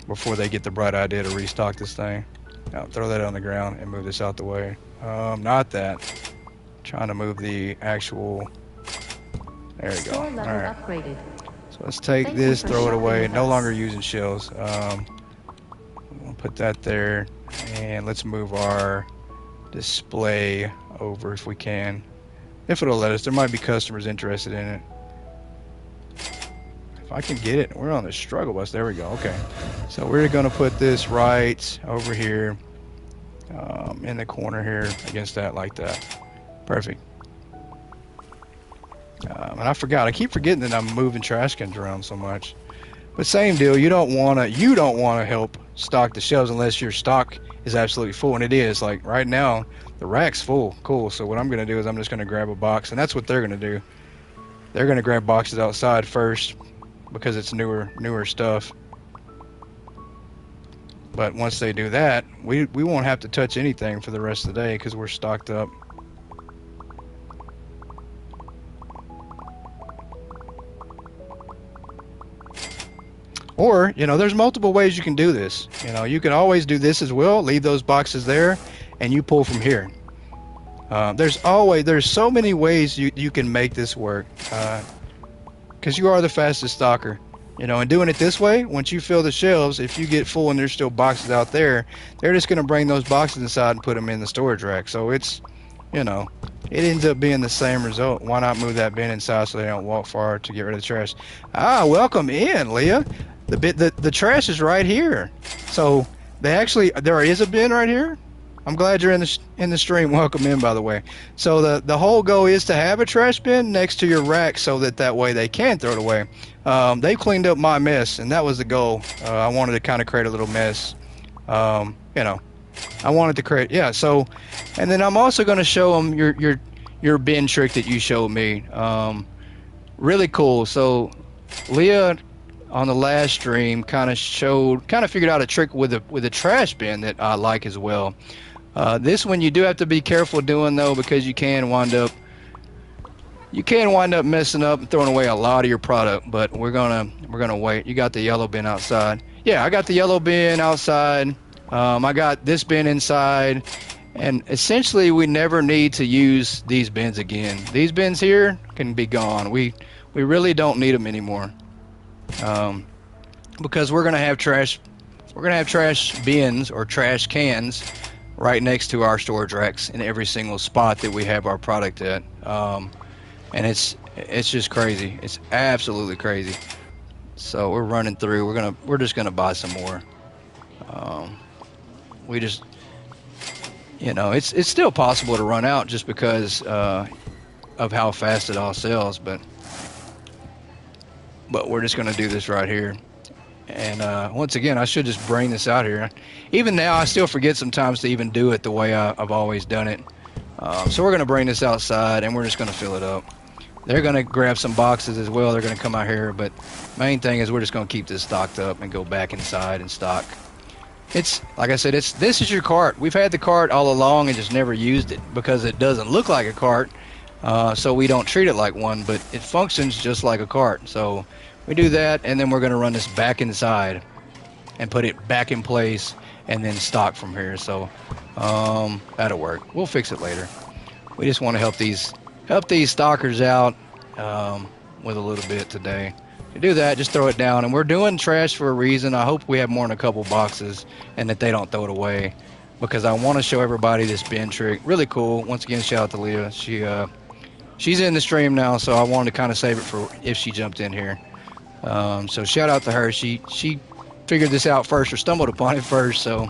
before they get the bright idea to restock this thing. Now throw that on the ground and move this out the way. Not that. Trying to move the actual. There you go. Store All level right. upgraded. So let's take Thank you this, for throw it shopping away. with No us. longer using shells. We'll put that there, and let's move our display over if we can. If it'll let us. There might be customers interested in it. If I can get it, we're on the struggle bus. There we go. Okay. So we're going to put this right over here in the corner here against that like that. Perfect. And I forgot. I keep forgetting that I'm moving trash cans around so much. But same deal. You don't want to help stock the shelves unless your stock is absolutely full, and it is. Like right now, the rack's full. Cool. So what I'm going to do is I'm just going to grab a box, and that's what they're going to do. They're going to grab boxes outside first because it's newer stuff. But once they do that, we won't have to touch anything for the rest of the day because we're stocked up. Or, you know, there's multiple ways you can do this. You know, you can always do this as well. Leave those boxes there, and you pull from here. There's so many ways you can make this work. Because you are the fastest stocker. You know, and doing it this way, once you fill the shelves, if you get full and there's still boxes out there, they're just going to bring those boxes inside and put them in the storage rack. So it's, you know, it ends up being the same result. Why not move that bin inside so they don't walk far to get rid of the trash? Ah, welcome in, Leah. The trash is right here. So there is a bin right here. I'm glad you're in the stream. Welcome in, by the way. So the whole goal is to have a trash bin next to your rack so that way they can throw it away. They cleaned up my mess, and that was the goal. I wanted to kind of create a little mess. You know, I wanted to create, yeah. So, and then I'm also going to show them your bin trick that you showed me. Really cool. So, Leah on the last stream kind of figured out a trick with a trash bin that I like as well. This one you do have to be careful doing though, because you can wind up messing up and throwing away a lot of your product. But we're gonna wait. You got the yellow bin outside. Yeah, I got the yellow bin outside. I got this bin inside, and essentially we never need to use these bins again. These bins here can be gone. We really don't need them anymore, because we're gonna have trash bins or trash cans right next to our storage racks in every single spot that we have our product at. And it's just crazy. It's absolutely crazy. So we're running through. We're just gonna buy some more. We just, you know, it's still possible to run out just because of how fast it all sells. But we're just gonna do this right here. And once again, I should just bring this out here. Even now, I still forget sometimes to even do it the way I've always done it. So we're going to bring this outside and we're just going to fill it up. They're going to grab some boxes as well. They're going to come out here, but main thing is we're just going to keep this stocked up and go back inside and stock. It's like I said, this is your cart. We've had the cart all along and just never used it because it doesn't look like a cart, so we don't treat it like one, but it functions just like a cart. So we do that, and then we're going to run this back inside and put it back in place and then stock from here. So that'll work. We'll fix it later. We just want to help these stockers out with a little bit today. To do that, just throw it down, and we're doing trash for a reason. I hope we have more than a couple boxes and that they don't throw it away, because I want to show everybody this bin trick. Really cool. Once again, shout out to Leah. She's in the stream now, so I wanted to kind of save it for if she jumped in here. So shout out to her. She figured this out first, or stumbled upon it first. So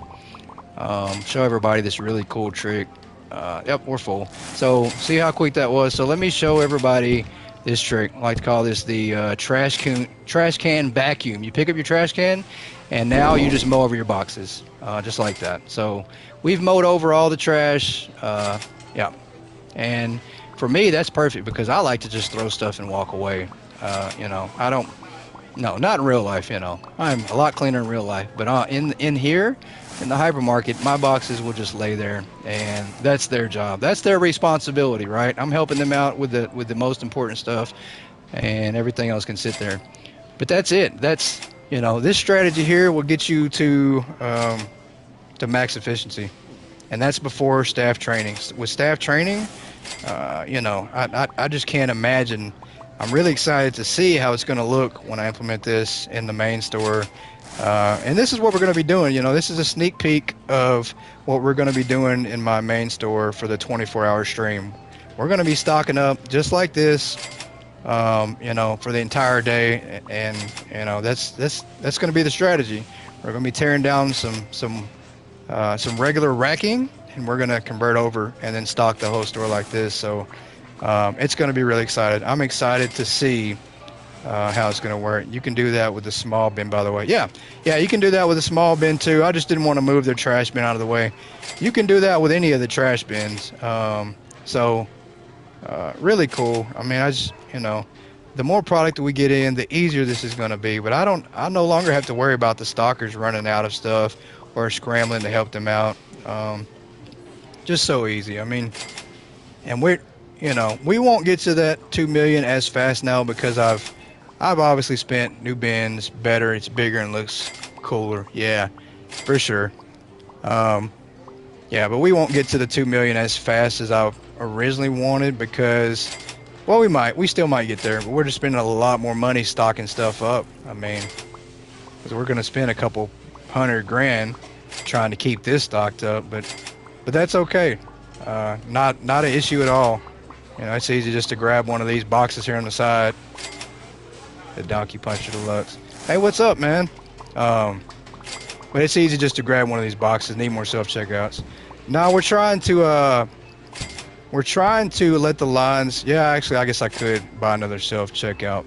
show everybody this really cool trick. Yep, we're full. So see how quick that was. So let me show everybody this trick. I like to call this the trash can vacuum. You pick up your trash can, and now you just mow over your boxes, just like that. So we've mowed over all the trash. Yeah, and for me that's perfect because I like to just throw stuff and walk away. You know, I don't. No, not in real life. You know, I'm a lot cleaner in real life. But in here, in the hypermarket, my boxes will just lay there, and that's their job. That's their responsibility, right? I'm helping them out with the most important stuff, and everything else can sit there. But that's it. That's, you know, this strategy here will get you to max efficiency, and that's before staff training. With staff training, you know, I just can't imagine. I'm really excited to see how it's going to look when I implement this in the main store. And this is what we're going to be doing. You know, this is a sneak peek of what we're going to be doing in my main store for the 24-hour stream. We're going to be stocking up just like this, you know, for the entire day. And you know, that's going to be the strategy. We're going to be tearing down some regular racking, and we're going to convert over and then stock the whole store like this. So it's going to be really excited. I'm excited to see how it's going to work. You can do that with a small bin, by the way. Yeah, you can do that with a small bin too. I just didn't want to move their trash bin out of the way. You can do that with any of the trash bins. So really cool. I mean, you know, the more product we get in, the easier this is going to be. But I no longer have to worry about the stockers running out of stuff or scrambling to help them out. Just so easy. I mean, and you know, we won't get to that 2 million as fast now because I've obviously spent new bins, better, it's bigger and looks cooler. Yeah, for sure. Yeah, but we won't get to the 2 million as fast as I originally wanted because, well, we still might get there, but we're just spending a lot more money stocking stuff up. I mean, because we're going to spend a couple $100,000 trying to keep this stocked up, but that's okay. Not an issue at all. You know, it's easy just to grab one of these boxes here on the side. The Donkey Puncher Deluxe. Hey, what's up, man? But it's easy just to grab one of these boxes. Need more self-checkouts. Now we're trying to let the lines. Yeah, actually, I guess I could buy another self-checkout.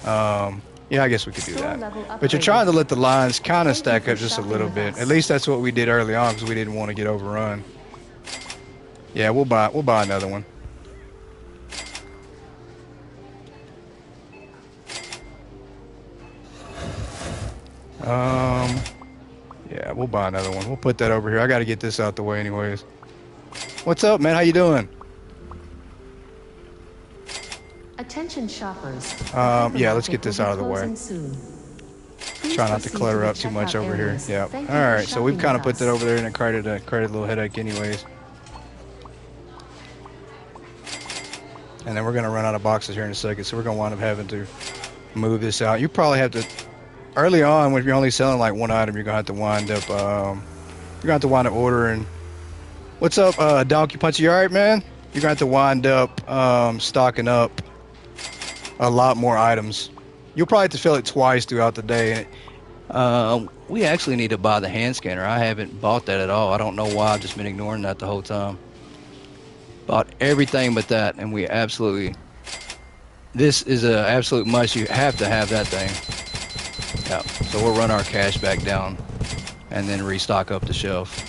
Yeah, I guess we could do that. But you're trying to let the lines kind of stack up just a little bit. At least that's what we did early on because we didn't want to get overrun. Yeah, we'll buy another one. Yeah, we'll buy another one. We'll put that over here. I got to get this out the way anyways. What's up, man? How you doing? Attention shoppers. Yeah, let's get this out of the way. Try not to clutter up too much over here. Yeah. All right, so we've kind of put that over there and it created a little headache anyways. And then we're going to run out of boxes here in a second, so we're going to wind up having to move this out. You probably have to, early on, when you're only selling like one item, you're going to have to wind up ordering. What's up, Donkey Punch? You all right, man? You're going to have to wind up stocking up a lot more items. You'll probably have to fill it twice throughout the day. We actually need to buy the hand scanner. I haven't bought that at all. I don't know why. I've just been ignoring that the whole time. Bought everything but that, and we absolutely, this is an absolute must. You have to have that thing. Yeah, so we'll run our cash back down and then restock up the shelf.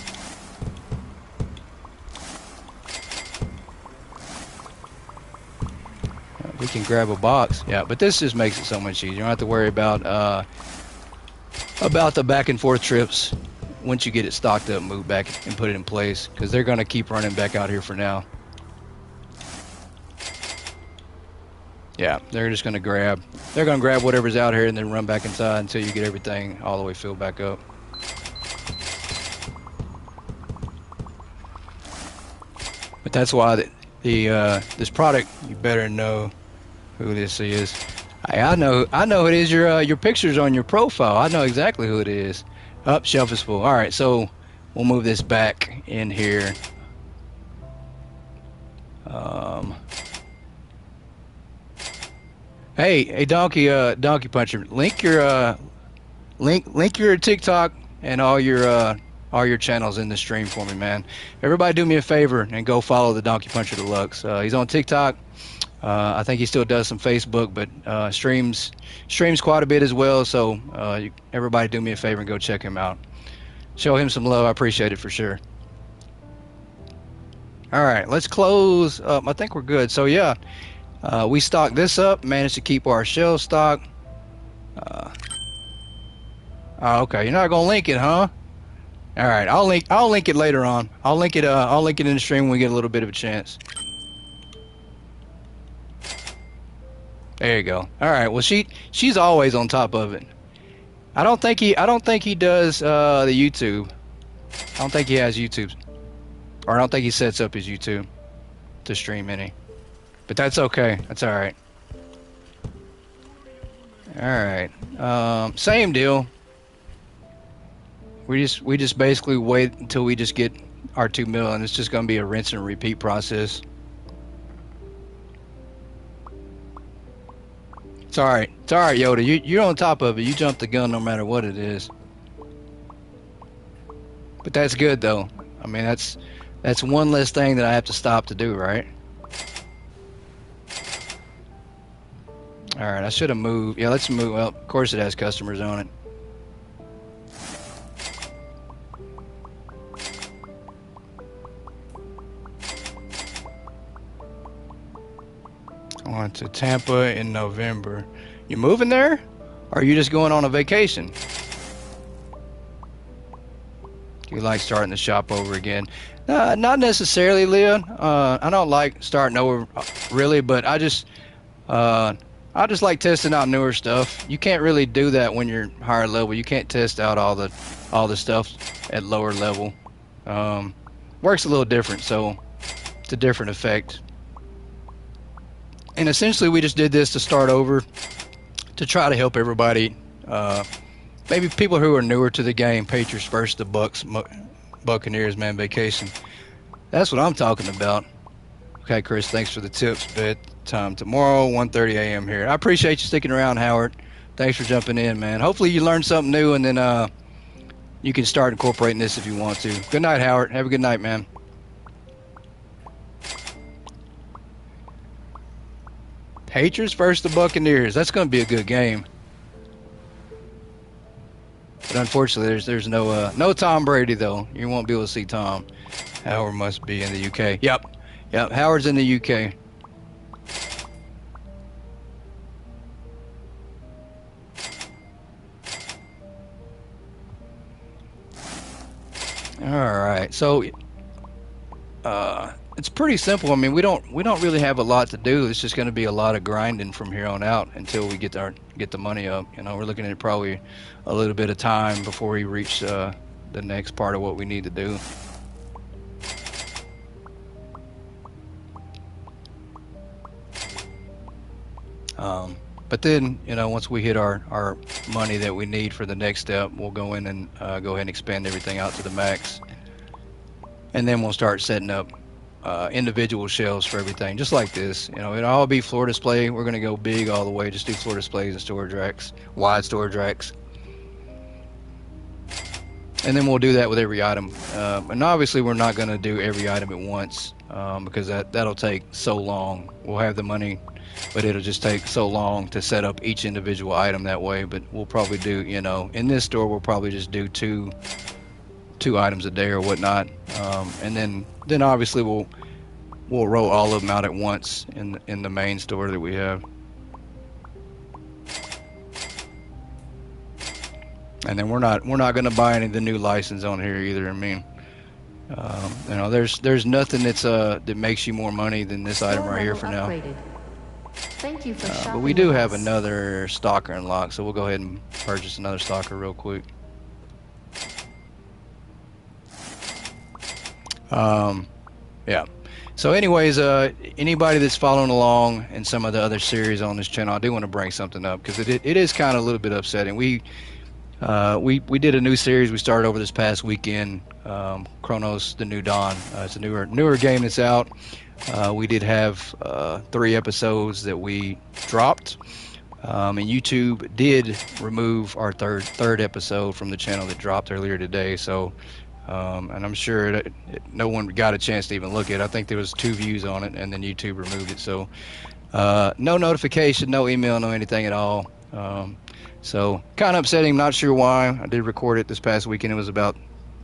We can grab a box. Yeah, but this just makes it so much easier. You don't have to worry about the back and forth trips. Once you get it stocked up, move back and put it in place, because they're going to keep running back out here for now. Yeah, they're just going to grab whatever's out here and then run back inside until you get everything all the way filled back up. But that's why this product, you better know who this is. I know who it is. Your picture's on your profile. I know exactly who it is. Up, shelf is full. All right, so we'll move this back in here. Hey, donkey puncher, link your TikTok and all your channels in the stream for me, man. Everybody do me a favor and go follow the Donkey Puncher Deluxe. He's on TikTok. I think he still does some Facebook, but streams quite a bit as well. So everybody do me a favor and go check him out. Show him some love. I appreciate it for sure. All right, let's close up. I think we're good. So yeah, we stocked this up, managed to keep our shell stocked. Okay, you're not gonna link it, huh? All right, I'll link it later on. I'll link it in the stream when we get a little bit of a chance. There you go. All right. Well, she's always on top of it. I don't think he does the YouTube. I don't think he has YouTube, or I don't think he sets up his YouTube to stream any. But that's okay. That's all right. All right. Same deal. We just basically wait until we just get our 2 mil, and it's just going to be a rinse and repeat process. It's all right. It's all right, Yoda. You're on top of it. You jump the gun no matter what it is. But that's good though. I mean, that's one less thing that I have to stop to do, right? All right. I should have moved. Yeah, let's move. Well, of course it has customers on it. On to Tampa in November. You moving there? Or are you just going on a vacation? Do you like starting the shop over again? Not necessarily, Leah. I don't like starting over really, but I just like testing out newer stuff. You can't really do that when you're higher level. You can't test out all the stuff at lower level. Works a little different, so it's a different effect. And essentially, we just did this to start over, to try to help everybody. Maybe people who are newer to the game. Patriots versus the Buccaneers, man, vacation. That's what I'm talking about. Okay, Chris, thanks for the tips. Bedtime tomorrow, 1:30 a.m. here. I appreciate you sticking around, Howard. Thanks for jumping in, man. Hopefully you learned something new, and then you can start incorporating this if you want to. Good night, Howard. Have a good night, man. Patriots versus the Buccaneers. That's going to be a good game. But unfortunately, there's no Tom Brady though. You won't be able to see Tom. Howard must be in the UK. Yep. Howard's in the UK. All right. So it's pretty simple. I mean, we don't really have a lot to do. It's just going to be a lot of grinding from here on out until we get the money up. You know, we're looking at probably a little bit of time before we reach the next part of what we need to do. But then, you know, once we hit our money that we need for the next step, we'll go in and go ahead and expand everything out to the max. And then we'll start setting up individual shelves for everything, just like this. You know, it'll all be floor display. We're going to go big all the way, just do floor displays and storage racks, wide storage racks. And then we'll do that with every item. And obviously we're not going to do every item at once because that'll take so long. We'll have the money, but it'll just take so long to set up each individual item that way. But we'll probably do, you know, in this store, we'll probably just do two items a day or whatnot. And then obviously we'll we'll roll all of them out at once in the main store that we have. And then we're not going to buy any of the new license on here either. I mean, you know, there's nothing that's that makes you more money than this item right here for now. Thank you for shopping But we do with have us. another stalker unlocked, so we'll go ahead and purchase another stalker real quick. Yeah. So anyways, anybody that's following along in some of the other series on this channel, I do want to bring something up because it is kind of a little bit upsetting. We did a new series we started over this past weekend, Chronos: The New Dawn. It's a newer game that's out. We did have 3 episodes that we dropped, and YouTube did remove our third episode from the channel that dropped earlier today. So, and I'm sure that no one got a chance to even look at it. I think there was 2 views on it, and then YouTube removed it. So, no notification, no email, no anything at all. So kind of upsetting. Not sure why. I did record it this past weekend. It was about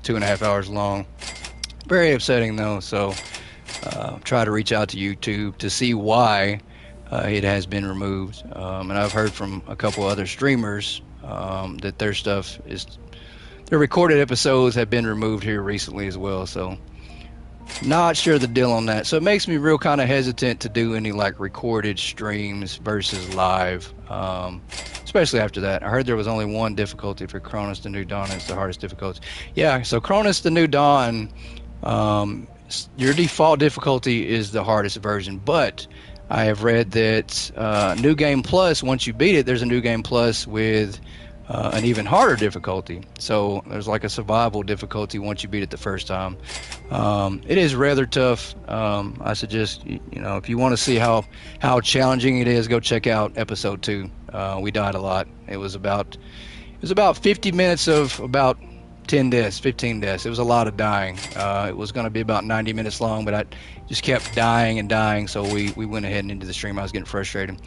2.5 hours long. Very upsetting though. So try to reach out to YouTube to see why it has been removed. And I've heard from a couple other streamers that their recorded episodes have been removed here recently as well. So not sure the deal on that. So it makes me real kind of hesitant to do any like recorded streams versus live, especially after that. I heard there was only one difficulty for Chronos: The New Dawn. It's the hardest difficulty. Yeah, so Chronos: The New Dawn, your default difficulty is the hardest version, but I have read that New Game Plus, once you beat it, there's a New Game Plus with an even harder difficulty. So there's like a survival difficulty once you beat it the first time. It is rather tough. I suggest, you know, if you want to see how challenging it is, go check out episode 2. We died a lot. It was about 50 minutes of about 10 deaths, 15 deaths. It was a lot of dying. It was going to be about 90 minutes long, but I just kept dying and dying, so we went ahead and into the stream. I was getting frustrated.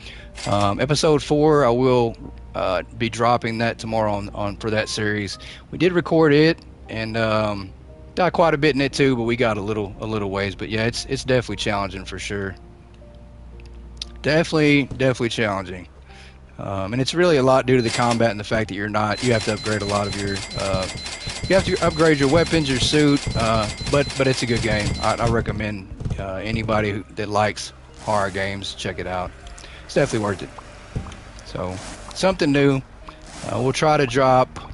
Episode 4, I will be dropping that tomorrow on for that series. We did record it and got quite a bit in it too, but we got a little ways. But yeah, it's definitely challenging for sure. Definitely challenging. And it's really a lot due to the combat and the fact that you have to upgrade a lot of your you have to upgrade your weapons, your suit, but it's a good game. I recommend anybody that likes horror games, check it out. It's definitely worth it. So something new. We'll try to drop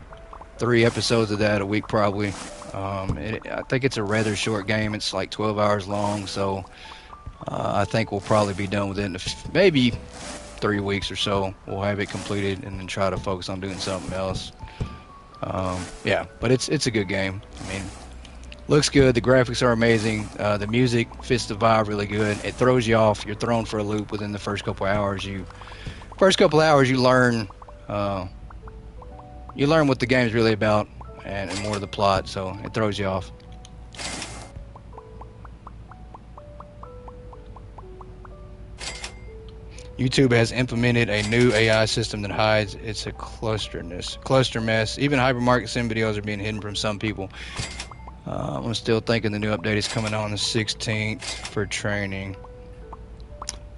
3 episodes of that a week probably. I think it's a rather short game. It's like 12 hours long, so I think we'll probably be done with it in maybe 3 weeks or so. We'll have it completed and then try to focus on doing something else. Yeah, but it's a good game. I mean, looks good. The graphics are amazing. The music fits the vibe really good. It throws you off. You're thrown for a loop within the first couple hours. You learn what the game is really about and more of the plot. So it throws you off. YouTube has implemented a new AI system that hides it's a cluster mess. Even hypermarket sim videos are being hidden from some people. I'm still thinking the new update is coming on the 16th for training.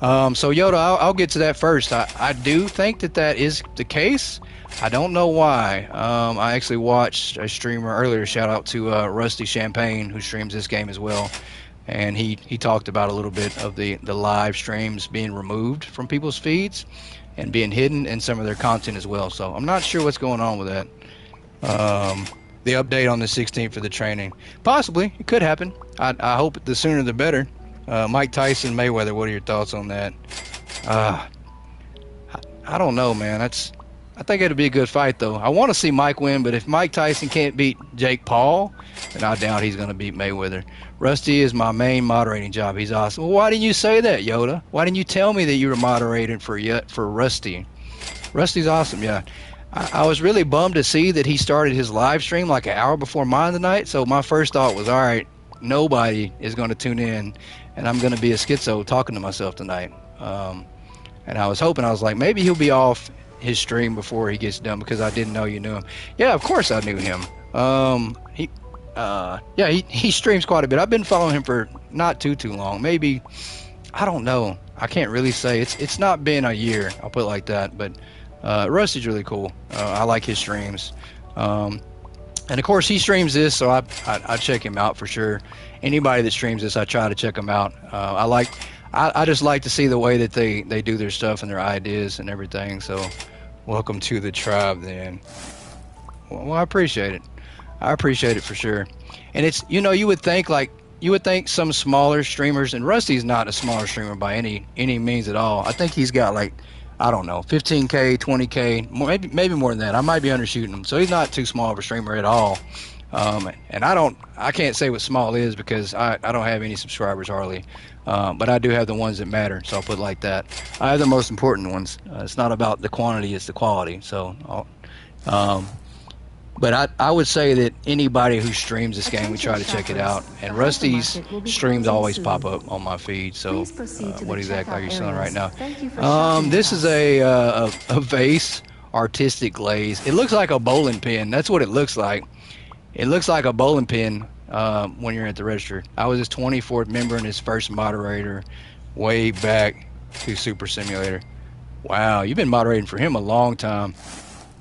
So Yoda, I'll get to that first. I do think that is the case. I don't know why. I actually watched a streamer earlier, shout out to Rusty Champagne, who streams this game as well. And he talked about a little bit of the live streams being removed from people's feeds and being hidden in some of their content as well. So I'm not sure what's going on with that. The update on the 16th for the training. Possibly. It could happen. I hope the sooner the better. Mike Tyson, Mayweather, what are your thoughts on that? I don't know, man. I think it'd be a good fight, though. I want to see Mike win, but if Mike Tyson can't beat Jake Paul, then I doubt he's going to beat Mayweather. Rusty is my main moderating job. He's awesome. Well, why didn't you say that, Yoda? Why didn't you tell me that you were moderating for Rusty? Rusty's awesome, yeah. I was really bummed to see that he started his live stream like an hour before mine tonight, so my first thought was, all right, nobody is going to tune in, and I'm going to be a schizo talking to myself tonight. And I was hoping, I was like, maybe he'll be off his stream before he gets done because I didn't know you knew him. Yeah, of course I knew him. yeah, he streams quite a bit. I've been following him for not too long. Maybe, I don't know. I can't really say. It's not been a year. I'll put it like that. But Rusty's really cool. I like his streams. And of course, he streams this, so I check him out for sure. Anybody that streams this, I try to check them out. I just like to see the way that they do their stuff and their ideas and everything. So, welcome to the tribe, then. Well, I appreciate it. I appreciate it for sure. And it's, you would think some smaller streamers, and Rusty's not a smaller streamer by any means at all. I think he's got like, I don't know, 15K, 20K, maybe more than that. I might be undershooting him. So he's not too small of a streamer at all. And I can't say what small is because I don't have any subscribers hardly. But I do have the ones that matter, so I'll put it like that. I have the most important ones. It's not about the quantity, it's the quality. So, but I would say that anybody who streams this game, we try to check it out. And Rusty's streams always pop up on my feed. So, what exactly are you selling right now? This is a vase artistic glaze. It looks like a bowling pin. That's what it looks like. It looks like a bowling pin when you're at the register. I was his 24th member and his first moderator way back to Super Simulator. Wow, you've been moderating for him a long time.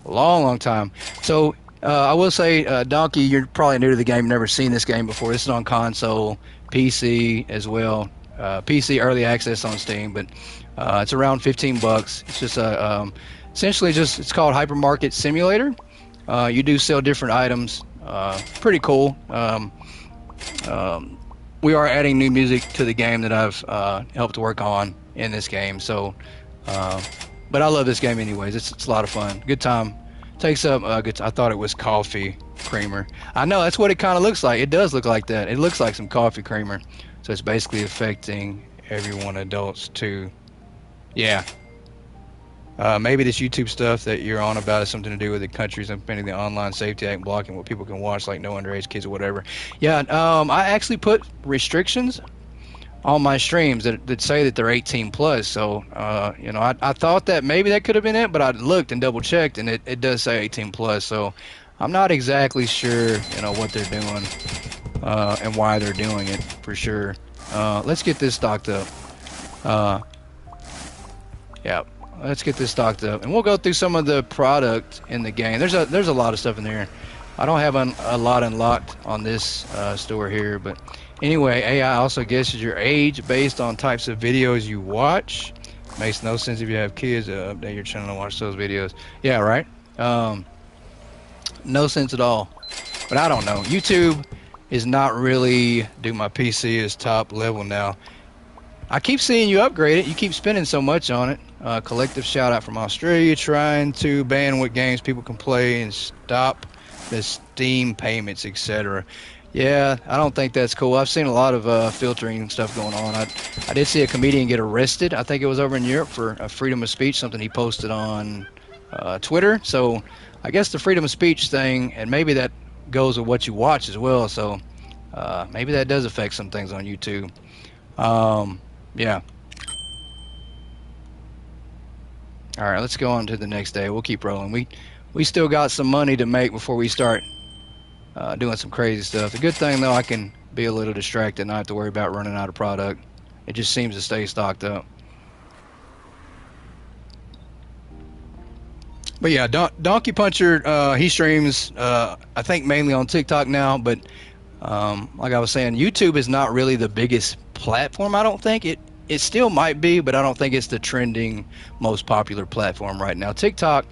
A long time. So, I will say, Donkey, you're probably new to the game, never seen this game before. This is on console, PC as well. PC early access on Steam, but it's around $15. It's just essentially it's called Hypermarket Simulator. You do sell different items. Pretty cool. We are adding new music to the game that I've helped work on in this game. So, but I love this game anyways. It's a lot of fun. Good time. Takes up I thought it was coffee creamer. I know that's what it kind of looks like. It does look like that. It looks like some coffee creamer. So it's basically affecting everyone, adults too. Yeah. Maybe this YouTube stuff that you're on about has something to do with the countries implementing the Online Safety Act, blocking what people can watch, like no underage kids or whatever. Yeah. I actually put restrictions on my streams that say that they're 18 plus. So, I thought that maybe that could have been it, but I looked and double checked and it does say 18 plus. So I'm not exactly sure, what they're doing, and why they're doing it for sure. Let's get this stocked up. Yeah, let's get this stocked up and we'll go through some of the product in the game. There's a lot of stuff in there. I don't have a lot unlocked on this store here, but anyway, AI also guesses your age based on types of videos you watch. Makes no sense if you have kids. Update your channel and watch those videos. Yeah, right. No sense at all. But I don't know. YouTube is not really. Dude, my PC is top level now. I keep seeing you upgrade it. You keep spending so much on it. Collective shout out from Australia, trying to ban what games people can play and stop the Steam payments, etc. Yeah, I don't think that's cool. I've seen a lot of filtering stuff going on. I did see a comedian get arrested. I think it was over in Europe for freedom of speech, something he posted on Twitter. So I guess the freedom of speech thing, and maybe that goes with what you watch as well. So maybe that does affect some things on YouTube. Yeah. All right, let's go on to the next day. We'll keep rolling. We still got some money to make before we start doing some crazy stuff. The good thing, though, I can be a little distracted, not have to worry about running out of product. It just seems to stay stocked up. But yeah, Donkey Puncher, he streams, I think mainly on TikTok now, but like I was saying, YouTube is not really the biggest platform, I don't think. It still might be, but I don't think it's the trending, most popular platform right now. TikTok,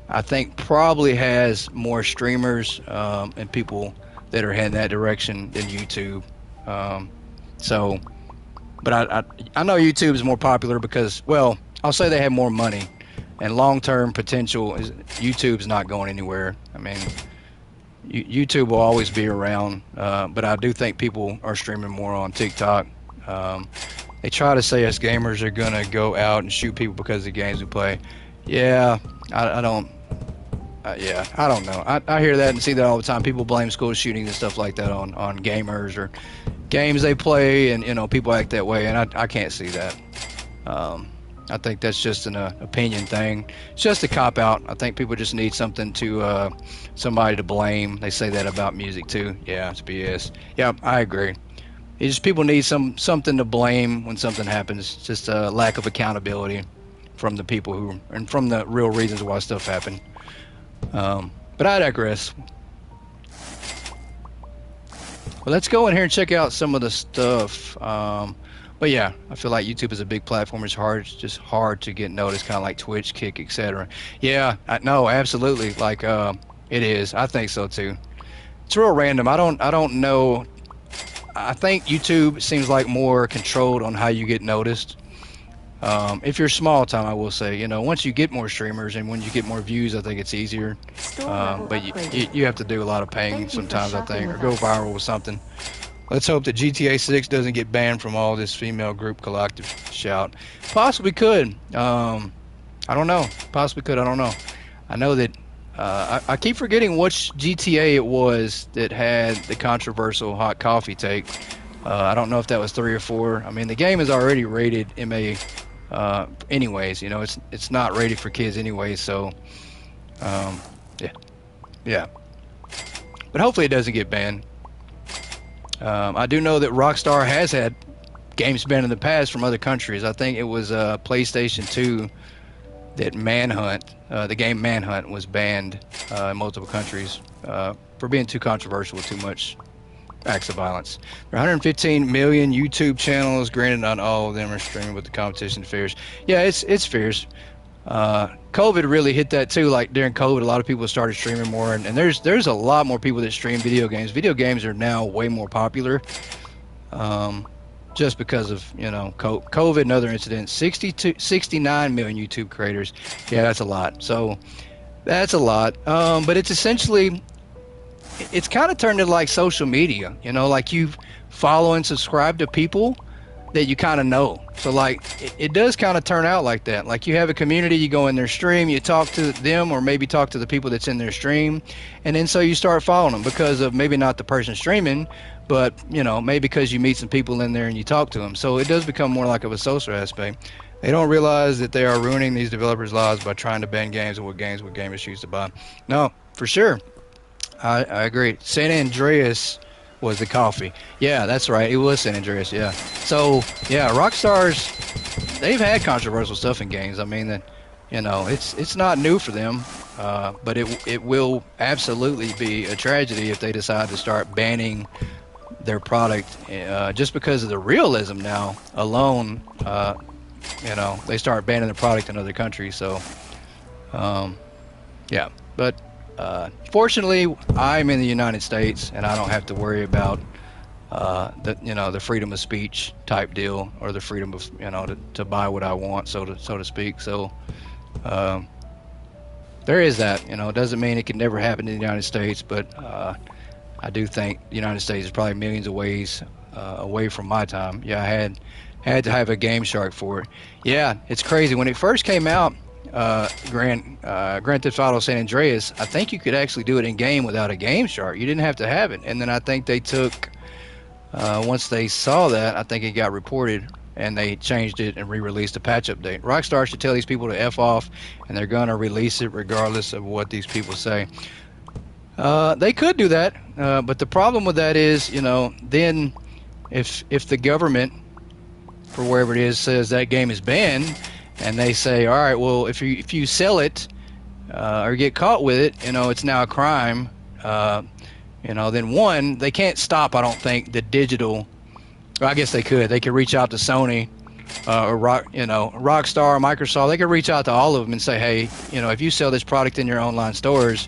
I think, probably has more streamers and people that are heading that direction than YouTube. But I know YouTube is more popular because, well, I'll say they have more money. And long-term potential is YouTube's not going anywhere. I mean, YouTube will always be around, but I do think people are streaming more on TikTok. They try to say us gamers are gonna go out and shoot people because of the games we play. Yeah, I don't. Yeah, I don't know. I hear that and see that all the time. People blame school shootings and stuff like that on gamers or games they play, and people act that way, and I can't see that. I think that's just an opinion thing. It's just a cop out. I think people just need something to somebody to blame. They say that about music too. Yeah, it's BS. Yeah, I agree. It's just people need something to blame when something happens. It's just a lack of accountability from the people who and from the real reasons why stuff happened. But I digress. Well, let's go in here and check out some of the stuff. But yeah, I feel like YouTube is a big platform. It's just hard to get noticed, kind of like Twitch, Kick, etc. Yeah, no, absolutely. Like it is. I think so too. It's real random. I don't know. I think YouTube seems like more controlled on how you get noticed. If you're small time, I will say, once you get more streamers and when you get more views, I think it's easier. But you have to do a lot of paying sometimes, I think, or go viral with something. Let's hope that GTA 6 doesn't get banned from all this female group collective shout. Possibly could. I don't know. Possibly could. I don't know. I know that I keep forgetting which GTA it was that had the controversial hot coffee take. I don't know if that was 3 or 4. I mean, the game is already rated MA. Anyways, it's not rated for kids anyway. So, yeah. But hopefully it doesn't get banned. I do know that Rockstar has had games banned in the past from other countries. I think it was PlayStation 2 that Manhunt, the game Manhunt, was banned in multiple countries for being too controversial with too much acts of violence. There are 115 million YouTube channels. Granted, not all of them are streaming, but the competition is fierce. Yeah, it's fierce. COVID really hit that too. Like during COVID, a lot of people started streaming more, and there's a lot more people that stream video games. Video games are now way more popular, just because of COVID and other incidents. 69 million YouTube creators. Yeah, that's a lot. So that's a lot. But it's essentially, it's kind of turned into like social media. Like you follow and subscribe to people that you kind of know. So like it does kind of turn out like that. Like you have a community, you go in their stream, you talk to them or maybe talk to the people that's in their stream, and then so you start following them because of maybe not the person streaming, but maybe because you meet some people in there and you talk to them. So it does become more like of a social aspect. They don't realize that they are ruining these developers' lives by trying to ban games and what gamers choose to buy. No, for sure. I agree. San Andreas was the coffee. Yeah, that's right. It was San Andreas. Yeah. So yeah, Rockstar's, they've had controversial stuff in games. I mean that, it's not new for them, but it will absolutely be a tragedy if they decide to start banning their product just because of the realism now alone. They start banning the product in other countries. So yeah, but. Fortunately, I'm in the United States, and I don't have to worry about the freedom of speech type deal, or the freedom of to buy what I want, so to speak. So there is that. It doesn't mean it can never happen in the United States, but I do think the United States is probably millions of ways away from my time. Yeah, I had to have a Game Shark for it. Yeah, it's crazy. When it first came out, Grand Theft Auto San Andreas, I think you could actually do it in game without a Game Shark. You didn't have to have it. And then I think they took once they saw that, I think it got reported and they changed it and re-released a patch update. Rockstar should tell these people to F off, and they're gonna release it regardless of what these people say. They could do that, but the problem with that is, then if the government, for wherever it is, says that game is banned, and they say, all right, well, if you sell it or get caught with it, it's now a crime. Then one, they can't stop. I don't think the digital. Well, I guess they could. They could reach out to Sony or Rockstar, Microsoft. They could reach out to all of them and say, hey, if you sell this product in your online stores,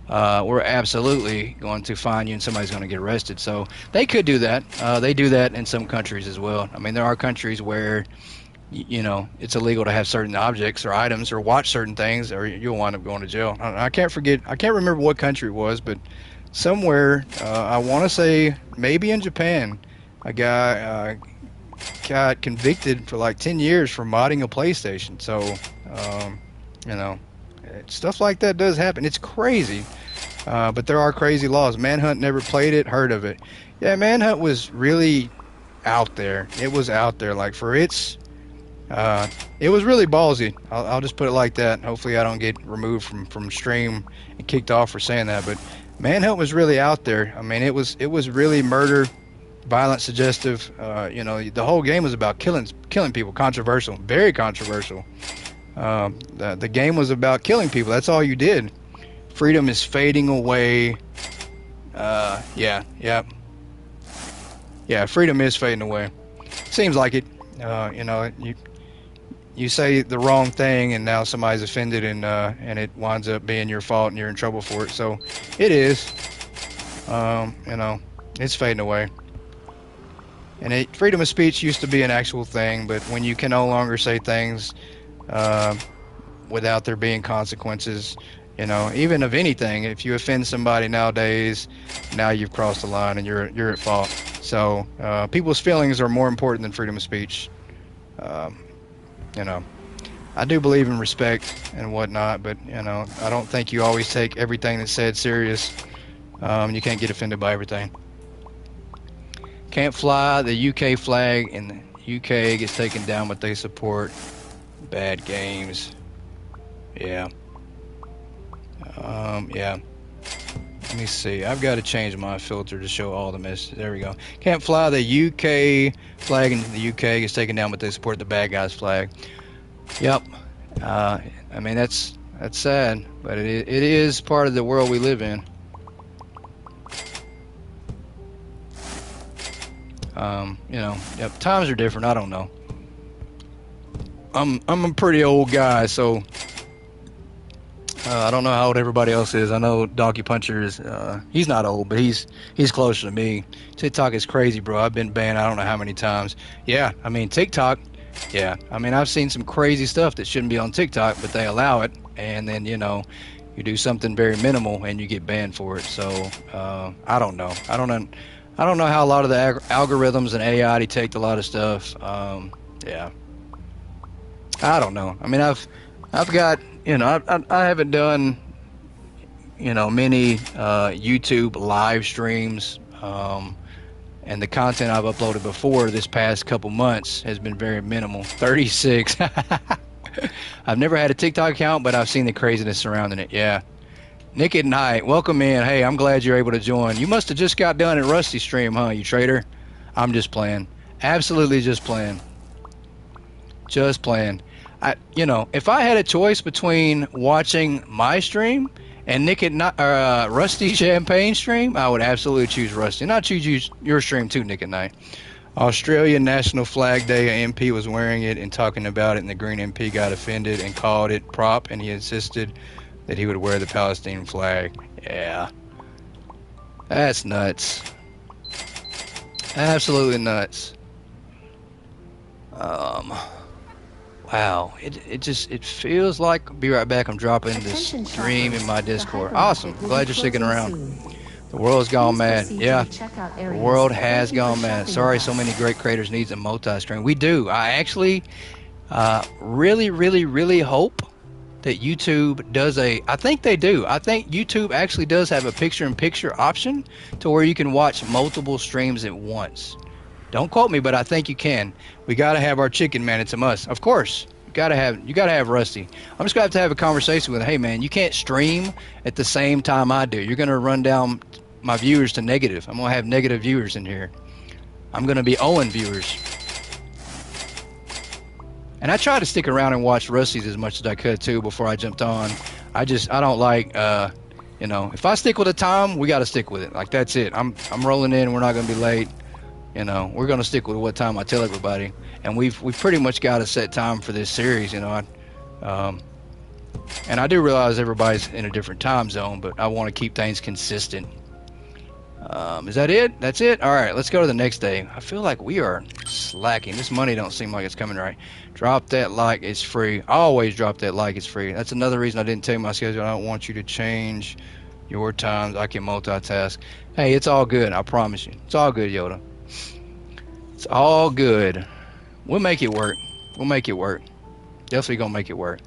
we're absolutely going to fine you, and somebody's going to get arrested. So they could do that. They do that in some countries as well. I mean, there are countries where it's illegal to have certain objects or items or watch certain things, or you'll wind up going to jail. I can't remember what country it was, but somewhere, I want to say maybe in Japan, a guy got convicted for like 10 years for modding a PlayStation. So, stuff like that does happen. It's crazy, but there are crazy laws. Manhunt, never played it, heard of it. Yeah, Manhunt was really out there. It was out there, like for its It was really ballsy. I'll just put it like that. Hopefully I don't get removed from stream and kicked off for saying that. But Manhunt was really out there. I mean, it was really murder, violent, suggestive. You know, the whole game was about killing people. Controversial, very controversial. The game was about killing people. That's all you did. Freedom is fading away. Yeah. Freedom is fading away. Seems like it. You know, you say the wrong thing and now somebody's offended and it winds up being your fault and you're in trouble for it. So it is. You know, it's fading away. And freedom of speech used to be an actual thing, but when you can no longer say things without there being consequences, you know, even of anything, if you offend somebody nowadays, now you've crossed the line and you're at fault. So people's feelings are more important than freedom of speech. You know, I do believe in respect and whatnot, but you know, I don't think you always take everything that's said serious. You can't get offended by everything. Can't fly the UK flag in the UK gets taken down, but they support bad games. Yeah. Yeah. Let me see. I've got to change my filter to show all the messages. There we go. Can't fly the UK flag in the UK gets taken down, but they support the bad guys flag. Yep. I mean, that's sad, but it is part of the world we live in. You know, yep, times are different. I don't know. I'm a pretty old guy, so I don't know how old everybody else is. I know Donkey Puncher is. He's not old, but he's closer to me. TikTok is crazy, bro. I've been banned I don't know how many times. Yeah, I mean TikTok. Yeah, I mean I've seen some crazy stuff that shouldn't be on TikTok, but they allow it, and then you know, you do something very minimal and you get banned for it. So I don't know. I don't know how a lot of the algorithms and AI detect a lot of stuff. Yeah, I don't know. I mean, I've got, you know, I haven't done, you know, many YouTube live streams, and the content I've uploaded before this past couple months has been very minimal. 36. I've never had a TikTok account, but I've seen the craziness surrounding it. Yeah. Nick at Night, welcome in. Hey, I'm glad you're able to join. You must have just got done at Rusty stream, huh, you traitor? I'm just playing. Absolutely just playing. Just playing. You know, if I had a choice between watching my stream and Nick at Night, Rusty Champagne stream, I would absolutely choose Rusty. And I'd choose your stream too, Nick at Night. Australian National Flag Day, an MP was wearing it and talking about it, and the Green MP got offended and called it prop, and he insisted that he would wear the Palestinian flag. Yeah. That's nuts. Absolutely nuts. Wow. It feels like, be right back, I'm dropping this stream in my Discord. Awesome. Glad you're sticking around. The world's gone mad. Yeah. The world has gone mad. Sorry so many great creators needs a multi-stream. We do. I actually really hope that YouTube does I think they do. I think YouTube actually does have a picture-in-picture option to where you can watch multiple streams at once. Don't quote me, but I think you can. We got to have our chicken, man. It's a must. Of course. You gotta have Rusty. I'm just gonna have a conversation with him. Hey man, you can't stream at the same time I do. You're gonna run down my viewers to negative. I'm gonna have negative viewers in here. I'm gonna be Owen viewers. And I tried to stick around and watch Rusty's as much as I could too before I jumped on. I don't like, you know, if I stick with a time, we got to stick with it. Like that's it. I'm rolling in. We're not gonna be late. You know, we're gonna stick with what time I tell everybody. And we've pretty much got a set time for this series. You know, and I do realize everybody's in a different time zone, but I want to keep things consistent. Is that it? That's it? All right, let's go to the next day. I feel like we are slacking. This money don't seem like it's coming right. Drop that like, it's free. Always drop that like, it's free. That's another reason I didn't tell you my schedule. I don't want you to change your times. I can multitask. Hey, it's all good. I promise you. It's all good, Yoda. It's all good. We'll make it work. We'll make it work. Definitely gonna make it work.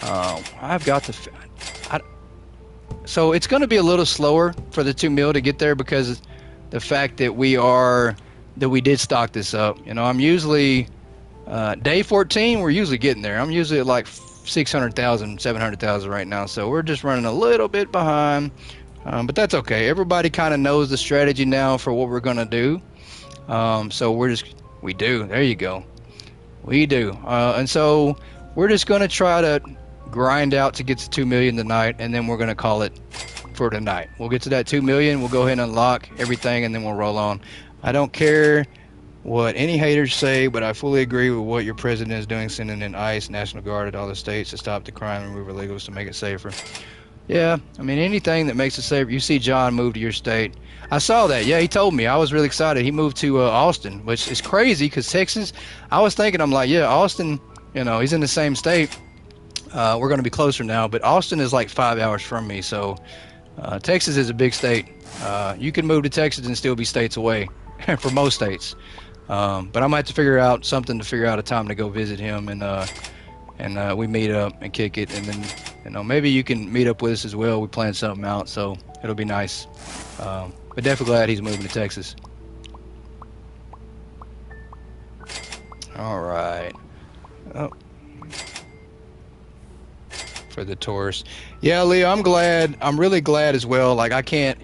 I've got to... So it's going to be a little slower for the 2 mil to get there because the fact that we did stock this up. You know, I'm usually Day 14, we're usually getting there. I'm usually at like 600,000, 700,000 right now, so we're just running a little bit behind, but that's okay. Everybody kind of knows the strategy now for what we're gonna do. So we do. There you go. We do. And so we're just gonna try to grind out to get to 2 million tonight, and then we're gonna call it for tonight. We'll get to that 2 million. We'll go ahead and unlock everything, and then we'll roll on. I don't care what any haters say, but I fully agree with what your president is doing, sending in ICE, National Guard at all the states to stop the crime and remove illegals to make it safer. Yeah, I mean, anything that makes it safer. You see John move to your state. I saw that. Yeah, he told me. I was really excited. He moved to Austin, which is crazy because Texas, I was thinking, I'm like, yeah, Austin, he's in the same state. We're going to be closer now, but Austin is like 5 hours from me, so Texas is a big state. You can move to Texas and still be states away for most states. But I'm gonna have to figure out something to figure out a time to go visit him, and we meet up and kick it, and then maybe you can meet up with us as well. We plan something out, so it'll be nice. But definitely glad he's moving to Texas. All right. Oh. For the tourists, yeah, Leo, I'm glad. I'm really glad as well. Like I can't,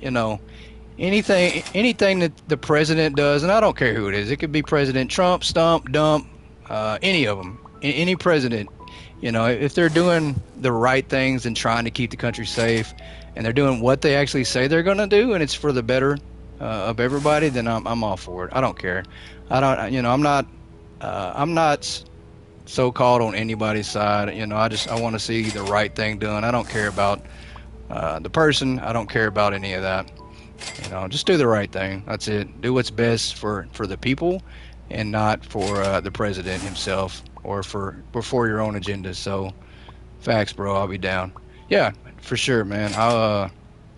anything that the president does, and I don't care who it is. It could be President Trump, Stump, Dump, any of them, any president. If they're doing the right things and trying to keep the country safe, and they're doing what they actually say they're going to do, and it's for the better of everybody, then I'm all for it. I don't care. I'm not so-called on anybody's side. I want to see the right thing done. I don't care about the person. I don't care about any of that. Just do the right thing. That's it. Do what's best for the people, and not for the president himself or for your own agenda. So, facts, bro. I'll be down. Yeah, for sure, man.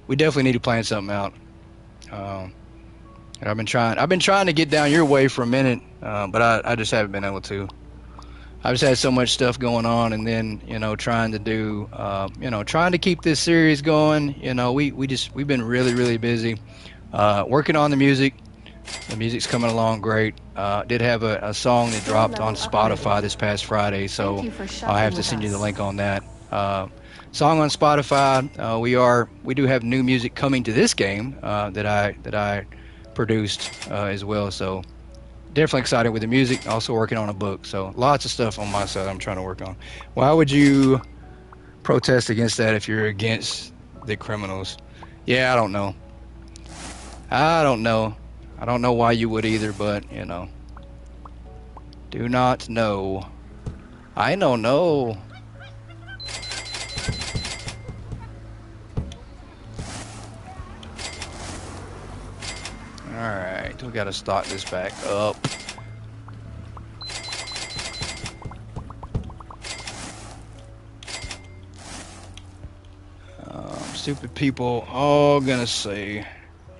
We definitely need to plan something out. And I've been trying to get down your way for a minute, but I just haven't been able to. I've just had so much stuff going on, and then trying to keep this series going. We've been really, really busy working on the music. The music's coming along great. Did have a song that dropped on Spotify this past Friday, so I'll have to send you the link on that. Song on Spotify. We do have new music coming to this game that I produced as well. So. Definitely excited with the music. Also working on a book. So lots of stuff on my side I'm trying to work on. Why would you protest against that if you're against the criminals? Yeah, I don't know. I don't know why you would either, but do not know. I don't know. Alright, we gotta stock this back up. Stupid people all gonna say,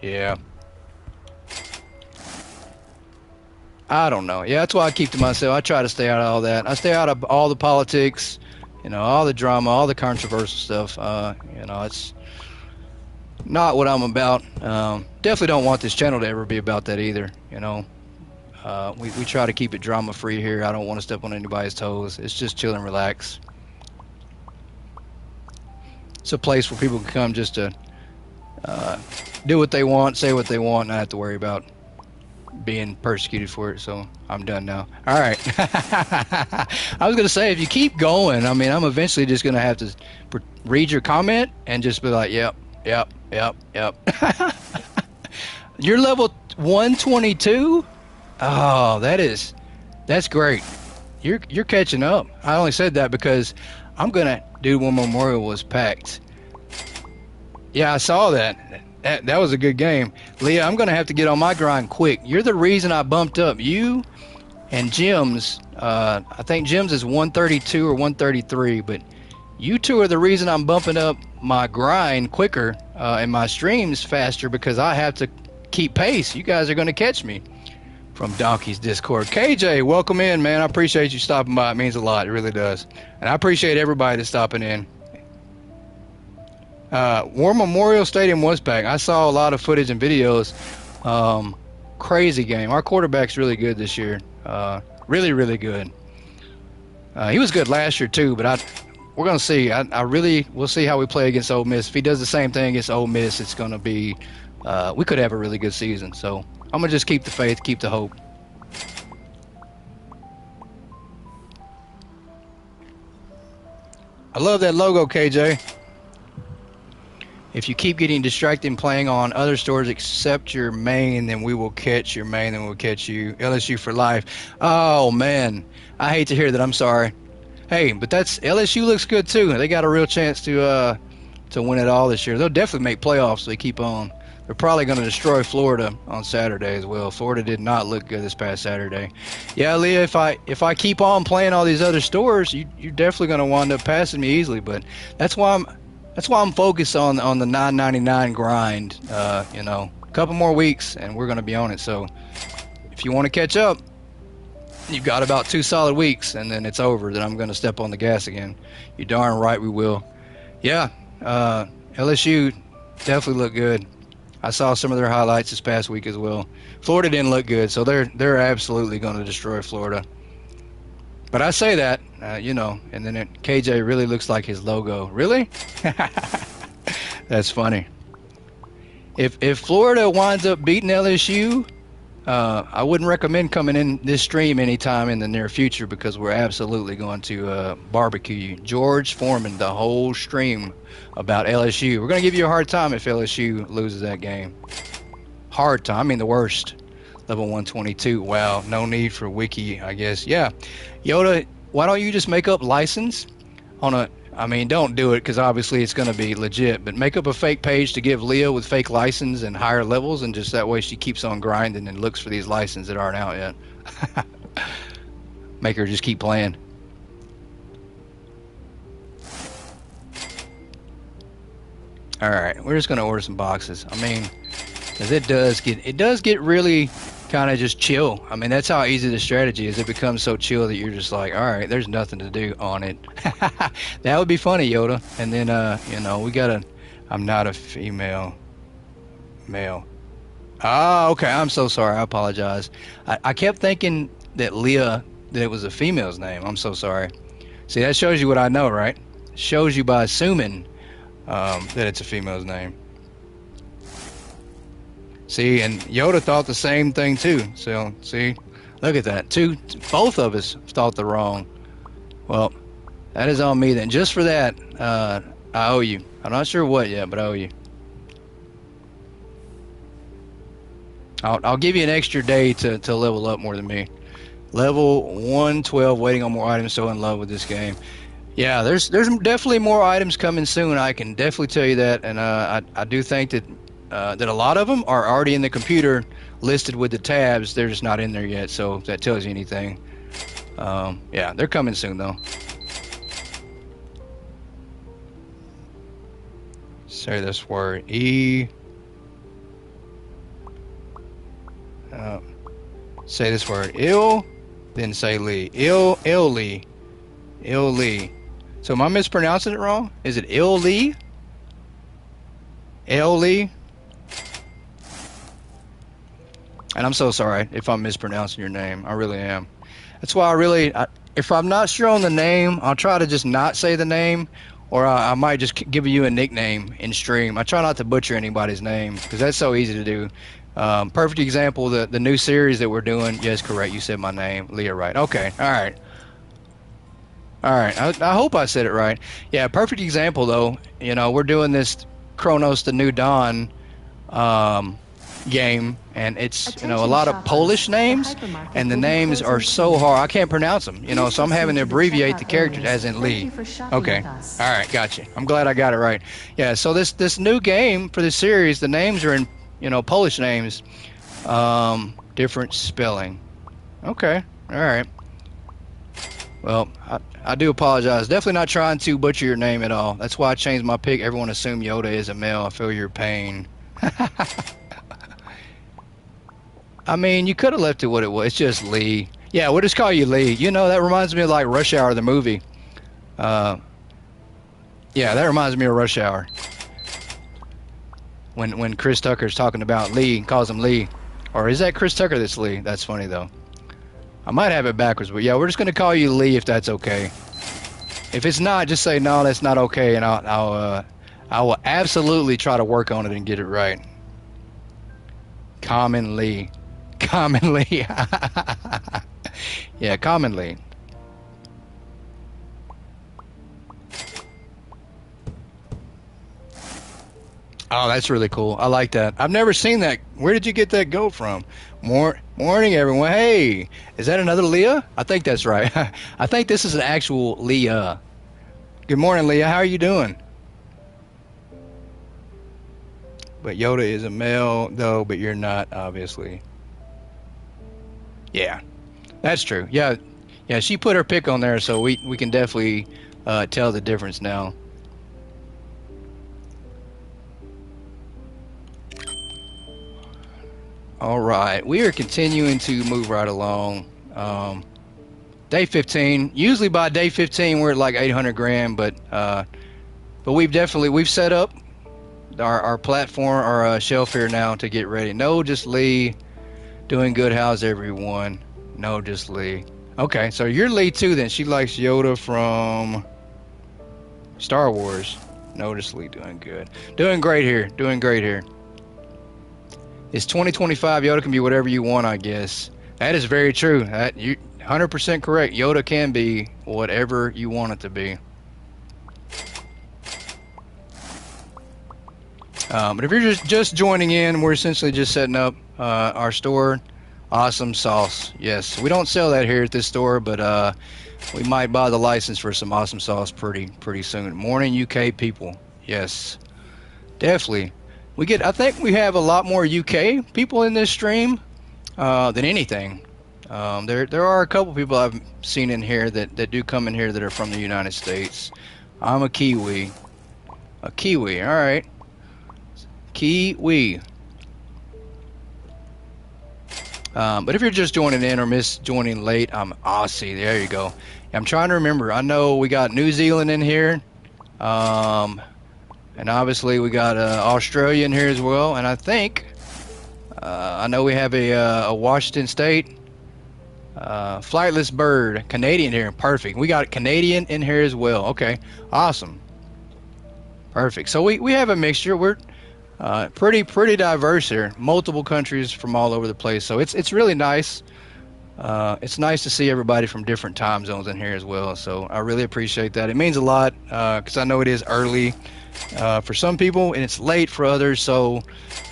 yeah. I don't know. Yeah, that's why I keep to myself. I try to stay out of all that. I stay out of all the politics, all the drama, all the controversial stuff. It's not what I'm about. Definitely don't want this channel to ever be about that either. We try to keep it drama free here. I don't want to step on anybody's toes. It's just chill and relax. It's a place where people can come just to do what they want, say what they want, not have to worry about being persecuted for it. So I'm done now. All right. I was gonna say, if you keep going, I'm eventually just gonna have to read your comment and just be like, yep. You're level 122. Oh, that's great. You're catching up. I only said that because I'm gonna do when Memorial was packed. Yeah, I saw that. That was a good game. Leah, I'm gonna have to get on my grind quick. You're the reason I bumped up. You and Jim's. I think Jim's is 132 or 133, but you two are the reason I'm bumping up my grind quicker and my streams faster, because I have to keep pace. You guys are gonna catch me. From Donkey's Discord. KJ, welcome in, man. I appreciate you stopping by. It means a lot. It really does. And I appreciate everybody that's stopping in. War Memorial Stadium was packed. I saw a lot of footage and videos. Crazy game. Our quarterback's really good this year. Really, really good. He was good last year too, but we're gonna see. We'll see how we play against Ole Miss. If he does the same thing against Ole Miss, it's gonna be. We could have a really good season. So I'm gonna just keep the faith, keep the hope. I love that logo, KJ. If you keep getting distracted and playing on other stores except your main, then we will catch your main, then we'll catch you. LSU for life. Oh, man. I hate to hear that. I'm sorry. Hey, but LSU looks good, too. They got a real chance to win it all this year. They'll definitely make playoffs if they keep on. They're probably going to destroy Florida on Saturday as well. Florida did not look good this past Saturday. Yeah, Leah, if I keep on playing all these other stores, you're definitely going to wind up passing me easily. But that's why I'm focused on the $9.99 grind. A couple more weeks and we're going to be on it. So if you want to catch up, you've got about 2 solid weeks and then it's over. Then I'm going to step on the gas again. You're darn right we will. Yeah, LSU definitely looked good. I saw some of their highlights this past week as well. Florida didn't look good, so they're absolutely going to destroy Florida. But I say that, and then KJ really looks like his logo. Really? That's funny. If Florida winds up beating LSU, I wouldn't recommend coming in this stream anytime in the near future because we're absolutely going to barbecue you. George Foreman, the whole stream about LSU. We're going to give you a hard time if LSU loses that game. Hard time. I mean the worst. Level 122. Wow. No need for wiki, I guess. Yeah. Yoda, why don't you just make up license on don't do it because obviously it's going to be legit, but make up a fake page to give Leah with fake license and higher levels, and just that way she keeps on grinding and looks for these licenses that aren't out yet. Make her just keep playing. All right, we're just going to order some boxes. I mean, because it does get really kind of just chill. I mean, that's how easy the strategy is. It becomes so chill that you're just like, all right, there's nothing to do on it. That would be funny, Yoda. And then, I'm not a female, male. Oh, okay. I'm so sorry. I apologize. I kept thinking that Leah, that it was a female's name. I'm so sorry. See, that shows you what I know, right? Shows you by assuming that it's a female's name. See, and Yoda thought the same thing too. So, see, look at that. Both of us thought the wrong. Well, that is on me then. Just for that, I owe you. I'm not sure what yet, but I owe you. I'll give you an extra day to level up more than me. Level 112, waiting on more items. So in love with this game. Yeah, there's definitely more items coming soon. I can definitely tell you that, and I do think that a lot of them are already in the computer listed with the tabs. They're just not in there yet, so if that tells you anything. Yeah, they're coming soon though. Say this word say this word ill, then say Lee. Ill Lee. So am I mispronouncing it wrong? Is it ill Lee? L Lee? And I'm so sorry if I'm mispronouncing your name. I really am. That's why if I'm not sure on the name, I'll try to just not say the name, or I might just give you a nickname in stream. I try not to butcher anybody's name because that's so easy to do. Perfect example, the new series that we're doing. Yes, correct. You said my name, Leah, right? Okay. All right. I hope I said it right. Yeah, perfect example though. We're doing this Kronos the New Dawn game, and it's a lot of Polish names, and the names are so hard I can't pronounce them. So I'm having to abbreviate the characters as in Lee. Okay, all right, gotcha. I'm glad I got it right. Yeah, so this new game for this series, the names are in Polish names, different spelling. Okay, all right. Well, I do apologize. Definitely not trying to butcher your name at all. That's why I changed my pick. Everyone assumed Yoda is a male. I feel your pain. I mean, you could have left it what it was. It's just Lee. Yeah, we'll just call you Lee. That reminds me of like Rush Hour, the movie. Yeah, that reminds me of Rush Hour. When Chris Tucker's talking about Lee, calls him Lee. Or is that Chris Tucker that's Lee? That's funny though. I might have it backwards, but yeah, we're just gonna call you Lee if that's okay. If it's not, just say no, that's not okay, and I will absolutely try to work on it and get it right. Commonly. Commonly. Yeah, commonly. Oh, that's really cool. I like that. I've never seen that. Where did you get that goat from? Morning, everyone. Hey, is that another Leah? I think that's right. I think this is an actual Leah. Good morning, Leah. How are you doing? But Yoda is a male, though, but you're not, obviously. Yeah, that's true. Yeah, yeah. She put her pick on there, so we can definitely tell the difference now. All right, we are continuing to move right along. Day 15. Usually by day 15 we're at like 800 grand, but we've set up our platform, our shelf here now to get ready. No, just Lee. Doing good. How's everyone? No, just Lee. Okay, so you're Lee too then. She likes Yoda from Star Wars. No, just Lee. Doing good. Doing great here. Doing great here. It's 2025. Yoda can be whatever you want, I guess. That is very true. That you 100% correct. Yoda can be whatever you want it to be. But if you're just joining in, we're essentially just setting up our store. Awesome sauce. Yes, we don't sell that here at this store, but we might buy the license for some awesome sauce pretty soon. Morning, UK people. Yes, definitely. I think we have a lot more UK people in this stream than anything. There are a couple people I've seen in here that do come in here that are from the United States. I'm a Kiwi. A Kiwi, all right. Kiwi. But if you're just joining in or joining late, I'm Aussie. There you go. I'm trying to remember. I know we got New Zealand in here. And obviously we got Australia in here as well. And I think I know we have a Washington State flightless bird Canadian here. Perfect. We got Canadian in here as well. Okay, awesome. Perfect. So we have a mixture. We're pretty diverse here. Multiple countries from all over the place. So it's really nice. It's nice to see everybody from different time zones in here as well. So I really appreciate that. It means a lot because I know it is early for some people and it's late for others. So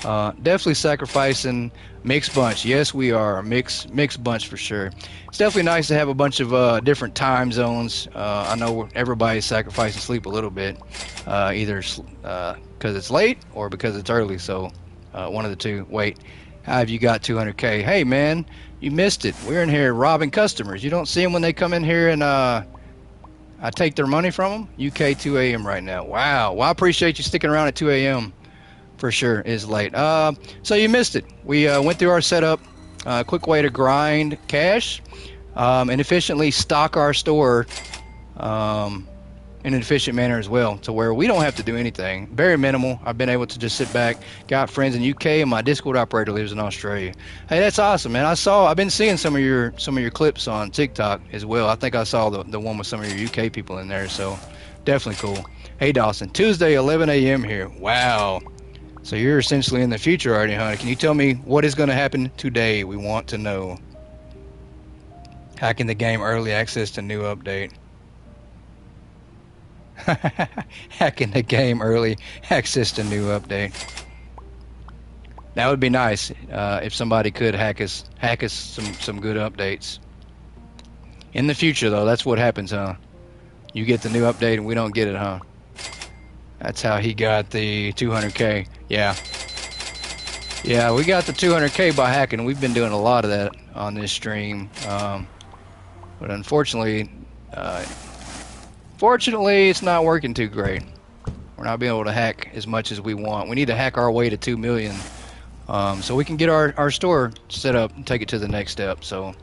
definitely sacrificing mixed bunch. Yes, we are a mixed bunch for sure. It's definitely nice to have a bunch of different time zones. I know everybody's sacrificing sleep a little bit, either because it's late or because it's early. So one of the two. Wait, how have you got 200K? Hey man, you missed it. We're in here robbing customers. You don't see them when they come in here and I take their money from them. UK 2 a.m. right now. Wow. Well, I appreciate you sticking around at 2 a.m. for sure. Is late. So you missed it. We went through our setup. Quick way to grind cash and efficiently stock our store in an efficient manner as well, to where we don't have to do anything. Very minimal. I've been able to just sit back. Got friends in UK, and my Discord operator lives in Australia. Hey, that's awesome, man. I've been seeing some of your clips on TikTok as well. I think I saw the one with some of your UK people in there, so definitely cool. Hey Dawson, Tuesday 11 a.m. here. Wow. So you're essentially in the future already, huh? Can you tell me what is going to happen today? We want to know. Hacking the game, early access to new update. Hacking the game, early access to new update. That would be nice if somebody could hack us some good updates. In the future, though, that's what happens, huh? You get the new update and we don't get it, huh? That's how he got the 200K. Yeah. Yeah, we got the 200K by hacking. We've been doing a lot of that on this stream. But unfortunately, it's not working too great. We're not being able to hack as much as we want. We need to hack our way to 2 million so we can get our store set up and take it to the next step. So,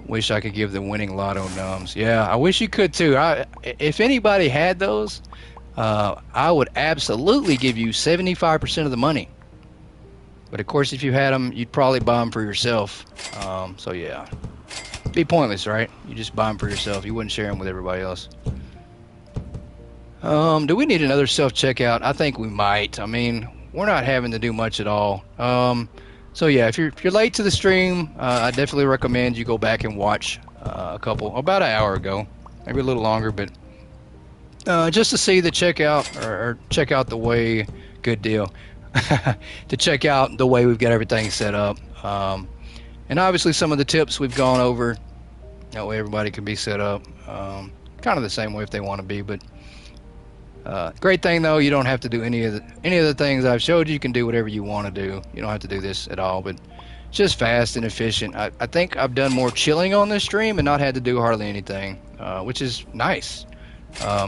wish I could give the winning lotto nums. Yeah, I wish you could too. If anybody had those, I would absolutely give you 75% of the money. But of course, if you had them, you'd probably buy them for yourself. So yeah, be pointless, right? You just buy them for yourself. You wouldn't share them with everybody else. Do we need another self-checkout? I think we might. I mean, we're not having to do much at all. So yeah, if you're late to the stream, I definitely recommend you go back and watch about an hour ago, maybe a little longer, but just to see the checkout or check out the way. Good deal. To check out the way we've got everything set up, and obviously some of the tips we've gone over. That way everybody can be set up, kind of the same way if they want to be, but. Great thing though, you don't have to do any of the things I've showed you. You can do whatever you want to do. You don't have to do this at all, but it's just fast and efficient. I think I've done more chilling on this stream and not had to do hardly anything, which is nice.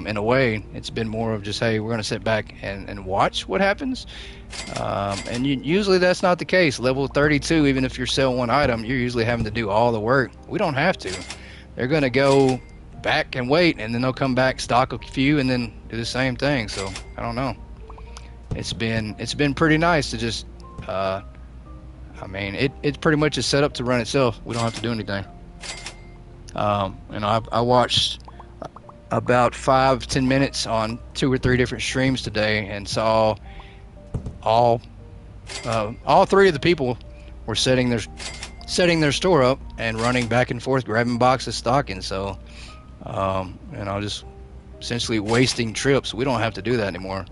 In a way, it's been more of just, hey, we're going to sit back and watch what happens. And usually that's not the case. Level 32, even if you're selling one item, you're usually having to do all the work. We don't have to. They're going to go back and wait, and then they'll come back, stock a few, and then do the same thing. So I don't know. It's been pretty nice to just I mean, it pretty much is set up to run itself. We don't have to do anything. I watched about 5-10 minutes on 2 or 3 different streams today and saw all 3 of the people were setting their store up and running back and forth, grabbing boxes, stocking. So just essentially wasting trips. We don't have to do that anymore.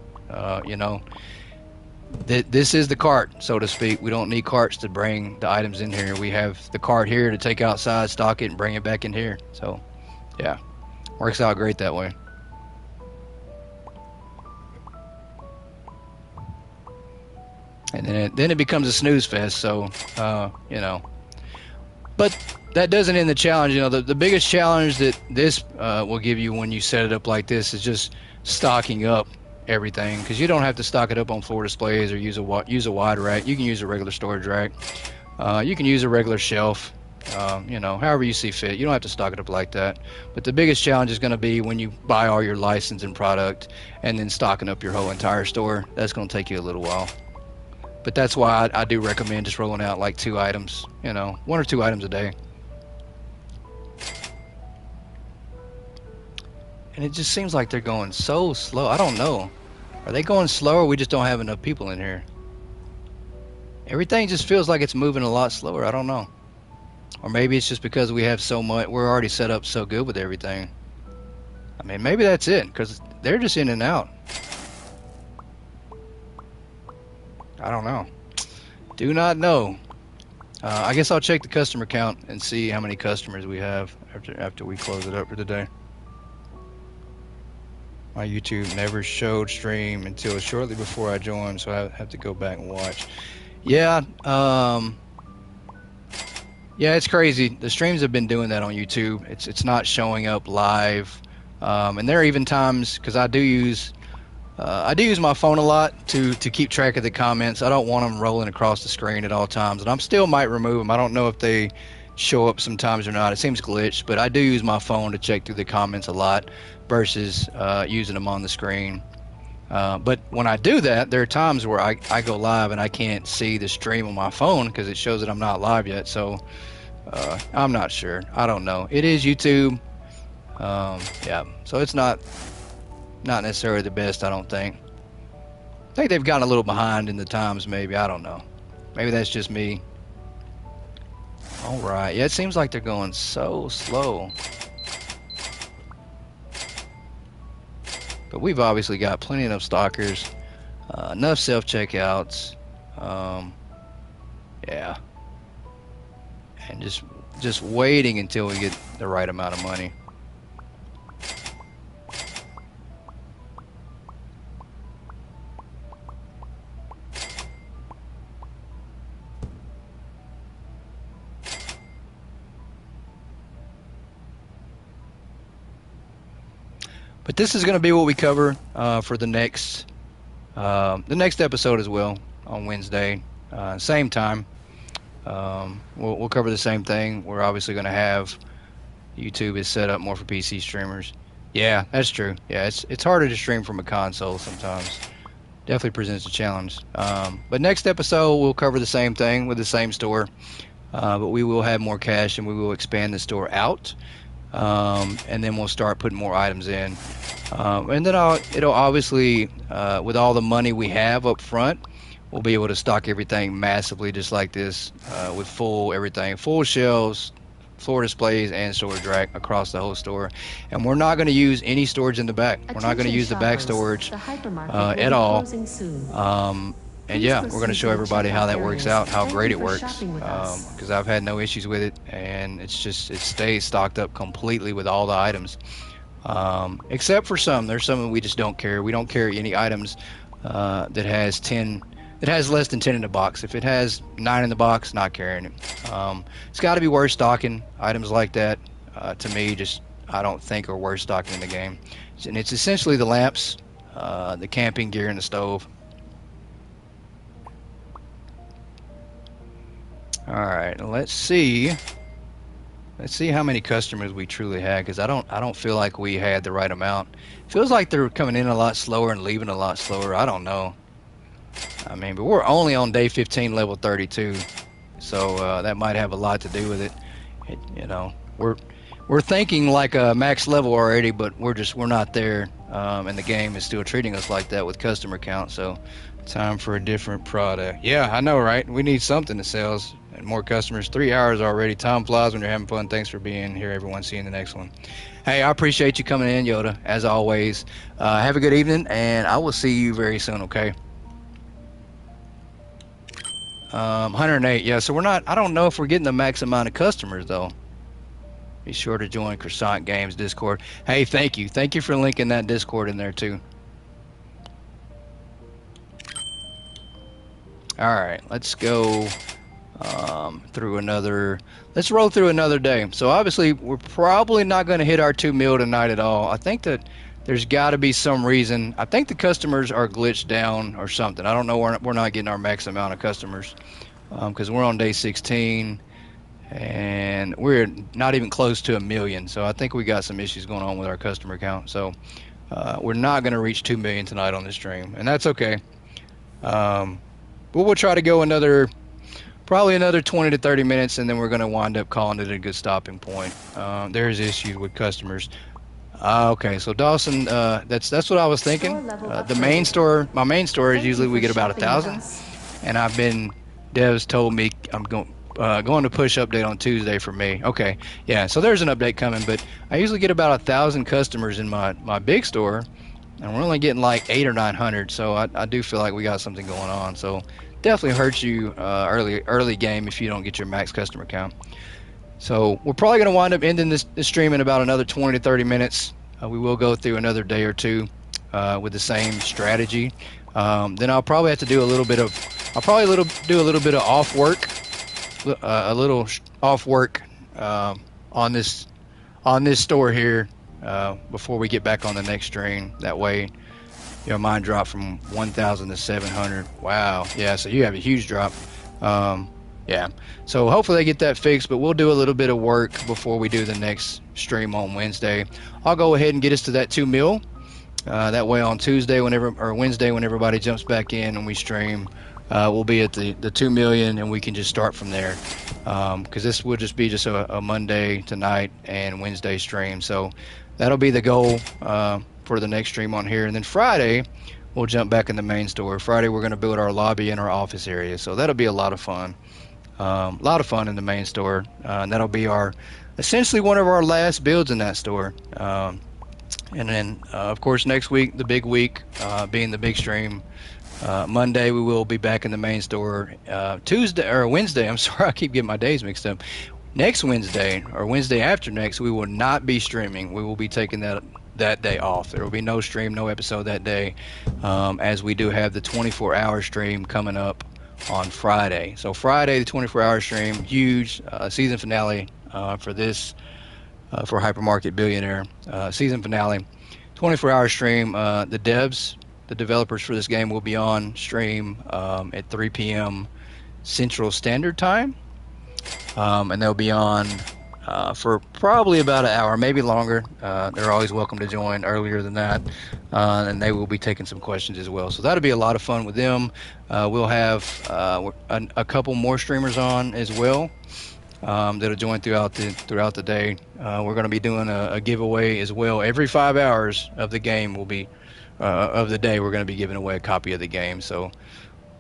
This is the cart, so to speak. We don't need carts to bring the items in here. We have the cart here to take outside, stock it, and bring it back in here. So, yeah, works out great that way. And then it becomes a snooze fest. So, but that doesn't end the challenge. The biggest challenge that this will give you when you set it up like this is just stocking up everything, because you don't have to stock it up on floor displays or use a wide rack. You can use a regular storage rack. You can use a regular shelf. However you see fit. You don't have to stock it up like that. But the biggest challenge is going to be when you buy all your license and product and then stocking up your whole entire store. That's going to take you a little while. But that's why I do recommend just rolling out like 2 items, 1 or 2 items a day. And it just seems like they're going so slow. I don't know. Are they going slow, or we just don't have enough people in here? Everything just feels like it's moving a lot slower. I don't know. Or maybe it's just because we have so much. We're already set up so good with everything. I mean, maybe that's it, because they're just in and out. I don't know. Do not know. I guess I'll check the customer count and see how many customers we have after we close it up for the day. My YouTube never showed stream until shortly before I joined, so I have to go back and watch. Yeah, it's crazy. The streams have been doing that on YouTube. It's not showing up live, and there are even times, because I do use my phone a lot to keep track of the comments. I don't want them rolling across the screen at all times, and I still might remove them. I don't know if they show up sometimes or not. It seems glitched, but I do use my phone to check through the comments a lot versus using them on the screen. But when I do that, there are times where I go live and I can't see the stream on my phone because it shows that I'm not live yet. So I'm not sure. I don't know. It is YouTube. So it's not necessarily the best, I don't think. I think they've gotten a little behind in the times, maybe. I don't know. Maybe that's just me. All right. Yeah, it seems like they're going so slow. But we've obviously got plenty enough stockers, enough self-checkouts. Yeah. And just waiting until we get the right amount of money. But this is going to be what we cover for the next episode as well on Wednesday, same time. We'll cover the same thing. We're obviously going to have YouTube is set up more for PC streamers. Yeah, that's true. Yeah, it's harder to stream from a console sometimes. Definitely presents a challenge. But next episode, we'll cover the same thing with the same store, but we will have more cash and we will expand the store out. And then we'll start putting more items in. And then it'll obviously, with all the money we have up front, we'll be able to stock everything massively just like this, with full shelves, floor displays, and storage rack across the whole store. And we're not going to use any storage in the back. We're not going to use the back storage at all. And yeah, we're going to show everybody how that works out, how great it works, because I've had no issues with it, and it stays stocked up completely with all the items, except for some. There's some that we just don't carry. We don't carry any items that has less than 10 in the box. If it has 9 in the box, not carrying it. It's got to be worth stocking. Items like that, to me, I don't think are worth stocking in the game. And it's essentially the lamps, the camping gear, and the stove. All right, let's see how many customers we truly had, because I don't feel like we had the right amount. Feels like they're coming in a lot slower and leaving a lot slower. I don't know. I mean, but we're only on day 15, level 32, so that might have a lot to do with it. We're thinking like a max level already, but we're not there, and the game is still treating us like that with customer count. So, time for a different product. Yeah, I know, right? We need something that sells and more customers. 3 hours already. Time flies when you're having fun. Thanks for being here, everyone. See you in the next one. Hey, I appreciate you coming in, Yoda, as always. Have a good evening, and I will see you very soon. Okay. 108. Yeah, so I don't know if we're getting the max amount of customers, though. Be sure to join Croissant Games Discord. Hey, thank you. Thank you for linking that Discord in there, too. All right, let's go let's roll through another day. So obviously, we're probably not going to hit our 2 mil tonight at all. I think that there's got to be some reason. I think the customers are glitched down or something. I don't know. We're not getting our max amount of customers because we're on day 16 and we're not even close to 1 million. So I think we got some issues going on with our customer count. So we're not going to reach 2 million tonight on this stream, and that's okay. But we'll try to go probably another 20 to 30 minutes, and then we're going to wind up calling it a good stopping point. There's issues with customers. Okay, so Dawson, that's what I was thinking. My main store is usually we get about 1,000, and Dev's told me I'm going to push update on Tuesday for me. Okay, yeah, so there's an update coming, but I usually get about 1,000 customers in my big store, and we're only getting like 800 or 900. So I do feel like we got something going on. So definitely hurts you early game if you don't get your max customer count. So we're probably going to wind up ending this stream in about another 20 to 30 minutes. We will go through another day or two with the same strategy. Then I'll probably have to do a little bit of off work, on this store here before we get back on the next stream. That way, mine dropped from 1,000 to 700. Wow. Yeah. So you have a huge drop. Yeah, so hopefully they get that fixed, but we'll do a little bit of work before we do the next stream on Wednesday. I'll go ahead and get us to that 2 mil. That way on Wednesday, when everybody jumps back in and we stream, we'll be at the 2 million, and we can just start from there. Because this will just be a Monday tonight and Wednesday stream. So that'll be the goal for the next stream on here. And then Friday, we'll jump back in the main store. Friday, we're going to build our lobby and our office area. So that'll be a lot of fun. A lot of fun in the main store, and that'll be essentially one of our last builds in that store. And then, of course, next week, the big week, being the big stream. Monday, we will be back in the main store. Wednesday, I'm sorry, I keep getting my days mixed up. Next Wednesday, or Wednesday after next, we will not be streaming. We will be taking that day off. There will be no stream, no episode that day, as we do have the 24-hour stream coming up on Friday. So Friday, the 24-hour stream, huge season finale for Hypermarket Billionaire season finale. 24-hour stream. The developers for this game will be on stream at 3 p.m. Central Standard Time, and they'll be on for probably about an hour, maybe longer. They're always welcome to join earlier than that. and they will be taking some questions as well. So that'll be a lot of fun with them. We'll have a couple more streamers on as well that'll join throughout the day. We're going to be doing a giveaway as well. Every 5 hours of the game will be of the day. We're going to be giving away a copy of the game. So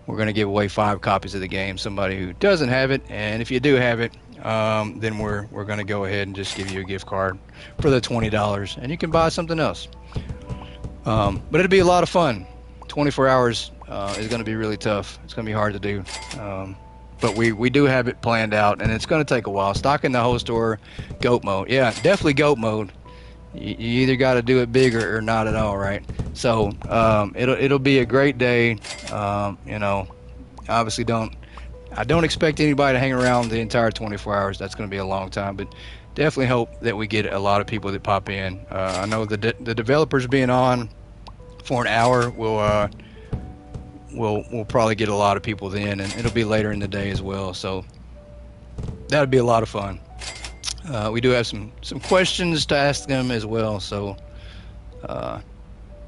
we're going to give away 5 copies of the game. Somebody who doesn't have it, and if you do have it, then we're going to go ahead and just give you a gift card for the $20, and you can buy something else. But it'll be a lot of fun. 24 hours is going to be really tough. It's going to be hard to do. But we do have it planned out, and it's going to take a while. Stocking the whole store, GOAT mode. Yeah, definitely GOAT mode. You either got to do it big or not at all, right? So it'll be a great day. Obviously I don't expect anybody to hang around the entire 24 hours. That's going to be a long time, but definitely hope that we get a lot of people that pop in. I know the developers being on for an hour we'll probably get a lot of people then, and it'll be later in the day as well. So that'll be a lot of fun. We do have some questions to ask them as well, so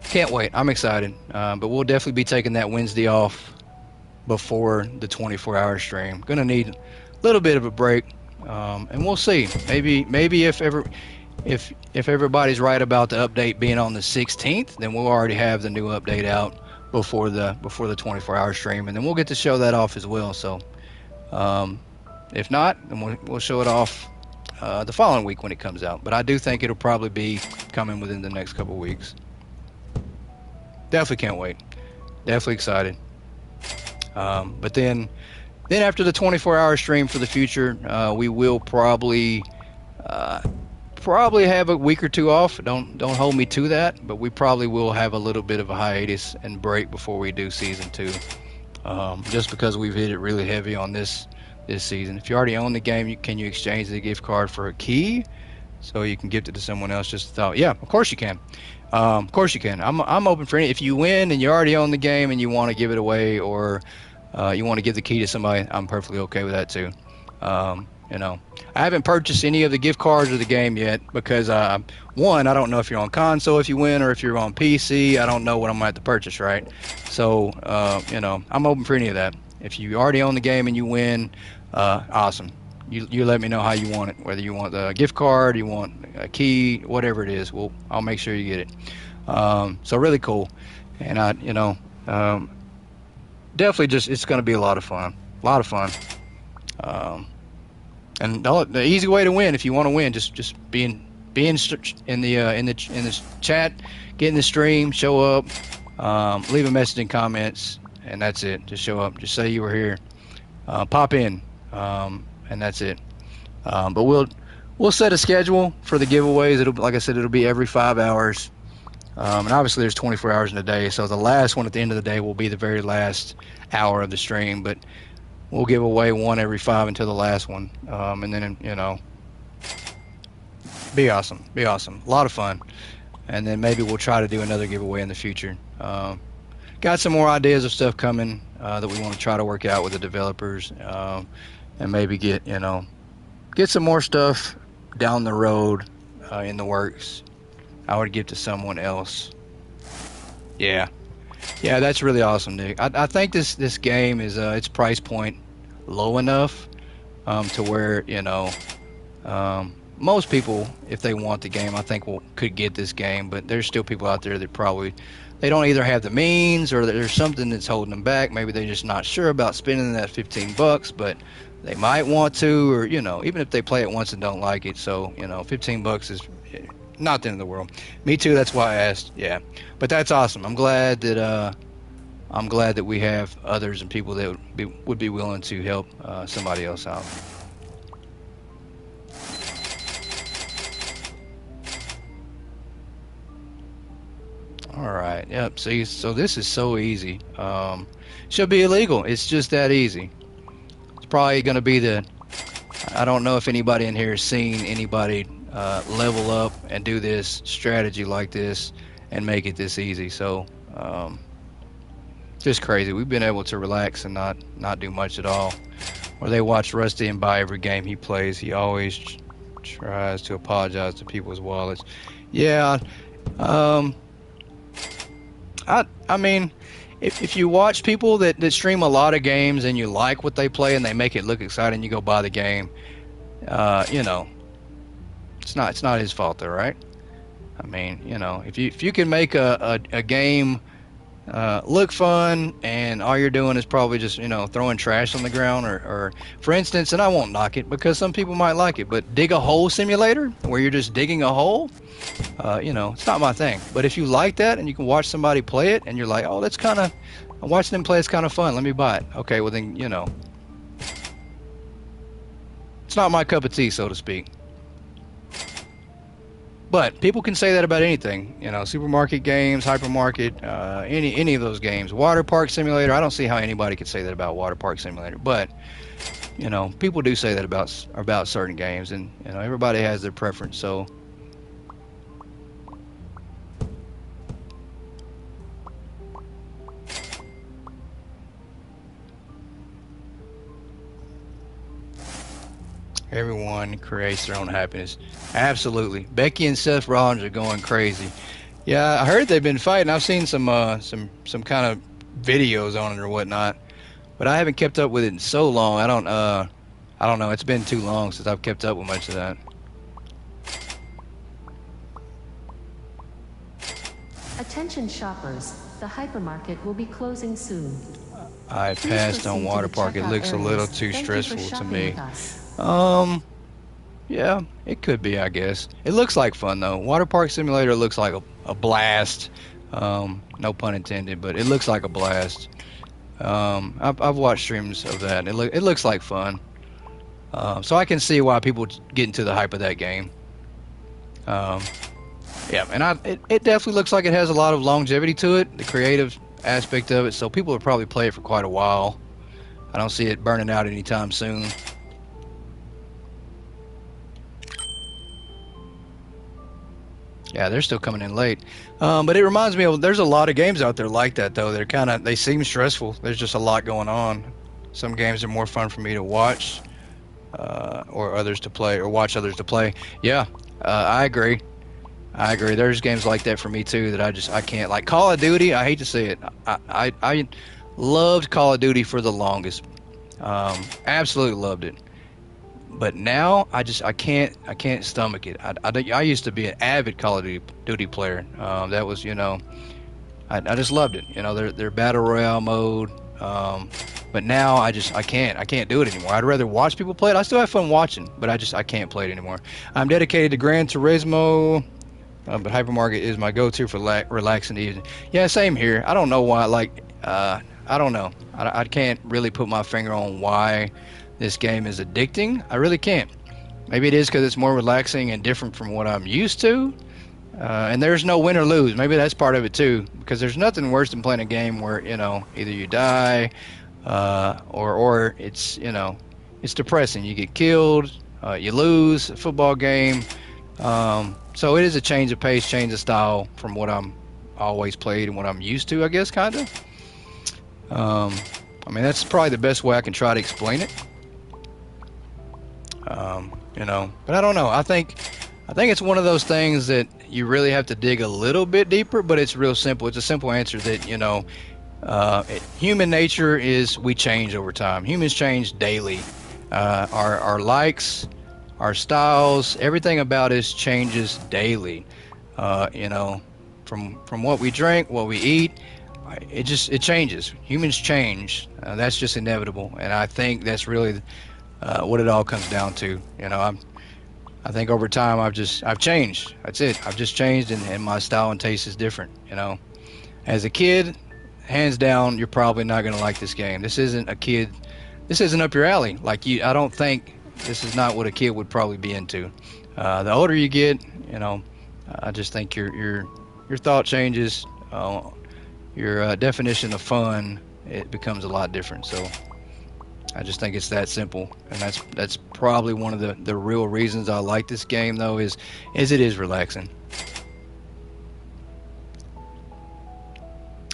can't wait. I'm excited. But we'll definitely be taking that Wednesday off before the 24-hour stream. Gonna need a little bit of a break, and we'll see. Maybe if everybody's right about the update being on the 16th, then we'll already have the new update out before the 24-hour stream, and then we'll get to show that off as well. So if not, then we'll show it off the following week when it comes out. But I do think it'll probably be coming within the next couple weeks. Definitely can't wait. Definitely excited. But then after the 24-hour stream for the future, we will probably have a week or two off. Don't hold me to that, but we probably will have a little bit of a hiatus and break before we do season 2. Just because we've hit it really heavy on this season. If you already own the game, can you exchange the gift card for a key so you can gift it to someone else? Just thought, yeah, of course you can. Of course you can. I'm open for any. If you win and you already own the game and you want to give it away, or you want to give the key to somebody, I'm perfectly okay with that too. I haven't purchased any of the gift cards of the game yet because one, I don't know if you're on console if you win, or if you're on PC. I don't know what I'm gonna have to purchase, right? So I'm open for any of that. If you already own the game and you win, awesome. You let me know how you want it, whether you want the gift card, you want a key, whatever it is. I'll make sure you get it. So really cool, and definitely it's going to be a lot of fun. And the easy way to win, if you want to win, just be in the chat, get in the stream, show up, leave a message in comments, and that's it. Just show up, just say you were here, pop in. And that's it. But we'll set a schedule for the giveaways. Like I said, it'll be every 5 hours. And obviously there's 24 hours in a day, so the last one at the end of the day will be the very last hour of the stream. But we'll give away one every 5 until the last one. And then be awesome. A lot of fun. And then maybe we'll try to do another giveaway in the future. Got some more ideas of stuff coming that we want to try to work out with the developers. And maybe get some more stuff down the road in the works. I would give to someone else. Yeah, that's really awesome, Nick. I think this game is its price point low enough to where most people, if they want the game, I think could get this game. But there's still people out there that probably they don't either have the means, or there's something that's holding them back. Maybe they're just not sure about spending that $15, but they might want to, or even if they play it once and don't like it. So $15 is not the end of the world. Me too. That's why I asked. Yeah, but that's awesome. I'm glad that we have others and people that would be willing to help somebody else out. All right. Yep. See, so this is so easy. Should be illegal. It's just that easy. It's probably going to be I don't know if anybody in here has seen anybody level up and do this strategy like this and make it this easy. So just crazy. We've been able to relax and not do much at all. Or they watch Rusty and buy every game he plays. He always tries to apologize to people's wallets. Yeah. I mean, if you watch people that stream a lot of games and you like what they play and they make it look exciting, you go buy the game. You know, it's not his fault though, right? I mean, you know, if you can make a game look fun and all you're doing is probably just, you know, throwing trash on the ground or for instance, and I won't knock it because some people might like it, but dig a hole simulator where you're just digging a hole, you know, it's not my thing. But if you like that and you can watch somebody play it and you're like, oh, that's kind of, watching them play is kind of fun, let me buy it. Okay, well then, you know, it's not my cup of tea, so to speak. But people can say that about anything, you know, supermarket games, hypermarket, any of those games. Water Park Simulator, I don't see how anybody could say that about Water Park Simulator. But, you know, people do say that about certain games, and, you know, everybody has their preference. So, everyone creates their own happiness. Absolutely. Becky and Seth Rollins are going crazy. Yeah, I heard they've been fighting. I've seen some kind of videos on it or whatnot, but I haven't kept up with it in so long. I don't know. It's been too long since I've kept up with much of that. Attention shoppers, the hypermarket will be closing soon. I Please passed on proceed to Water the Park. It checkout looks a little areas. too Thank you for stressful to shopping me. with us. Yeah, it could be, I guess. It looks like fun though. Water Park Simulator looks like a blast. No pun intended, but it looks like a blast. I've watched streams of that. It looks like fun. So I can see why people get into the hype of that game. Yeah, and it definitely looks like it has a lot of longevity to it, the creative aspect of it. So people will probably play it for quite a while. I don't see it burning out anytime soon. Yeah, they're still coming in late. But it reminds me of, there's a lot of games out there like that though. They seem stressful. There's just a lot going on. Some games are more fun for me to watch, or others to play, or watch others to play. Yeah, I agree. There's games like that for me too that I can't. Like Call of Duty, I hate to say it. I loved Call of Duty for the longest. Absolutely loved it. But now I can't stomach it. I used to be an avid Call of Duty player. That was, you know, I just loved it. You know, their battle royale mode. But now I can't do it anymore. I'd rather watch people play it. I still have fun watching, but I can't play it anymore. I'm dedicated to Gran Turismo, but Hypermarket is my go-to for relaxing evening. Yeah, same here. I don't know why. I don't know. I can't really put my finger on why this game is addicting. I really can't. Maybe it is because it's more relaxing and different from what I'm used to. And there's no win or lose. Maybe that's part of it too, because there's nothing worse than playing a game where, you know, either you die, or it's, you know, it's depressing. You get killed, you lose a football game. So it is a change of pace, change of style from what I'm always played and what I'm used to, I guess, kind of. I mean, that's probably the best way I can try to explain it. You know, but I don't know. I think it's one of those things that you really have to dig a little bit deeper, but it's real simple. It's a simple answer that, you know, human nature is we change over time. Humans change daily. Our likes, our styles, everything about us changes daily. You know, from what we drink, what we eat, it changes. Humans change. That's just inevitable, and I think that's really what it all comes down to. You know, I think over time I've changed. That's it. I've just changed, and my style and taste is different. You know, as a kid, hands down, you're probably not going to like this game. This isn't up your alley. Like I don't think this is not what a kid would probably be into. The older you get, you know, I just think your thought changes. Your definition of fun, it becomes a lot different. So I just think it's that simple, and that's probably one of the real reasons I like this game, though, is it is relaxing,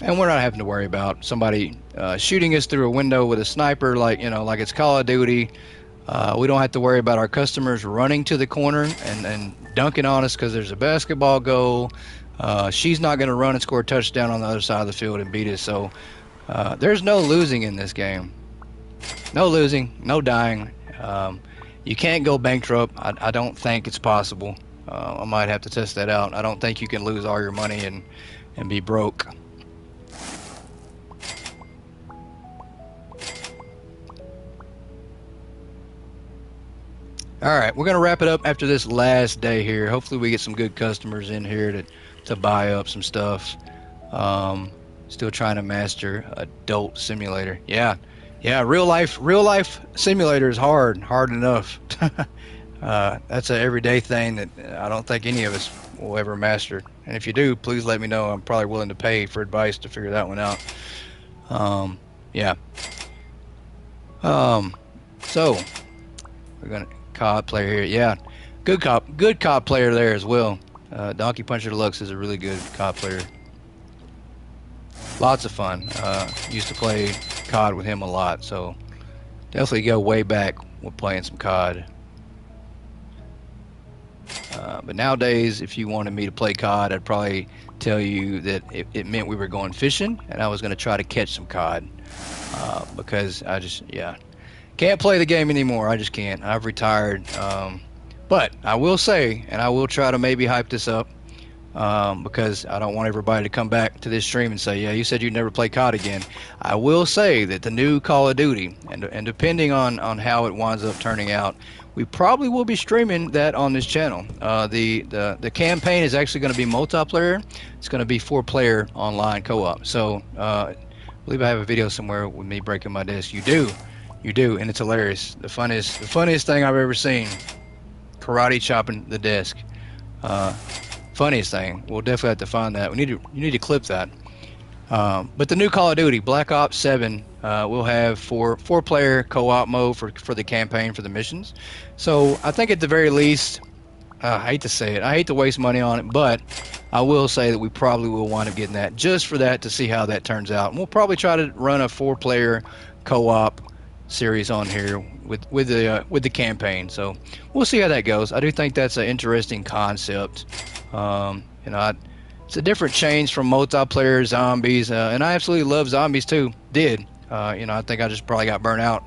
and we're not having to worry about somebody shooting us through a window with a sniper, like it's Call of Duty. We don't have to worry about our customers running to the corner and dunking on us because there's a basketball goal. She's not going to run and score a touchdown on the other side of the field and beat us. So there's no losing in this game. No losing, no dying. You can't go bankrupt. I don't think it's possible. I might have to test that out. I don't think you can lose all your money and be broke. All right, we're going to wrap it up after this last day here. Hopefully we get some good customers in here to buy up some stuff. Still trying to master Adult Simulator. Yeah, real life simulator is hard enough. That's an everyday thing that I don't think any of us will ever master. And if you do, please let me know. I'm probably willing to pay for advice to figure that one out. Yeah. So we're gonna COD player here. Yeah, good COD player there as well. Donkey Puncher Deluxe is a really good COD player. Lots of fun. Used to play COD with him a lot, so definitely go way back with playing some COD. But nowadays, if you wanted me to play COD, I'd probably tell you that it meant we were going fishing, and I was going to try to catch some COD because I just, can't play the game anymore. I just can't. I've retired. But I will say, and I will try to maybe hype this up because I don't want everybody to come back to this stream and say, yeah, you said you'd never play COD again. I will say that the new Call of Duty, and depending on how it winds up turning out, we probably will be streaming that on this channel. The campaign is actually going to be multiplayer. It's going to be 4-player online co-op. So I believe I have a video somewhere with me breaking my disc. You do, and it's hilarious. The funniest thing I've ever seen. Karate chopping the disc. Funniest thing. We'll definitely have to find that. You need to clip that. But the new Call of Duty, Black Ops 7, will have 4-player co-op mode for the campaign, for the missions. So I think at the very least, I hate to say it, I hate to waste money on it, but I will say that we probably will wind up getting that just for that, to see how that turns out. And we'll probably try to run a 4-player co-op series on here with the campaign. So we'll see how that goes. I do think that's an interesting concept. It's a different change from multiplayer zombies, and I absolutely love zombies too. I think I just probably got burnt out.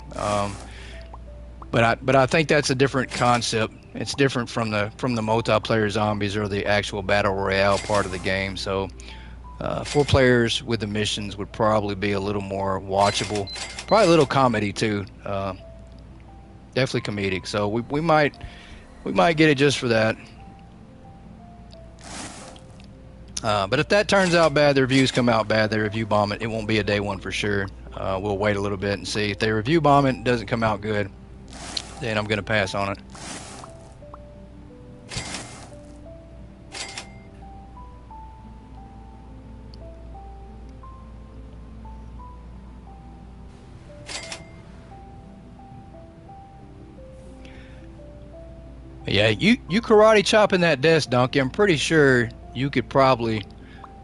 But I think that's a different concept. It's different from the multiplayer zombies or the actual battle royale part of the game. So 4 players with the missions would probably be a little more watchable. Probably a little comedy too. Definitely comedic. So we might get it just for that. But if that turns out bad, the reviews come out bad, they review bomb it, it won't be a day one for sure. We'll wait a little bit and see. If they review bomb it, doesn't come out good, then I'm going to pass on it. Yeah, you karate chopping that desk, Donkey. I'm pretty sure you could probably,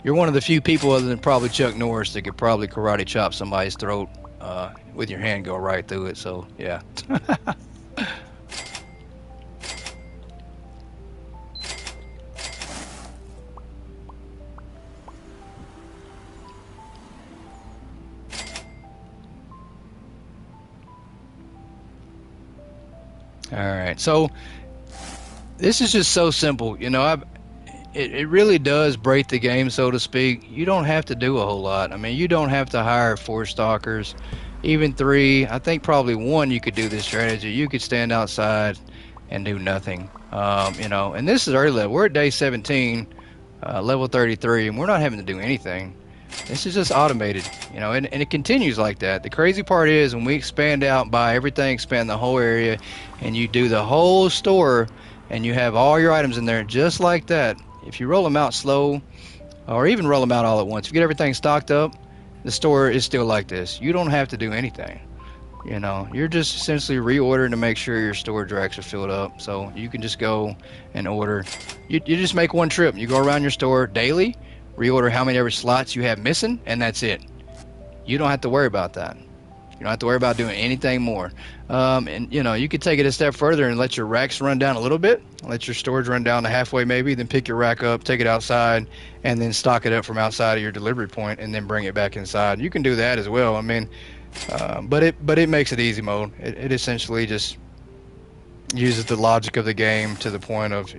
you're one of the few people other than probably Chuck Norris that could probably karate chop somebody's throat with your hand, go right through it. So yeah. All right, so this is just so simple, it really does break the game, so to speak. You don't have to do a whole lot. I mean, you don't have to hire 4 stalkers, even 3. I think probably 1 you could do this strategy. You could stand outside and do nothing, and this is early level. We're at day 17, level 33, and we're not having to do anything. This is just automated, and it continues like that. The crazy part is when we expand out, buy everything, expand the whole area, and you do the whole store, and you have all your items in there just like that. If you roll them out slow, or even roll them out all at once, if you get everything stocked up, the store is still like this. You don't have to do anything. You're just essentially reordering to make sure your storage racks are filled up. So you can just go and order. You just make one trip. You go around your store daily, reorder how many ever slots you have missing, and that's it. You don't have to worry about that. You don't have to worry about doing anything more. And you could take it a step further and let your racks run down a little bit, let your storage run down to halfway maybe, then pick your rack up, take it outside, and then stock it up from outside of your delivery point, and then bring it back inside. You can do that as well. I mean, but it makes it easy mode. It essentially just uses the logic of the game to the point of,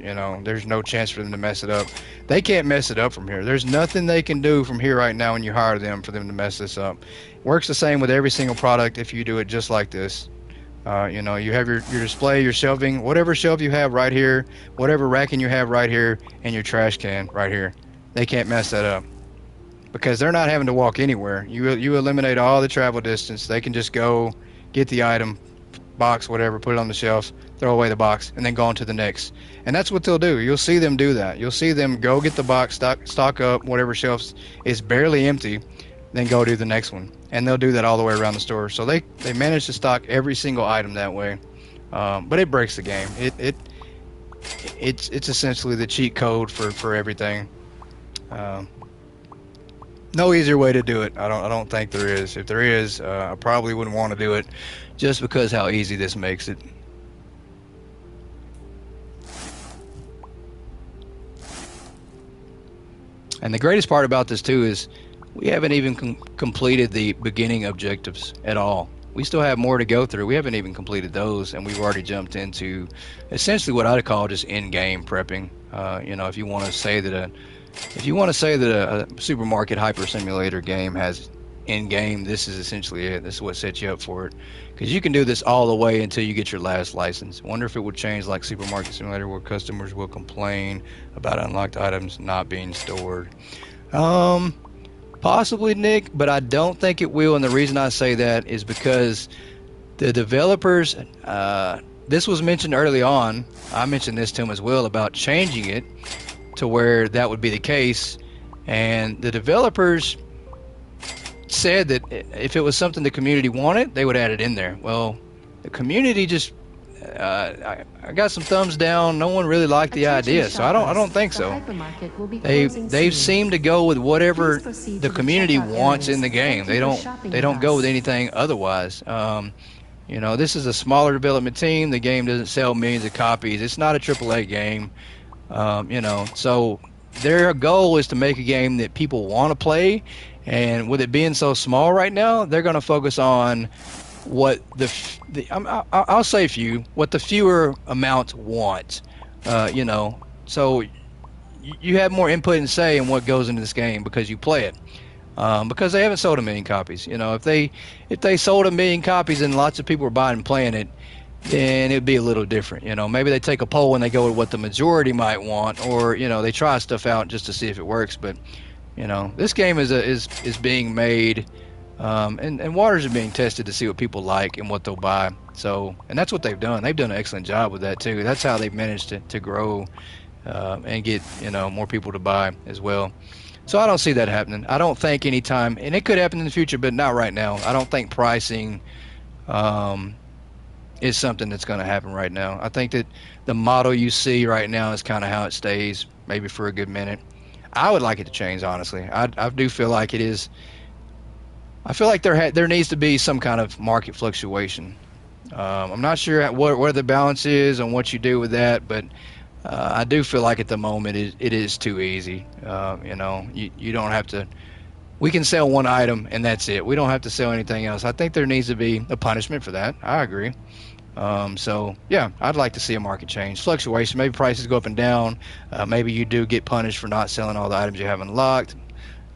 there's no chance for them to mess it up. They can't mess it up from here. There's nothing they can do from here right now when you hire them for them to mess this up. Works the same with every single product if you do it just like this. You have your display, your shelving, whatever shelf you have right here, whatever racking you have right here, and your trash can right here. They can't mess that up because they're not having to walk anywhere. You eliminate all the travel distance. They can just go get the item, box, whatever, put it on the shelf, throw away the box, and then go on to the next. And that's what they'll do. You'll see them do that. You'll see them go get the box, stock up whatever shelf is barely empty, then go do the next one. And they'll do that all the way around the store. So they manage to stock every single item that way. But it breaks the game. It's essentially the cheat code for everything. No easier way to do it. I don't think there is. If there is, I probably wouldn't want to do it, just because how easy this makes it. And the greatest part about this too is we haven't even completed the beginning objectives at all. We still have more to go through. We haven't even completed those, and we've already jumped into essentially what I'd call just in-game prepping. If you want to say that a supermarket hyper simulator game has in-game, this is essentially it. This is what sets you up for it, because you can do this all the way until you get your last license. Wonder if it would change like Supermarket Simulator, where customers will complain about unlocked items not being stored. Possibly, Nick, but I don't think it will. And the reason I say that is because the developers, this was mentioned early on. I mentioned this to them as well about changing it to where that would be the case. And the developers said that if it was something the community wanted, they would add it in there. Well, the community just, I got some thumbs down. No one really liked the idea, so I don't think so. They've seemed to go with whatever the community wants in the game. They don't go with anything otherwise. This is a smaller development team. The game doesn't sell millions of copies. It's not a AAA game. So their goal is to make a game that people want to play. And with it being so small right now, they're going to focus on what I'll say what the fewer amount want. So you have more input and say in what goes into this game because you play it. Because they haven't sold a million copies. If they sold a million copies and lots of people were buying and playing it, then it'd be a little different. Maybe they take a poll and they go with what the majority might want, or they try stuff out just to see if it works. But this game is being made, and waters are being tested to see what people like and what they'll buy. So, and that's what they've done. They've done an excellent job with that too. That's how they've managed to grow and get more people to buy as well. So I don't see that happening. I don't think any time, and it could happen in the future, but not right now. I don't think pricing is something that's going to happen right now. I think that the model you see right now is kind of how it stays, maybe for a good minute. I would like it to change, honestly. I do feel like it is. I feel like there needs to be some kind of market fluctuation. I'm not sure where the balance is and what you do with that, but I do feel like at the moment it is too easy. You don't have to. We can sell one item and that's it. We don't have to sell anything else. I think there needs to be a punishment for that. I agree. So yeah, I'd like to see a market change, fluctuation. Maybe prices go up and down. Maybe you do get punished for not selling all the items you have unlocked.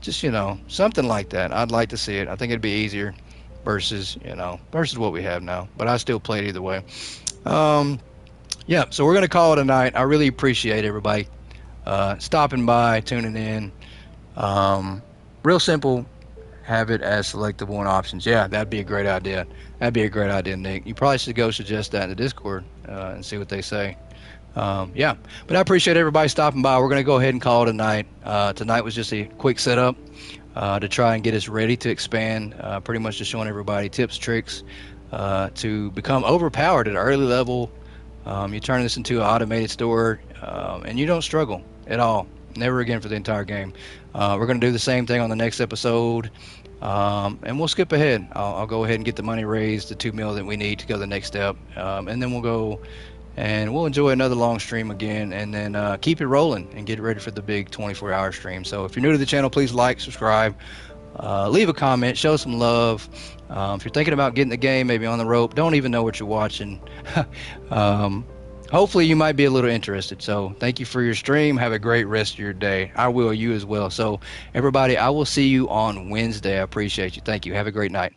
Just something like that. I'd like to see it. I think it'd be easier versus what we have now. But I still play it either way. Yeah. So we're gonna call it a night. I really appreciate everybody stopping by, tuning in. Real simple. Have it as selectable in options. Yeah, that'd be a great idea. That'd be a great idea, Nick. You probably should go suggest that in the Discord and see what they say. Yeah, but I appreciate everybody stopping by. We're going to go ahead and call it a night. Tonight was just a quick setup to try and get us ready to expand, pretty much just showing everybody tips, tricks to become overpowered at an early level. You turn this into an automated store, and you don't struggle at all. Never again for the entire game. We're going to do the same thing on the next episode. And we'll skip ahead. I'll go ahead and get the money raised, the 2 mil that we need to go to the next step, and then we'll go and we'll enjoy another long stream again, and then keep it rolling and get ready for the big 24-hour stream. So if you're new to the channel, please like, subscribe, leave a comment, show some love. If you're thinking about getting the game, maybe on the rope, don't even know what you're watching. Hopefully you might be a little interested. So thank you for your stream. Have a great rest of your day. I will, you as well. So everybody, I will see you on Wednesday. I appreciate you. Thank you. Have a great night.